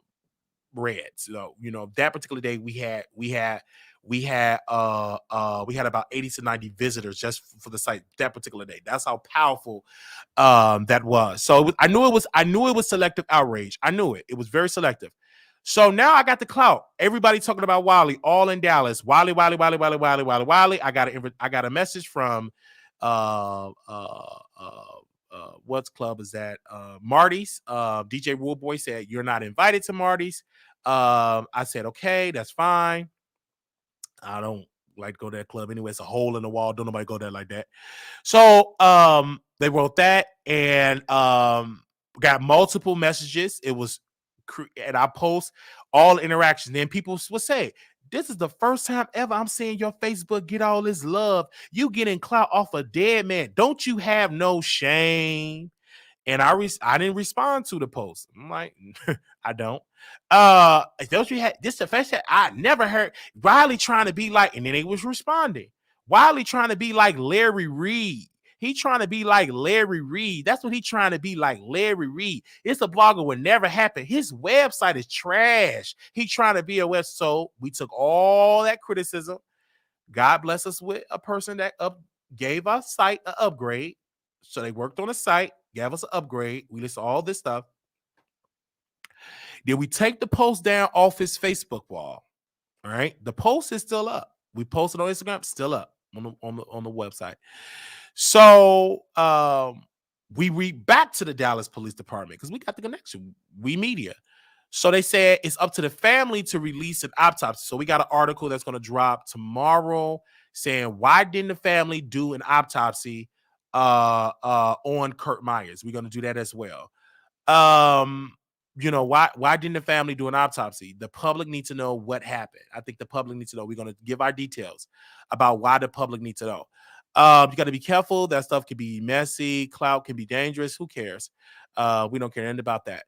A: reads. So, that particular day we had about 80 to 90 visitors just for the site that particular day. That's how powerful that was. So I knew it was selective outrage. I knew it. It was very selective. So now I got the clout. Everybody talking about Wiley, all in Dallas. Wiley. I got a message from what's club is that? Marty's. DJ Rule Boy said you're not invited to Marty's. I said okay, that's fine. I don't like to go to that club anyway. It's a hole in the wall. Don't nobody go there like that. So they wrote that and got multiple messages. It was and I post all interactions. Then people would say, this is the first time ever I'm seeing your Facebook get all this love. You getting clout off a dead man. Don't you have no shame? And I didn't respond to the post. I'm like, I don't. Don't you have this the first time I never heard Wiley trying to be like, and then they was responding. Wiley trying to be like Larry Reed. He trying to be like Larry Reed. That's what he trying to be like Larry Reed. It's a blogger would never happen. His website is trash. He trying to be a web. So we took all that criticism. God bless us with a person that gave our site an upgrade. So they worked on the site, gave us an upgrade. We listed all this stuff. Then we take the post down off his Facebook wall. All right. The post is still up. We posted on Instagram, still up on the website. So we read back to the Dallas Police Department because we got the connection. We media. So they said it's up to the family to release an autopsy. So we got an article that's going to drop tomorrow saying why didn't the family do an autopsy on Kurt Myers? We're going to do that as well. Why didn't the family do an autopsy? The public needs to know what happened. I think the public needs to know. We're going to give our details about why the public needs to know. You got to be careful. That stuff can be messy. Clout can be dangerous. Who cares? We don't care anything about that.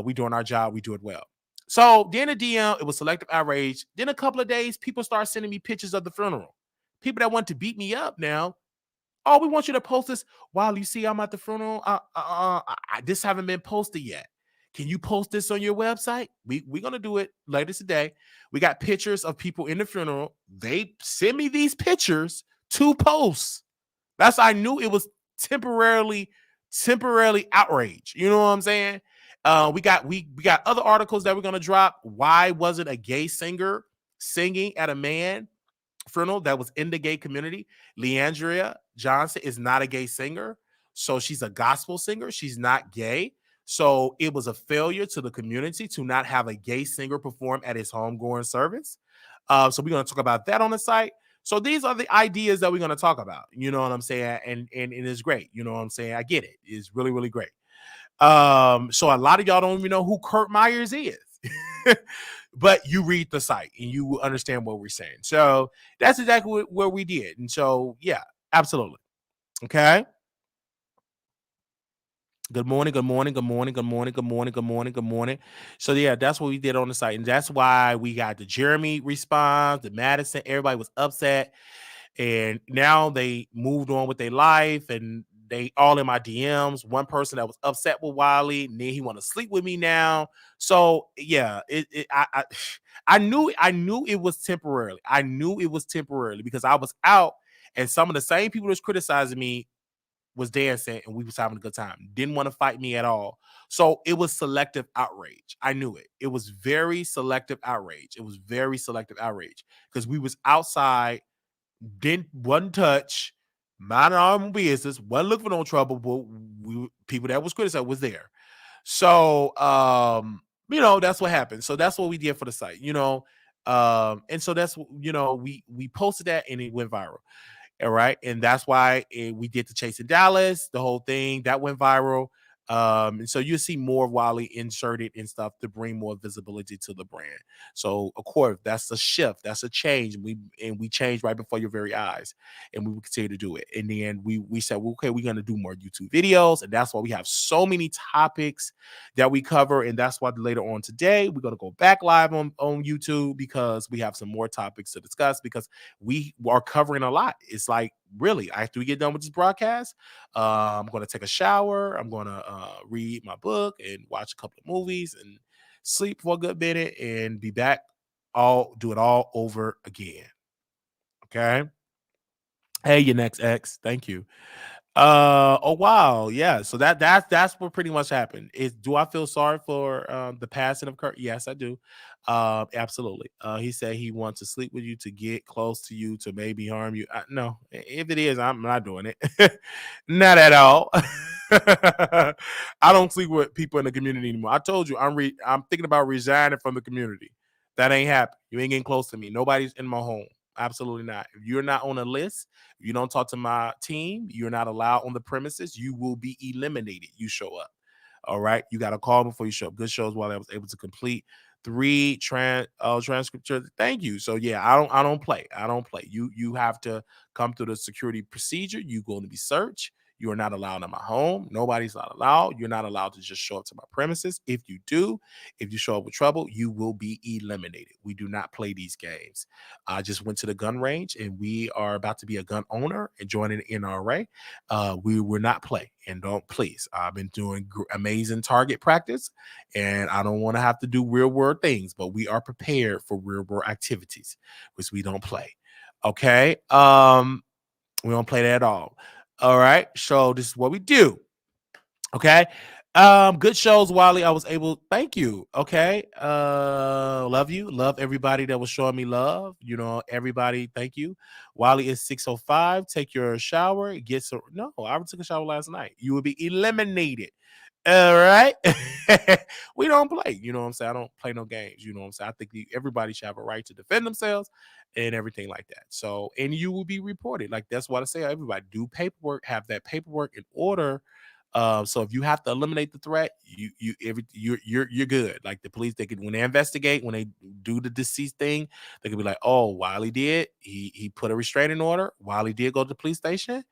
A: We doing our job. We do it well. So then the DM, it was selective outrage. Then a couple of days, people start sending me pictures of the funeral. People that want to beat me up now. Oh, we want you to post this while you see I'm at the funeral. This haven't been posted yet. Can you post this on your website? We're going to do it later today. We got pictures of people in the funeral. They send me these pictures to post. That's I knew it was temporarily outrage. You know what I'm saying? We got other articles that we're going to drop. Why wasn't a gay singer singing at a man funeral that was in the gay community? Leandria Johnson is not a gay singer, so she's a gospel singer. She's not gay. So it was a failure to the community to not have a gay singer perform at his homegoing service. So we're going to talk about that on the site. So these are the ideas that we're going to talk about. You know what I'm saying? And it's great. You know what I'm saying? I get it. It's really, really great. So a lot of y'all don't even know who Kurt Myers is. But you read the site and you understand what we're saying. So that's exactly what we did. And so, yeah, absolutely. Okay. Good morning, good morning, good morning, good morning, good morning, good morning, good morning. So yeah, that's what we did on the site, and that's why we got the Jeremy response, the Madison. Everybody was upset, and now they moved on with their life, and they all in my DMs. One person that was upset with Wiley, and then he want to sleep with me now. So yeah, I knew it was temporarily. I knew it was temporarily because I was out, and some of the same people that's criticizing me was dancing and we was having a good time. Didn't want to fight me at all. So it was selective outrage. I knew it. It was very selective outrage. It was very selective outrage because we was outside, didn't one touch, minding our own business, wasn't looking for no trouble, but people that was criticized was there. So that's what happened. So that's what we did for the site. And so that's we posted that and it went viral. All right. And that's why we did the Chase in Dallas, the whole thing that went viral. And so you'll see more of Wiley inserted and stuff to bring more visibility to the brand. So of course, that's a shift, that's a change. We changed right before your very eyes, and we will continue to do it. And then we said, well, okay, we're gonna do more YouTube videos, and that's why we have so many topics that we cover. And that's why later on today we're gonna go back live on YouTube because we have some more topics to discuss because we are covering a lot. It's like really after we get done with this broadcast, I'm going to take a shower. I'm going to read my book and watch a couple of movies and sleep for a good minute and be back. All do it all over again. Okay. Hey, your next ex. Thank you. Oh wow, yeah. So that's what pretty much happened. Is do I feel sorry for the passing of Kurt? Yes, I do. Absolutely. He said he wants to sleep with you to get close to you to maybe harm you. No, if it is, I'm not doing it. Not at all. I don't sleep with people in the community anymore. I told you I'm thinking about resigning from the community. That ain't happening. You ain't getting close to me. Nobody's in my home. Absolutely not. If you're not on a list, if you don't talk to my team, you're not allowed on the premises, you will be eliminated. You show up. All right. You got to call before you show up. Good shows while I was able to complete three transcripts. Thank you. So yeah, I don't play. I don't play. You have to come through the security procedure. You're going to be searched. You are not allowed in my home. Nobody's not allowed. You're not allowed to just show up to my premises. If you do, if you show up with trouble, you will be eliminated. We do not play these games. I just went to the gun range and we are about to be a gun owner and joining the NRA. We will not play and don't please. I've been doing amazing target practice and I don't want to have to do real world things, but we are prepared for real world activities, which we don't play. Okay. We don't play that at all. All right. So this is what we do. Okay. Good shows, Wiley. I was able, thank you. Okay. Love you. Love everybody that was showing me love. Everybody, thank you. Wiley is 6:05. Take your shower. No, I took a shower last night. You will be eliminated. All right. We don't play. You know what I'm saying? I don't play no games. You know what I'm saying? I think everybody should have a right to defend themselves and everything like that. So, and you will be reported. Like that's what I say. Everybody do paperwork, have that paperwork in order. So if you have to eliminate the threat, you're good. Like the police, they can when they investigate, when they do the deceased thing, they can be like, oh, Wiley did. He put a restraining order. Wiley did go to the police station.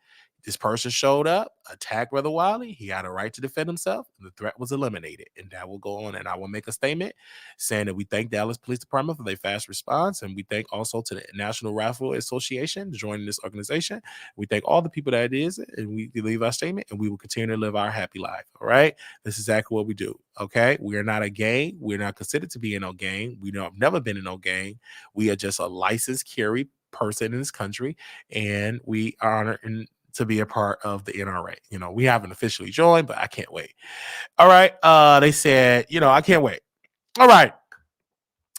A: This person showed up, attacked Brother Wiley. He had a right to defend himself. And the threat was eliminated. And that will go on. And I will make a statement saying that we thank Dallas Police Department for their fast response. And we thank also to the National Rifle Association joining this organization. We thank all the people that it is. And we leave our statement and we will continue to live our happy life. All right. This is exactly what we do. Okay. We are not a gang. We're not considered to be in no gang. We have never been in no gang. We are just a licensed carry person in this country. And we are honored to be a part of the NRA. We haven't officially joined, but I can't wait. All right. They said, I can't wait. All right.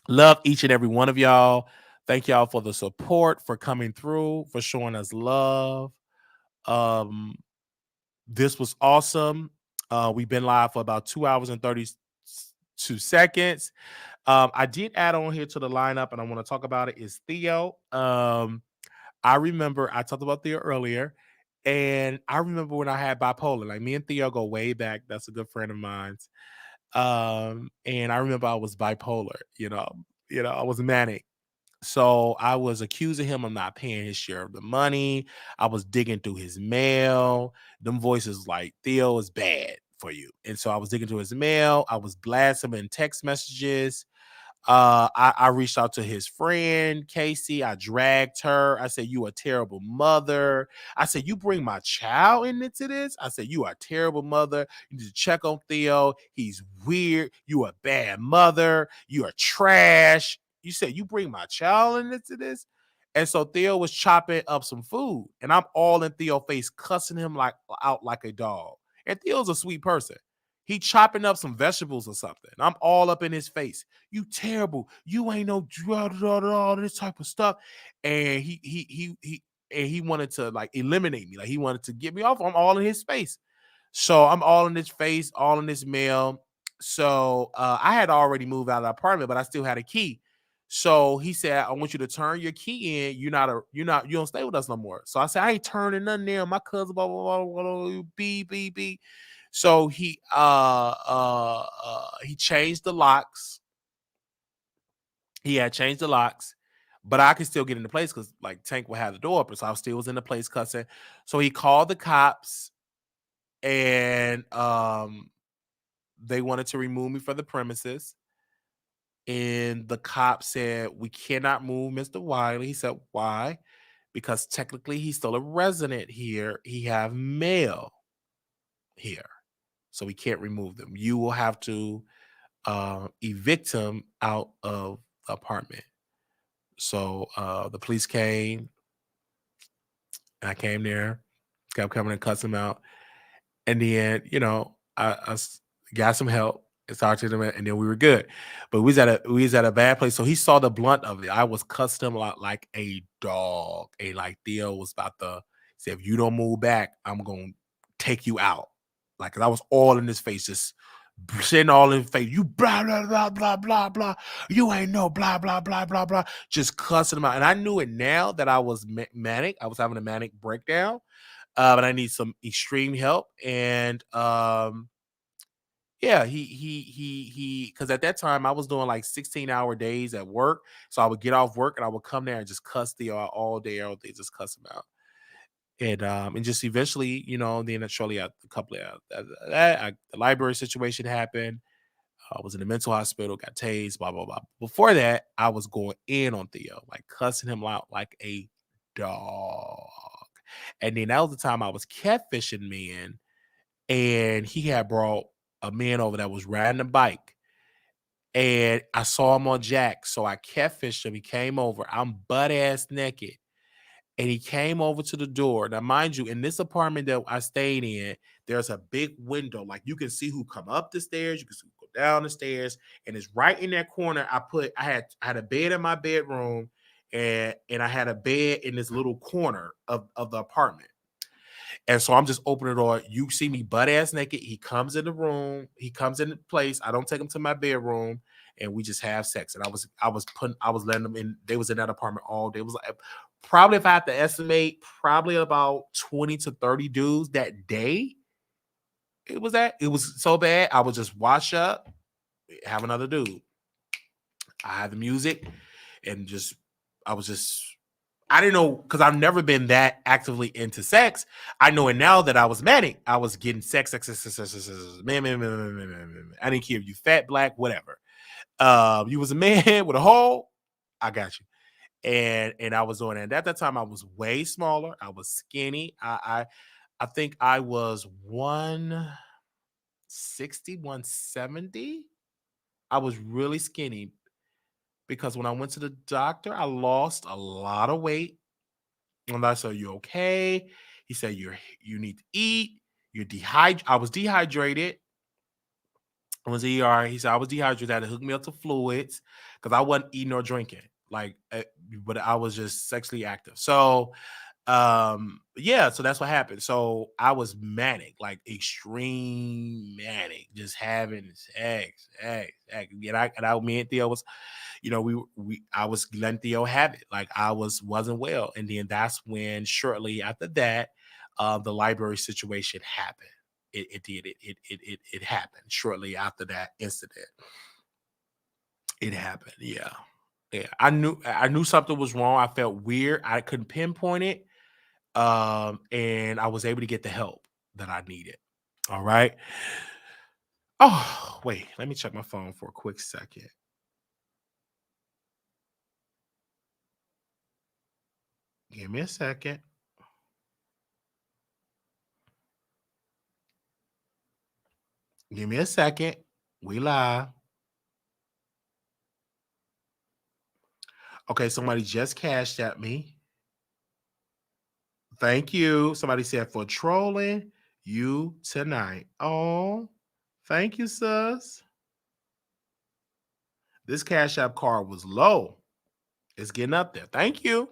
A: Love each and every one of y'all. Thank y'all for the support, for coming through, for showing us love. This was awesome. We've been live for about 2 hours and 32 seconds. I did add on here to the lineup, and I want to talk about it, is Theo. I remember I talked about Theo earlier, and I remember when I had bipolar. Like me and Theo go way back. That's a good friend of mine. And I remember I was bipolar. I was manic. So I was accusing him of not paying his share of the money. I was digging through his mail. Them voices like Theo is bad for you. And so I was digging through his mail. I was blasting him in text messages. I reached out to his friend Casey. I dragged her. I said, "You a terrible mother." I said, "You bring my child into this." I said, "You are a terrible mother. You need to check on Theo. He's weird. You a bad mother. You are trash." You said, "You bring my child into this." And so Theo was chopping up some food, and I'm all in Theo's face, cussing him out like a dog. And Theo's a sweet person. He chopping up some vegetables or something. I'm all up in his face. "You terrible. You ain't no all this type of stuff." And he wanted to like eliminate me. Like he wanted to get me off. I'm all in his face. So I'm all in his face, all in his mail. So I had already moved out of the apartment, but I still had a key. So he said, "I want you to turn your key in. You don't stay with us no more." So I said, "I ain't turning nothing there. My cousin, blah, blah, blah, blah, blah, beep, beep, beep." So he changed the locks. He had changed the locks, but I could still get into place because like Tank would have the door open. So I still was in the place cussing. So he called the cops and they wanted to remove me from the premises. And the cop said, "We cannot move Mr. Wiley." He said, "Why?" "Because technically he's still a resident here. He have mail here. So we can't remove them. You will have to evict him out of the apartment." So the police came. I came there, kept coming and cussed him out. In the end, I got some help and talked to them, and then we were good. But we was at a bad place. So he saw the blunt of it. I was cussing him out like a dog. And like Theo was about to say, "If you don't move back, I'm gonna take you out." Like, 'cause I was all in his face, just sitting all in his face. "You blah blah blah blah blah blah. You ain't no blah blah blah blah blah." Just cussing him out. And I knew it now that I was manic. I was having a manic breakdown. But I need some extreme help. And yeah, because at that time I was doing like 16-hour days at work. So I would get off work and I would come there and just cuss Theo out all day, just cuss him out. And just eventually, then shortly a couple of after that, the library situation happened. I was in the mental hospital, got tased, blah, blah, blah. Before that, I was going in on Theo, like cussing him out like a dog. And then that was the time I was catfishing men, and he had brought a man over that was riding a bike. And I saw him on Jack. So I catfished him. He came over. I'm butt ass naked. And he came over to the door. Now, mind you, in this apartment that I stayed in, there's a big window. Like you can see who come up the stairs, you can see who go down the stairs, and it's right in that corner. I had a bed in my bedroom, and I had a bed in this little corner of the apartment. And so I'm just opening the door. You see me butt ass naked. He comes in the room. He comes in the place. I don't take him to my bedroom, and we just have sex. And I was letting them in. They was in that apartment all day. It was like probably, if I had to estimate, probably about 20 to 30 dudes that day. It was so bad. I would just wash up, have another dude. I had the music, and I didn't know, because I've never been that actively into sex. I know it now that I was manic. I was getting sex, man, man, man, man, man, man, man. I didn't care if you fat, black, whatever. You was a man with a hole, I got you. And I was doing it. And at that time, I was way smaller. I was skinny. I think I was 160, 170. I was really skinny because when I went to the doctor, I lost a lot of weight. And I said, "Are you okay?" He said, "You need to eat. You're dehydrated." I was dehydrated. I was ER. He said I was dehydrated. They had to hook me up to fluids because I wasn't eating or drinking. But I was just sexually active. So yeah, so that's what happened. So I was manic, like extreme manic, just having sex. Me and Theo was, I was letting Theo have it. Like I wasn't well. And then that's when shortly after that, the library situation happened. It happened shortly after that incident. It happened. Yeah. Yeah. I knew something was wrong. I felt weird. I couldn't pinpoint it. And I was able to get the help that I needed. All right. Oh, wait. Let me check my phone for a quick second. Give me a second. Give me a second. We live. Okay, somebody just cashed at me. Thank you. Somebody said for trolling you tonight. Oh, thank you, sis. This Cash App card was low. It's getting up there. Thank you.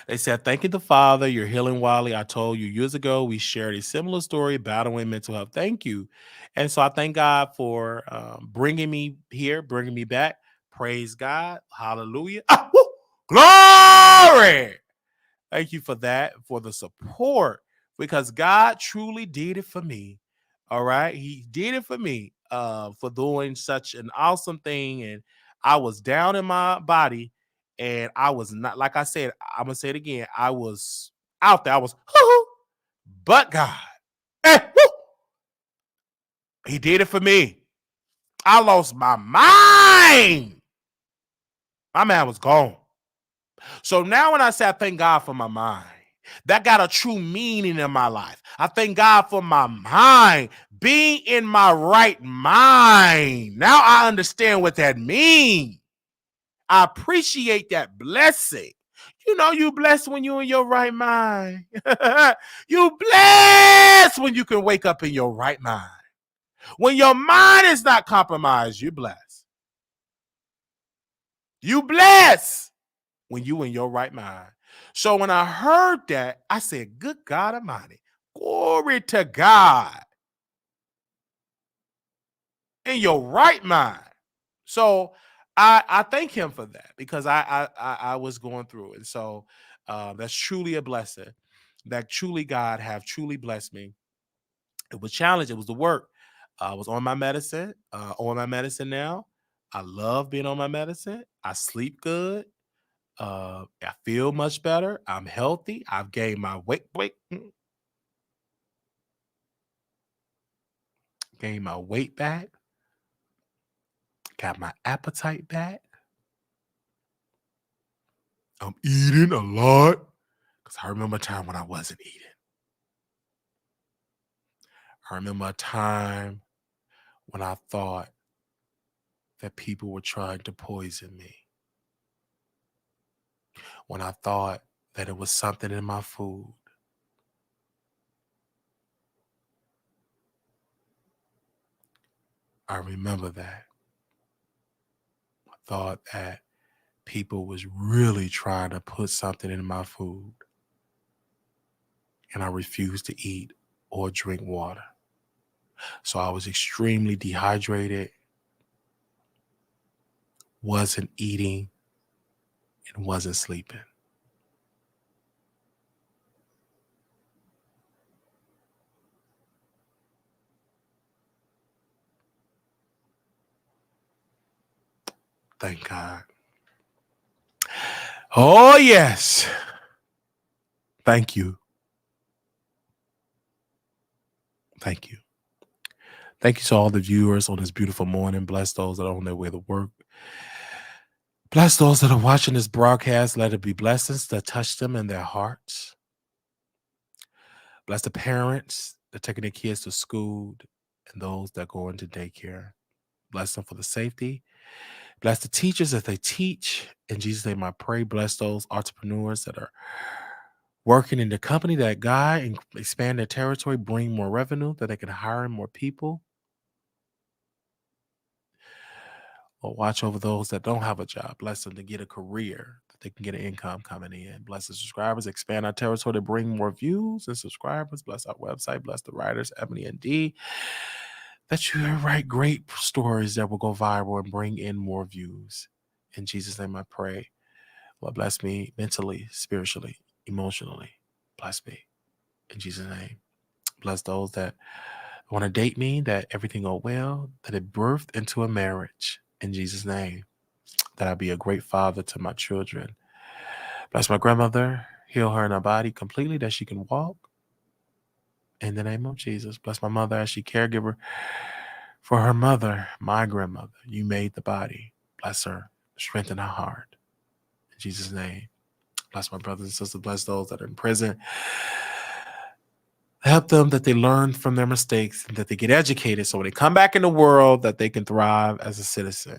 A: They said, thank you, the Father. You're healing, Wiley. I told you years ago we shared a similar story battling mental health. Thank you. And so I thank God for bringing me here, bringing me back. Praise God. Hallelujah. Ah, woo! Glory. Thank you for that, for the support, because God truly did it for me. All right. He did it for me for doing such an awesome thing. And I was down in my body and I was not, like I said, I'm going to say it again. I was out there. I was, but God, woo, he did it for me. I lost my mind. My man was gone. So now when I say I thank God for my mind, that got a true meaning in my life. I thank God for my mind, being in my right mind. Now I understand what that means. I appreciate that blessing. You know, you blessed when you're in your right mind. You blessed when you can wake up in your right mind. When your mind is not compromised, you blessed. You blessed when you in your right mind. So when I heard that, I said, good God Almighty, glory to God, in your right mind. So I thank him for that, because I was going through it. And so that's truly a blessing. That truly God have truly blessed me. It was challenge. It was the work. I was on my medicine now. I love being on my medicine. I sleep good. I feel much better. I'm healthy. I've gained my gained my weight back. Got my appetite back. I'm eating a lot, because I remember a time when I wasn't eating. I remember a time when I thought that people were trying to poison me. When I thought that it was something in my food. I remember that. I thought that people was really trying to put something in my food. And I refused to eat or drink water. So I was extremely dehydrated, wasn't eating, and wasn't sleeping. Thank God. Oh, yes. Thank you. Thank you. Thank you to all the viewers on this beautiful morning. Bless those that are on their way to work. Bless those that are watching this broadcast. Let it be blessings that touch them in their hearts. Bless the parents that are taking their kids to school and those that go into daycare. Bless them for the safety. Bless the teachers as they teach. In Jesus' name I pray. Bless those entrepreneurs that are working in the company that God and expand their territory, bring more revenue, that they can hire more people. Or watch over those that don't have a job. Bless them to get a career, that they can get an income coming in. Bless the subscribers, expand our territory to bring more views and subscribers. Bless our website. Bless the writers, Ebony and D, that you write great stories that will go viral and bring in more views. In Jesus' name I pray. Lord, bless me mentally, spiritually, emotionally. Bless me. In Jesus' name. Bless those that want to date me, that everything go well, that it birthed into a marriage. In Jesus' name. That I be a great father to my children. Bless my grandmother, heal her in her body completely, that she can walk In the name of Jesus, bless my mother as she caregiver for her mother, my grandmother. You made the body. Bless her. Strengthen her heart. In Jesus' name. Bless my brothers and sisters. Bless those that are in prison. Help them that they learn from their mistakes and that they get educated so when they come back in the world that they can thrive as a citizen.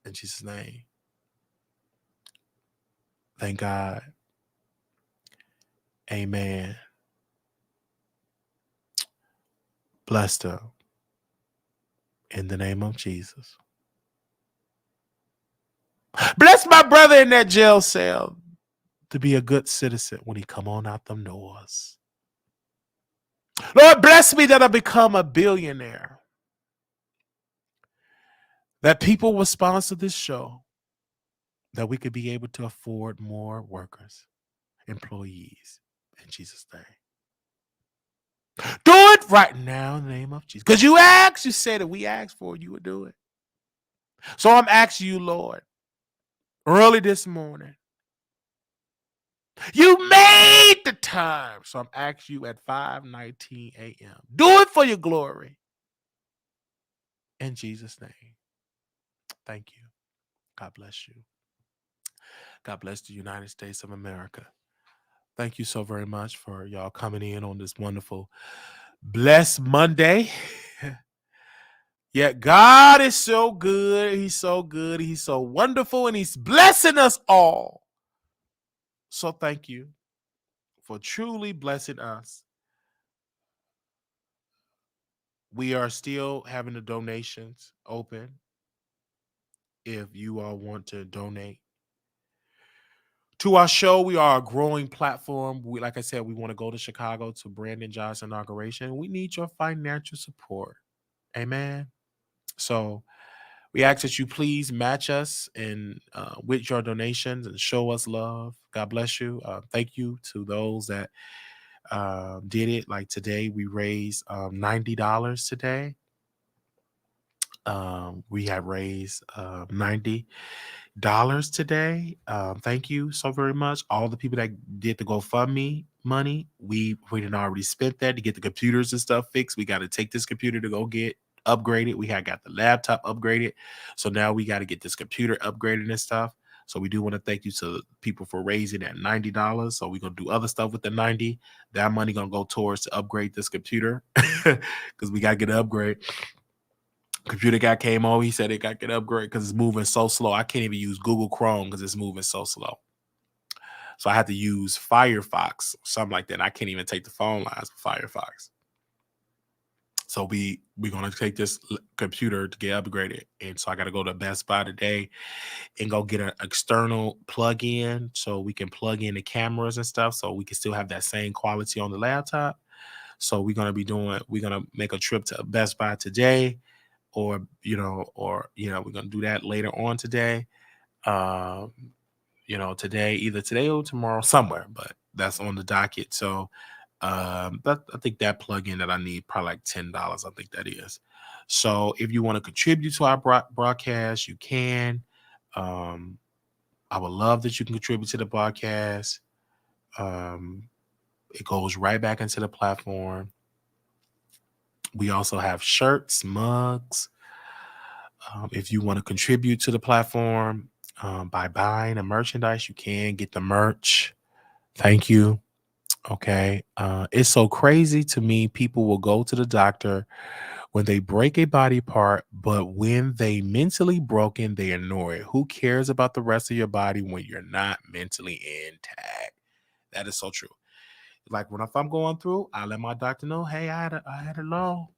A: In Jesus' name. Thank God. Amen. Bless them. In the name of Jesus. Bless my brother in that jail cell to be a good citizen when he come on out them doors. Lord, bless me that I become a billionaire. That people will sponsor this show. That we could be able to afford more workers, employees. In Jesus' name. Do it right now in the name of Jesus. Because you asked, you said that we asked for it, you would do it. So I'm asking you, Lord, early this morning. You made the time. So I'm asking you at 5:19 a.m. Do it for your glory. In Jesus' name. Thank you. God bless you. God bless the United States of America. Thank you so very much for y'all coming in on this wonderful, blessed Monday. Yeah, God is so good. He's so good. He's so wonderful, and he's blessing us all. So thank you for truly blessing us. We are still having the donations open. If you all want to donate to our show, we are a growing platform. Like I said, we want to go to Chicago to Brandon Johnson inauguration. We need your financial support. Amen. So we ask that you please match us and with your donations and show us love. God bless you. Thank you to those that did it. Like today, we raised $90 today. We have raised $90 today. Thank you so very much. All the people that did the GoFundMe money, we didn't already spent that to get the computers and stuff fixed. We got to take this computer to go get upgraded. We had got the laptop upgraded. So now we got to get this computer upgraded and stuff. So we do want to thank you to people for raising that $90. So we're going to do other stuff with the 90. That money going to go towards to upgrade this computer because we got to get an upgrade. Computer guy came over. He said it got to get upgrade because it's moving so slow. I can't even use Google Chrome because it's moving so slow. So I had to use Firefox, something like that. And I can't even take the phone lines with Firefox. So we're going to take this computer to get upgraded. And so I got to go to Best Buy today and go get an external plug-in so we can plug in the cameras and stuff so we can still have that same quality on the laptop. So we're going to make a trip to Best Buy today or we're going to do that later on today. Either today or tomorrow somewhere, but that's on the docket. So I think that plug-in that I need probably like $10. I think that is. So if you want to contribute to our broadcast, you can. I would love that you can contribute to the broadcast. It goes right back into the platform. We also have shirts, mugs. If you want to contribute to the platform by buying a merchandise, you can get the merch. Thank you. Okay. It's so crazy to me. People will go to the doctor when they break a body part, but when they mentally broken, they ignore it. Who cares about the rest of your body when you're not mentally intact? That is so true. Like if I'm going through, I let my doctor know, hey, I had a low.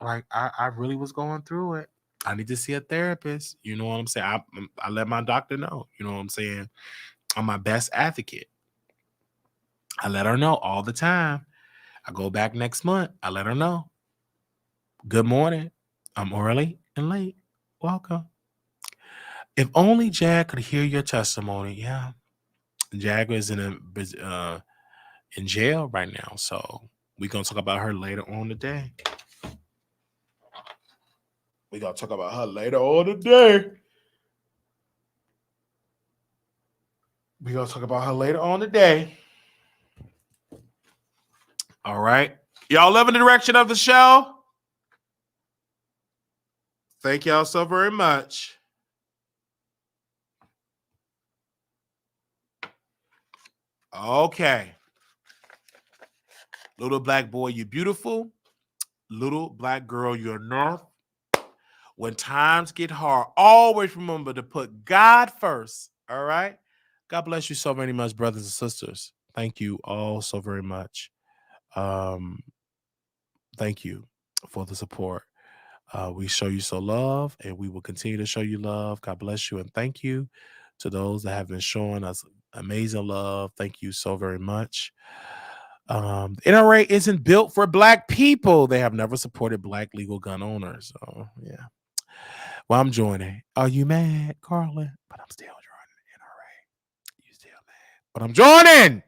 A: Like I really was going through it. I need to see a therapist. You know what I'm saying? I let my doctor know. You know what I'm saying? I'm my best advocate. I let her know all the time. I go back next month. I let her know. Good morning. I'm early and late. Welcome. If only Jag could hear your testimony. Yeah. Jag is in jail right now. So we're going to talk about her later on today. We're going to talk about her later on today. We're going to talk about her later on today. All right. Y'all loving the direction of the show? Thank y'all so very much. Okay. Little black boy, you beautiful. Little black girl, you're enough. When times get hard, always remember to put God first. All right. God bless you so very much, brothers and sisters. Thank you all so very much. Thank you for the support. We show you so love, and we will continue to show you love. God bless you, and thank you to those that have been showing us amazing love. Thank you so very much. NRA isn't built for black people. They have never supported black legal gun owners. So yeah. Well, I'm joining. Are you mad, Carla? But I'm still joining NRA. You still mad? But I'm joining.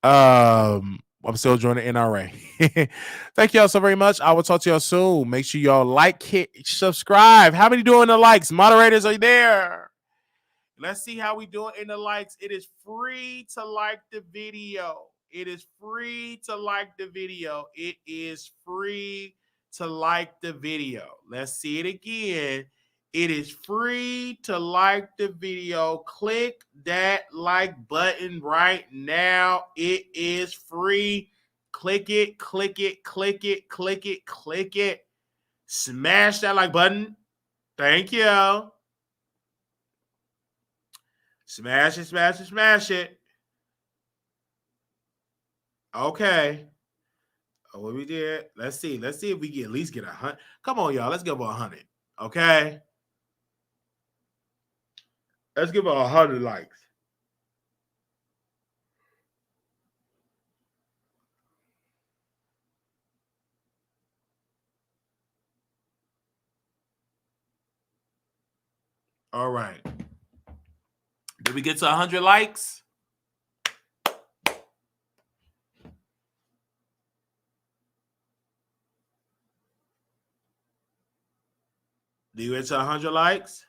A: I'm still joining NRA. Thank y'all so very much. I will talk to y'all soon. Make sure y'all like, hit, subscribe. How many doing the likes? Moderators are there. Let's see how we doing in the likes. It is free to like the video. It is free to like the video. It is free to like the video. Let's see it again. It is free to like the video. Click that like button right now. It is free. Click it, click it, click it, click it, click it. Smash that like button. Thank you. Smash it, smash it, smash it. Okay. What we did. Let's see. Let's see if we can at least get 100. Come on, y'all. Let's give her 100. Okay. Let's give her 100 likes. All right. Did we get to 100 likes? Did we get to 100 likes?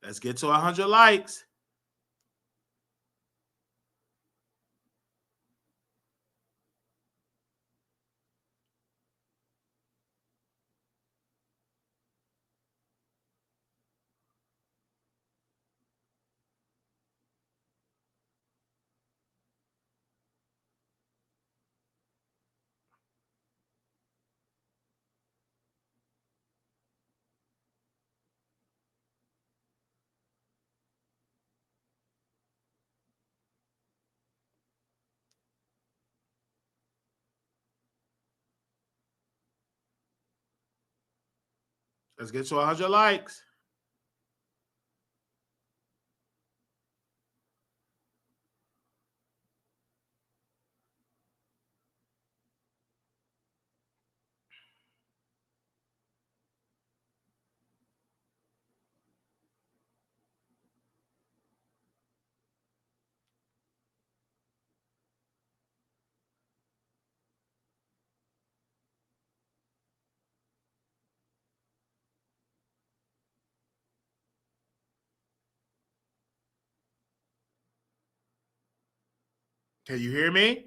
A: Let's get to 100 likes. Let's get to 100 likes. Can you hear me?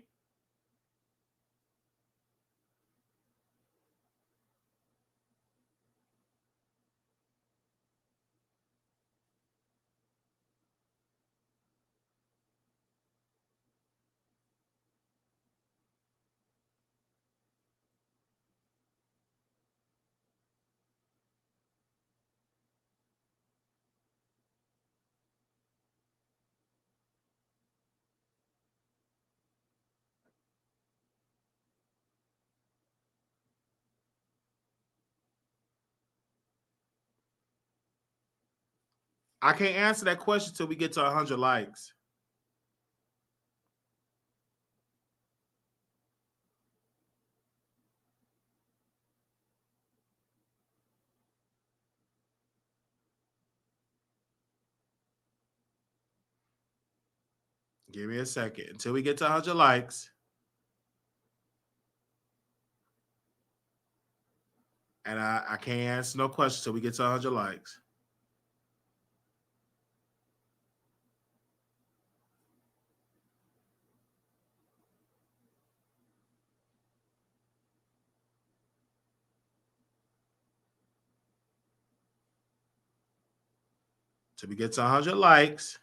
A: I can't answer that question till we get to 100 likes. Give me a second until we get to 100 likes. And I can't answer no questions till we get to 100 likes. Till we get to 100 likes.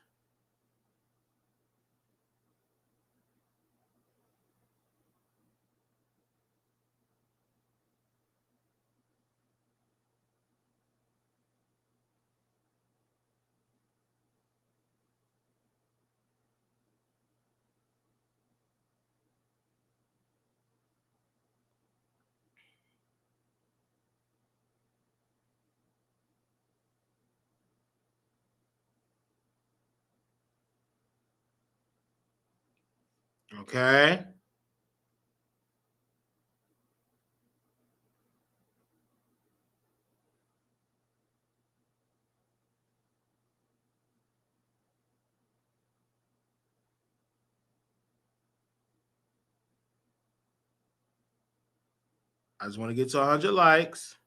A: Okay. I just want to get to 100 likes.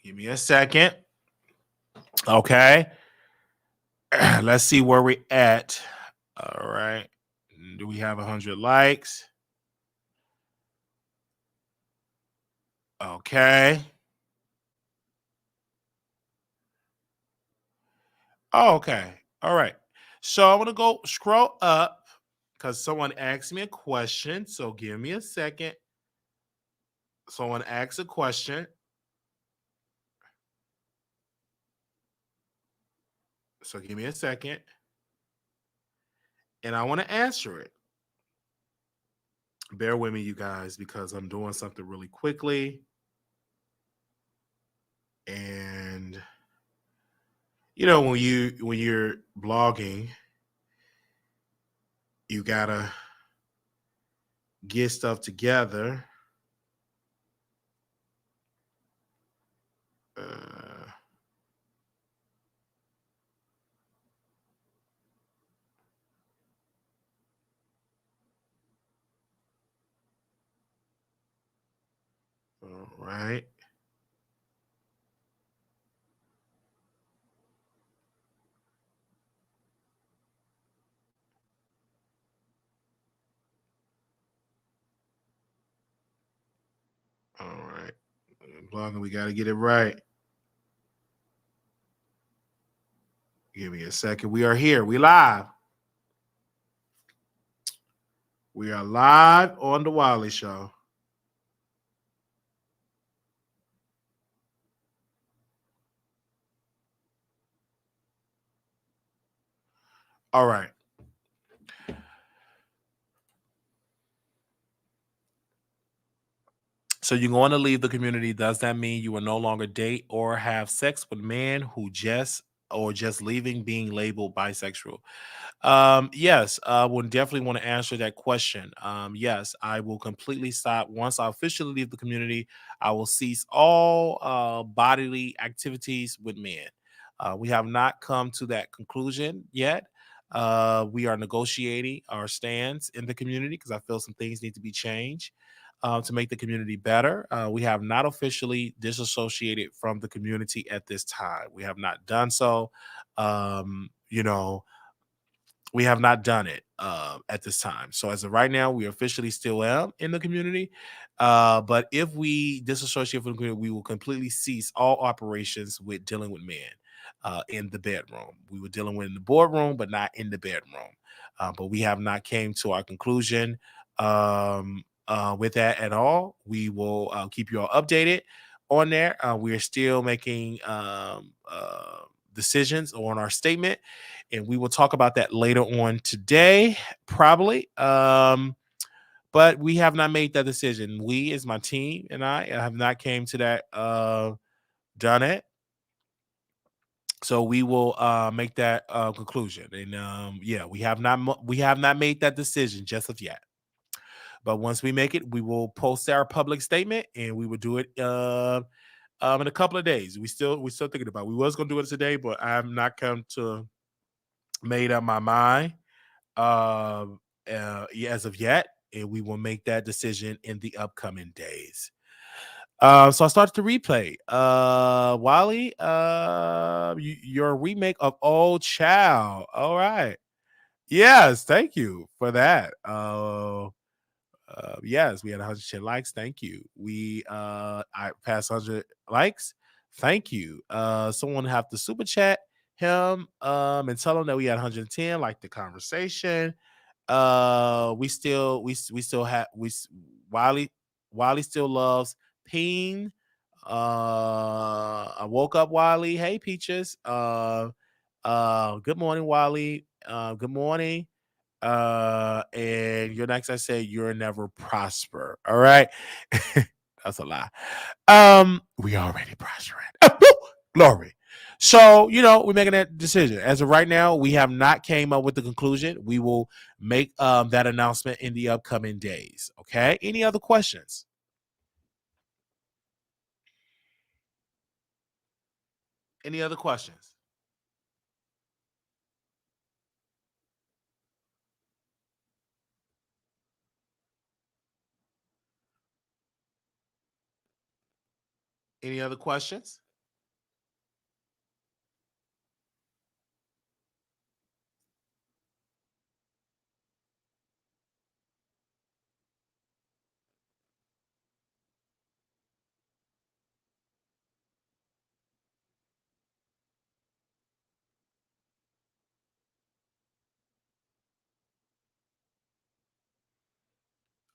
A: Give me a second. Okay. Let's see where we at. All right. Do we have 100 likes? Okay. Oh, okay. All right. So I'm gonna go scroll up because someone asked me a question. So give me a second. Someone asked a question. So give me a second. And I want to answer it. Bear with me, you guys, because I'm doing something really quickly. And when you're blogging, you gotta get stuff together. Uh, all right. All right. Blogging, we gotta get it right. Give me a second. We are here. We live. We are live on the Wiley Show. All right. So you're going to leave the community. Does that mean you will no longer date or have sex with men who just leaving being labeled bisexual? Yes, I would definitely want to answer that question. Yes, I will completely stop once I officially leave the community. I will cease all bodily activities with men. We have not come to that conclusion yet. We are negotiating our stance in the community because I feel some things need to be changed to make the community better. We have not officially disassociated from the community at this time. We have not done so. Um, you know, we have not done it at this time. So as of right now, we officially still am in the community. But if we disassociate from the community, we will completely cease all operations with dealing with men in the bedroom. We were dealing with in the boardroom, but not in the bedroom. But we have not came to our conclusion with that at all. We will keep you all updated on there. We are still making decisions on our statement, and we will talk about that later on today, probably. But we have not made that decision. We, as my team, and I have not came to that done it. So we will make that conclusion, and yeah, we have not made that decision just of yet. But once we make it, we will post our public statement, and we will do it in a couple of days. We still thinking about it. We was gonna do it today, but I have not come to made up my mind as of yet, and we will make that decision in the upcoming days. So I started to replay. Wiley, your remake of Old Child. All right. Yes, thank you for that. Yes, we had 110 likes. Thank you. I passed 100 likes. Thank you. Someone have to super chat him and tell him that we had 110, like the conversation. We still have Wiley Wiley still loves Peen. I woke up Wiley. Hey Peaches. Good morning, Wiley. Good morning. And your next I say you'll never prosper. All right. That's a lie. We already prospering. Glory. So, we're making that decision. As of right now, we have not came up with the conclusion. We will make that announcement in the upcoming days. Okay. Any other questions? Any other questions? Any other questions?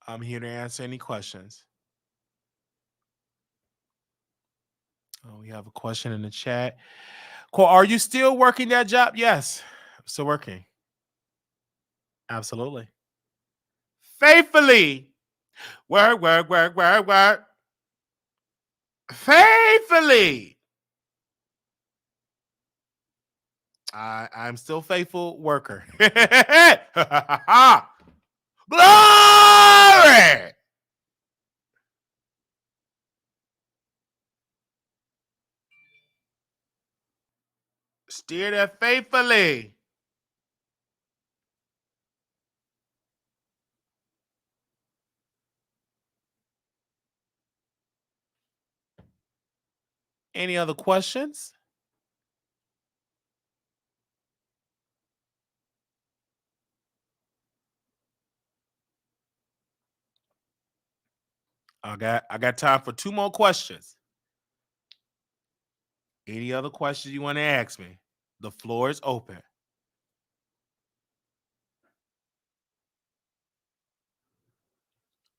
A: I'm here to answer any questions. Oh, we have a question in the chat. Cool. Are you still working that job? Yes. I'm still working. Absolutely. Faithfully. Work. Faithfully. I'm still faithful worker. Glory. Steer that faithfully. Any other questions? I got time for two more questions. Any other questions you want to ask me? The floor is open.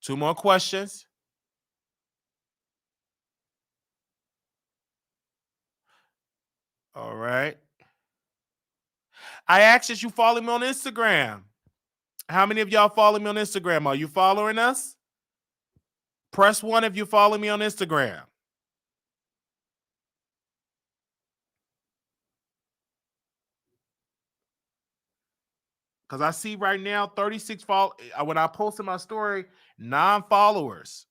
A: Two more questions. All right. I asked that you follow me on Instagram. How many of y'all follow me on Instagram? Are you following us? Press one if you follow me on Instagram. Because I see right now 36 follow. When I posted my story, non-followers.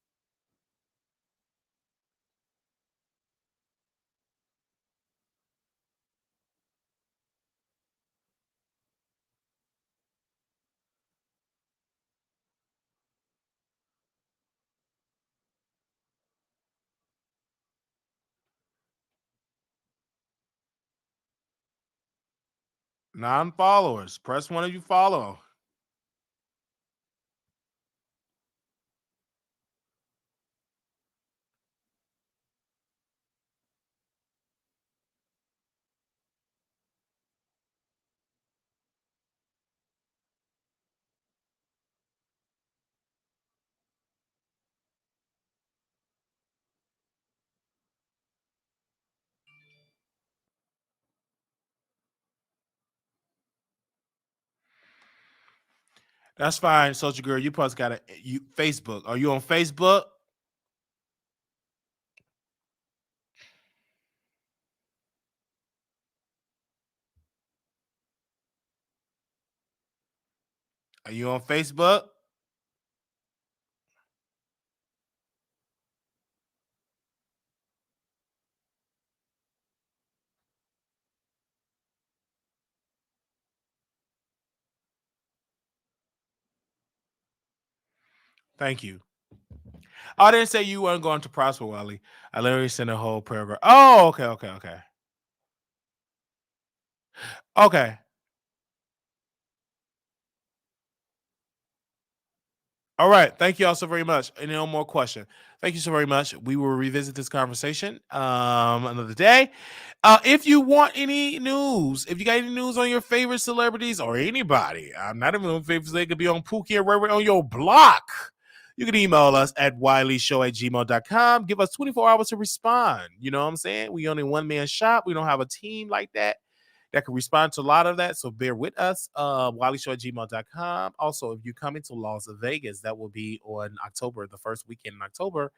A: Non-followers. Press one if you follow. That's fine, social girl. You probably got Facebook. Are you on Facebook? Are you on Facebook? Thank you. Oh, I didn't say you weren't going to prosper, Wiley. I literally sent a whole paragraph. Oh, okay, okay, okay. Okay. All right. Thank you all so very much. And no more question. Thank you so very much. We will revisit this conversation another day. If you want any news, if you got any news on your favorite celebrities or anybody, I'm not even on favorites, they could be on Pookie or right on your block. You can email us at wileyshow@gmail.com. Give us 24 hours to respond. You know what I'm saying? We only one man shop. We don't have a team like that can respond to a lot of that. So bear with us. WileyShow@gmail.com. Also, if you come into Las Vegas, that will be on October, the first weekend in October,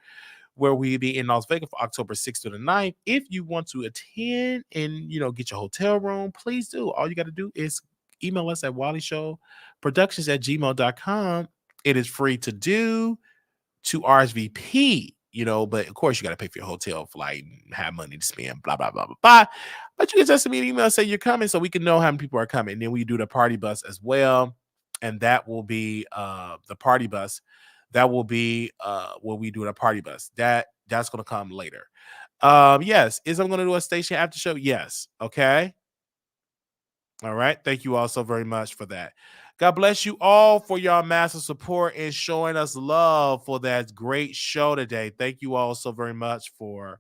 A: where we'll be in Las Vegas for October 6th to the 9th. If you want to attend and get your hotel room, please do. All you got to do is email us at WileyShowProductions@gmail.com. It is free to do to RSVP, but of course you got to pay for your hotel flight and have money to spend, blah, blah, blah, blah, blah. But you can just send me an email and say you're coming so we can know how many people are coming. And then we do the party bus as well. And that will be the party bus. That will be when we do the party bus. That's going to come later. Yes. Is I'm going to do a station after show? Yes. Okay. All right. Thank you all so very much for that. God bless you all for your massive support and showing us love for that great show today. Thank you all so very much for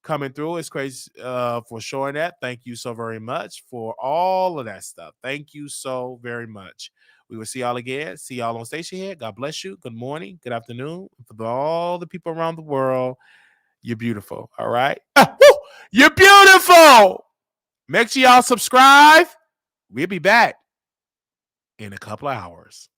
A: coming through. It's crazy for showing that. Thank you so very much for all of that stuff. Thank you so very much. We will see y'all again. See y'all on Station Head. God bless you. Good morning. Good afternoon. For all the people around the world, you're beautiful. All right. You're beautiful. Make sure y'all subscribe. We'll be back in a couple of hours.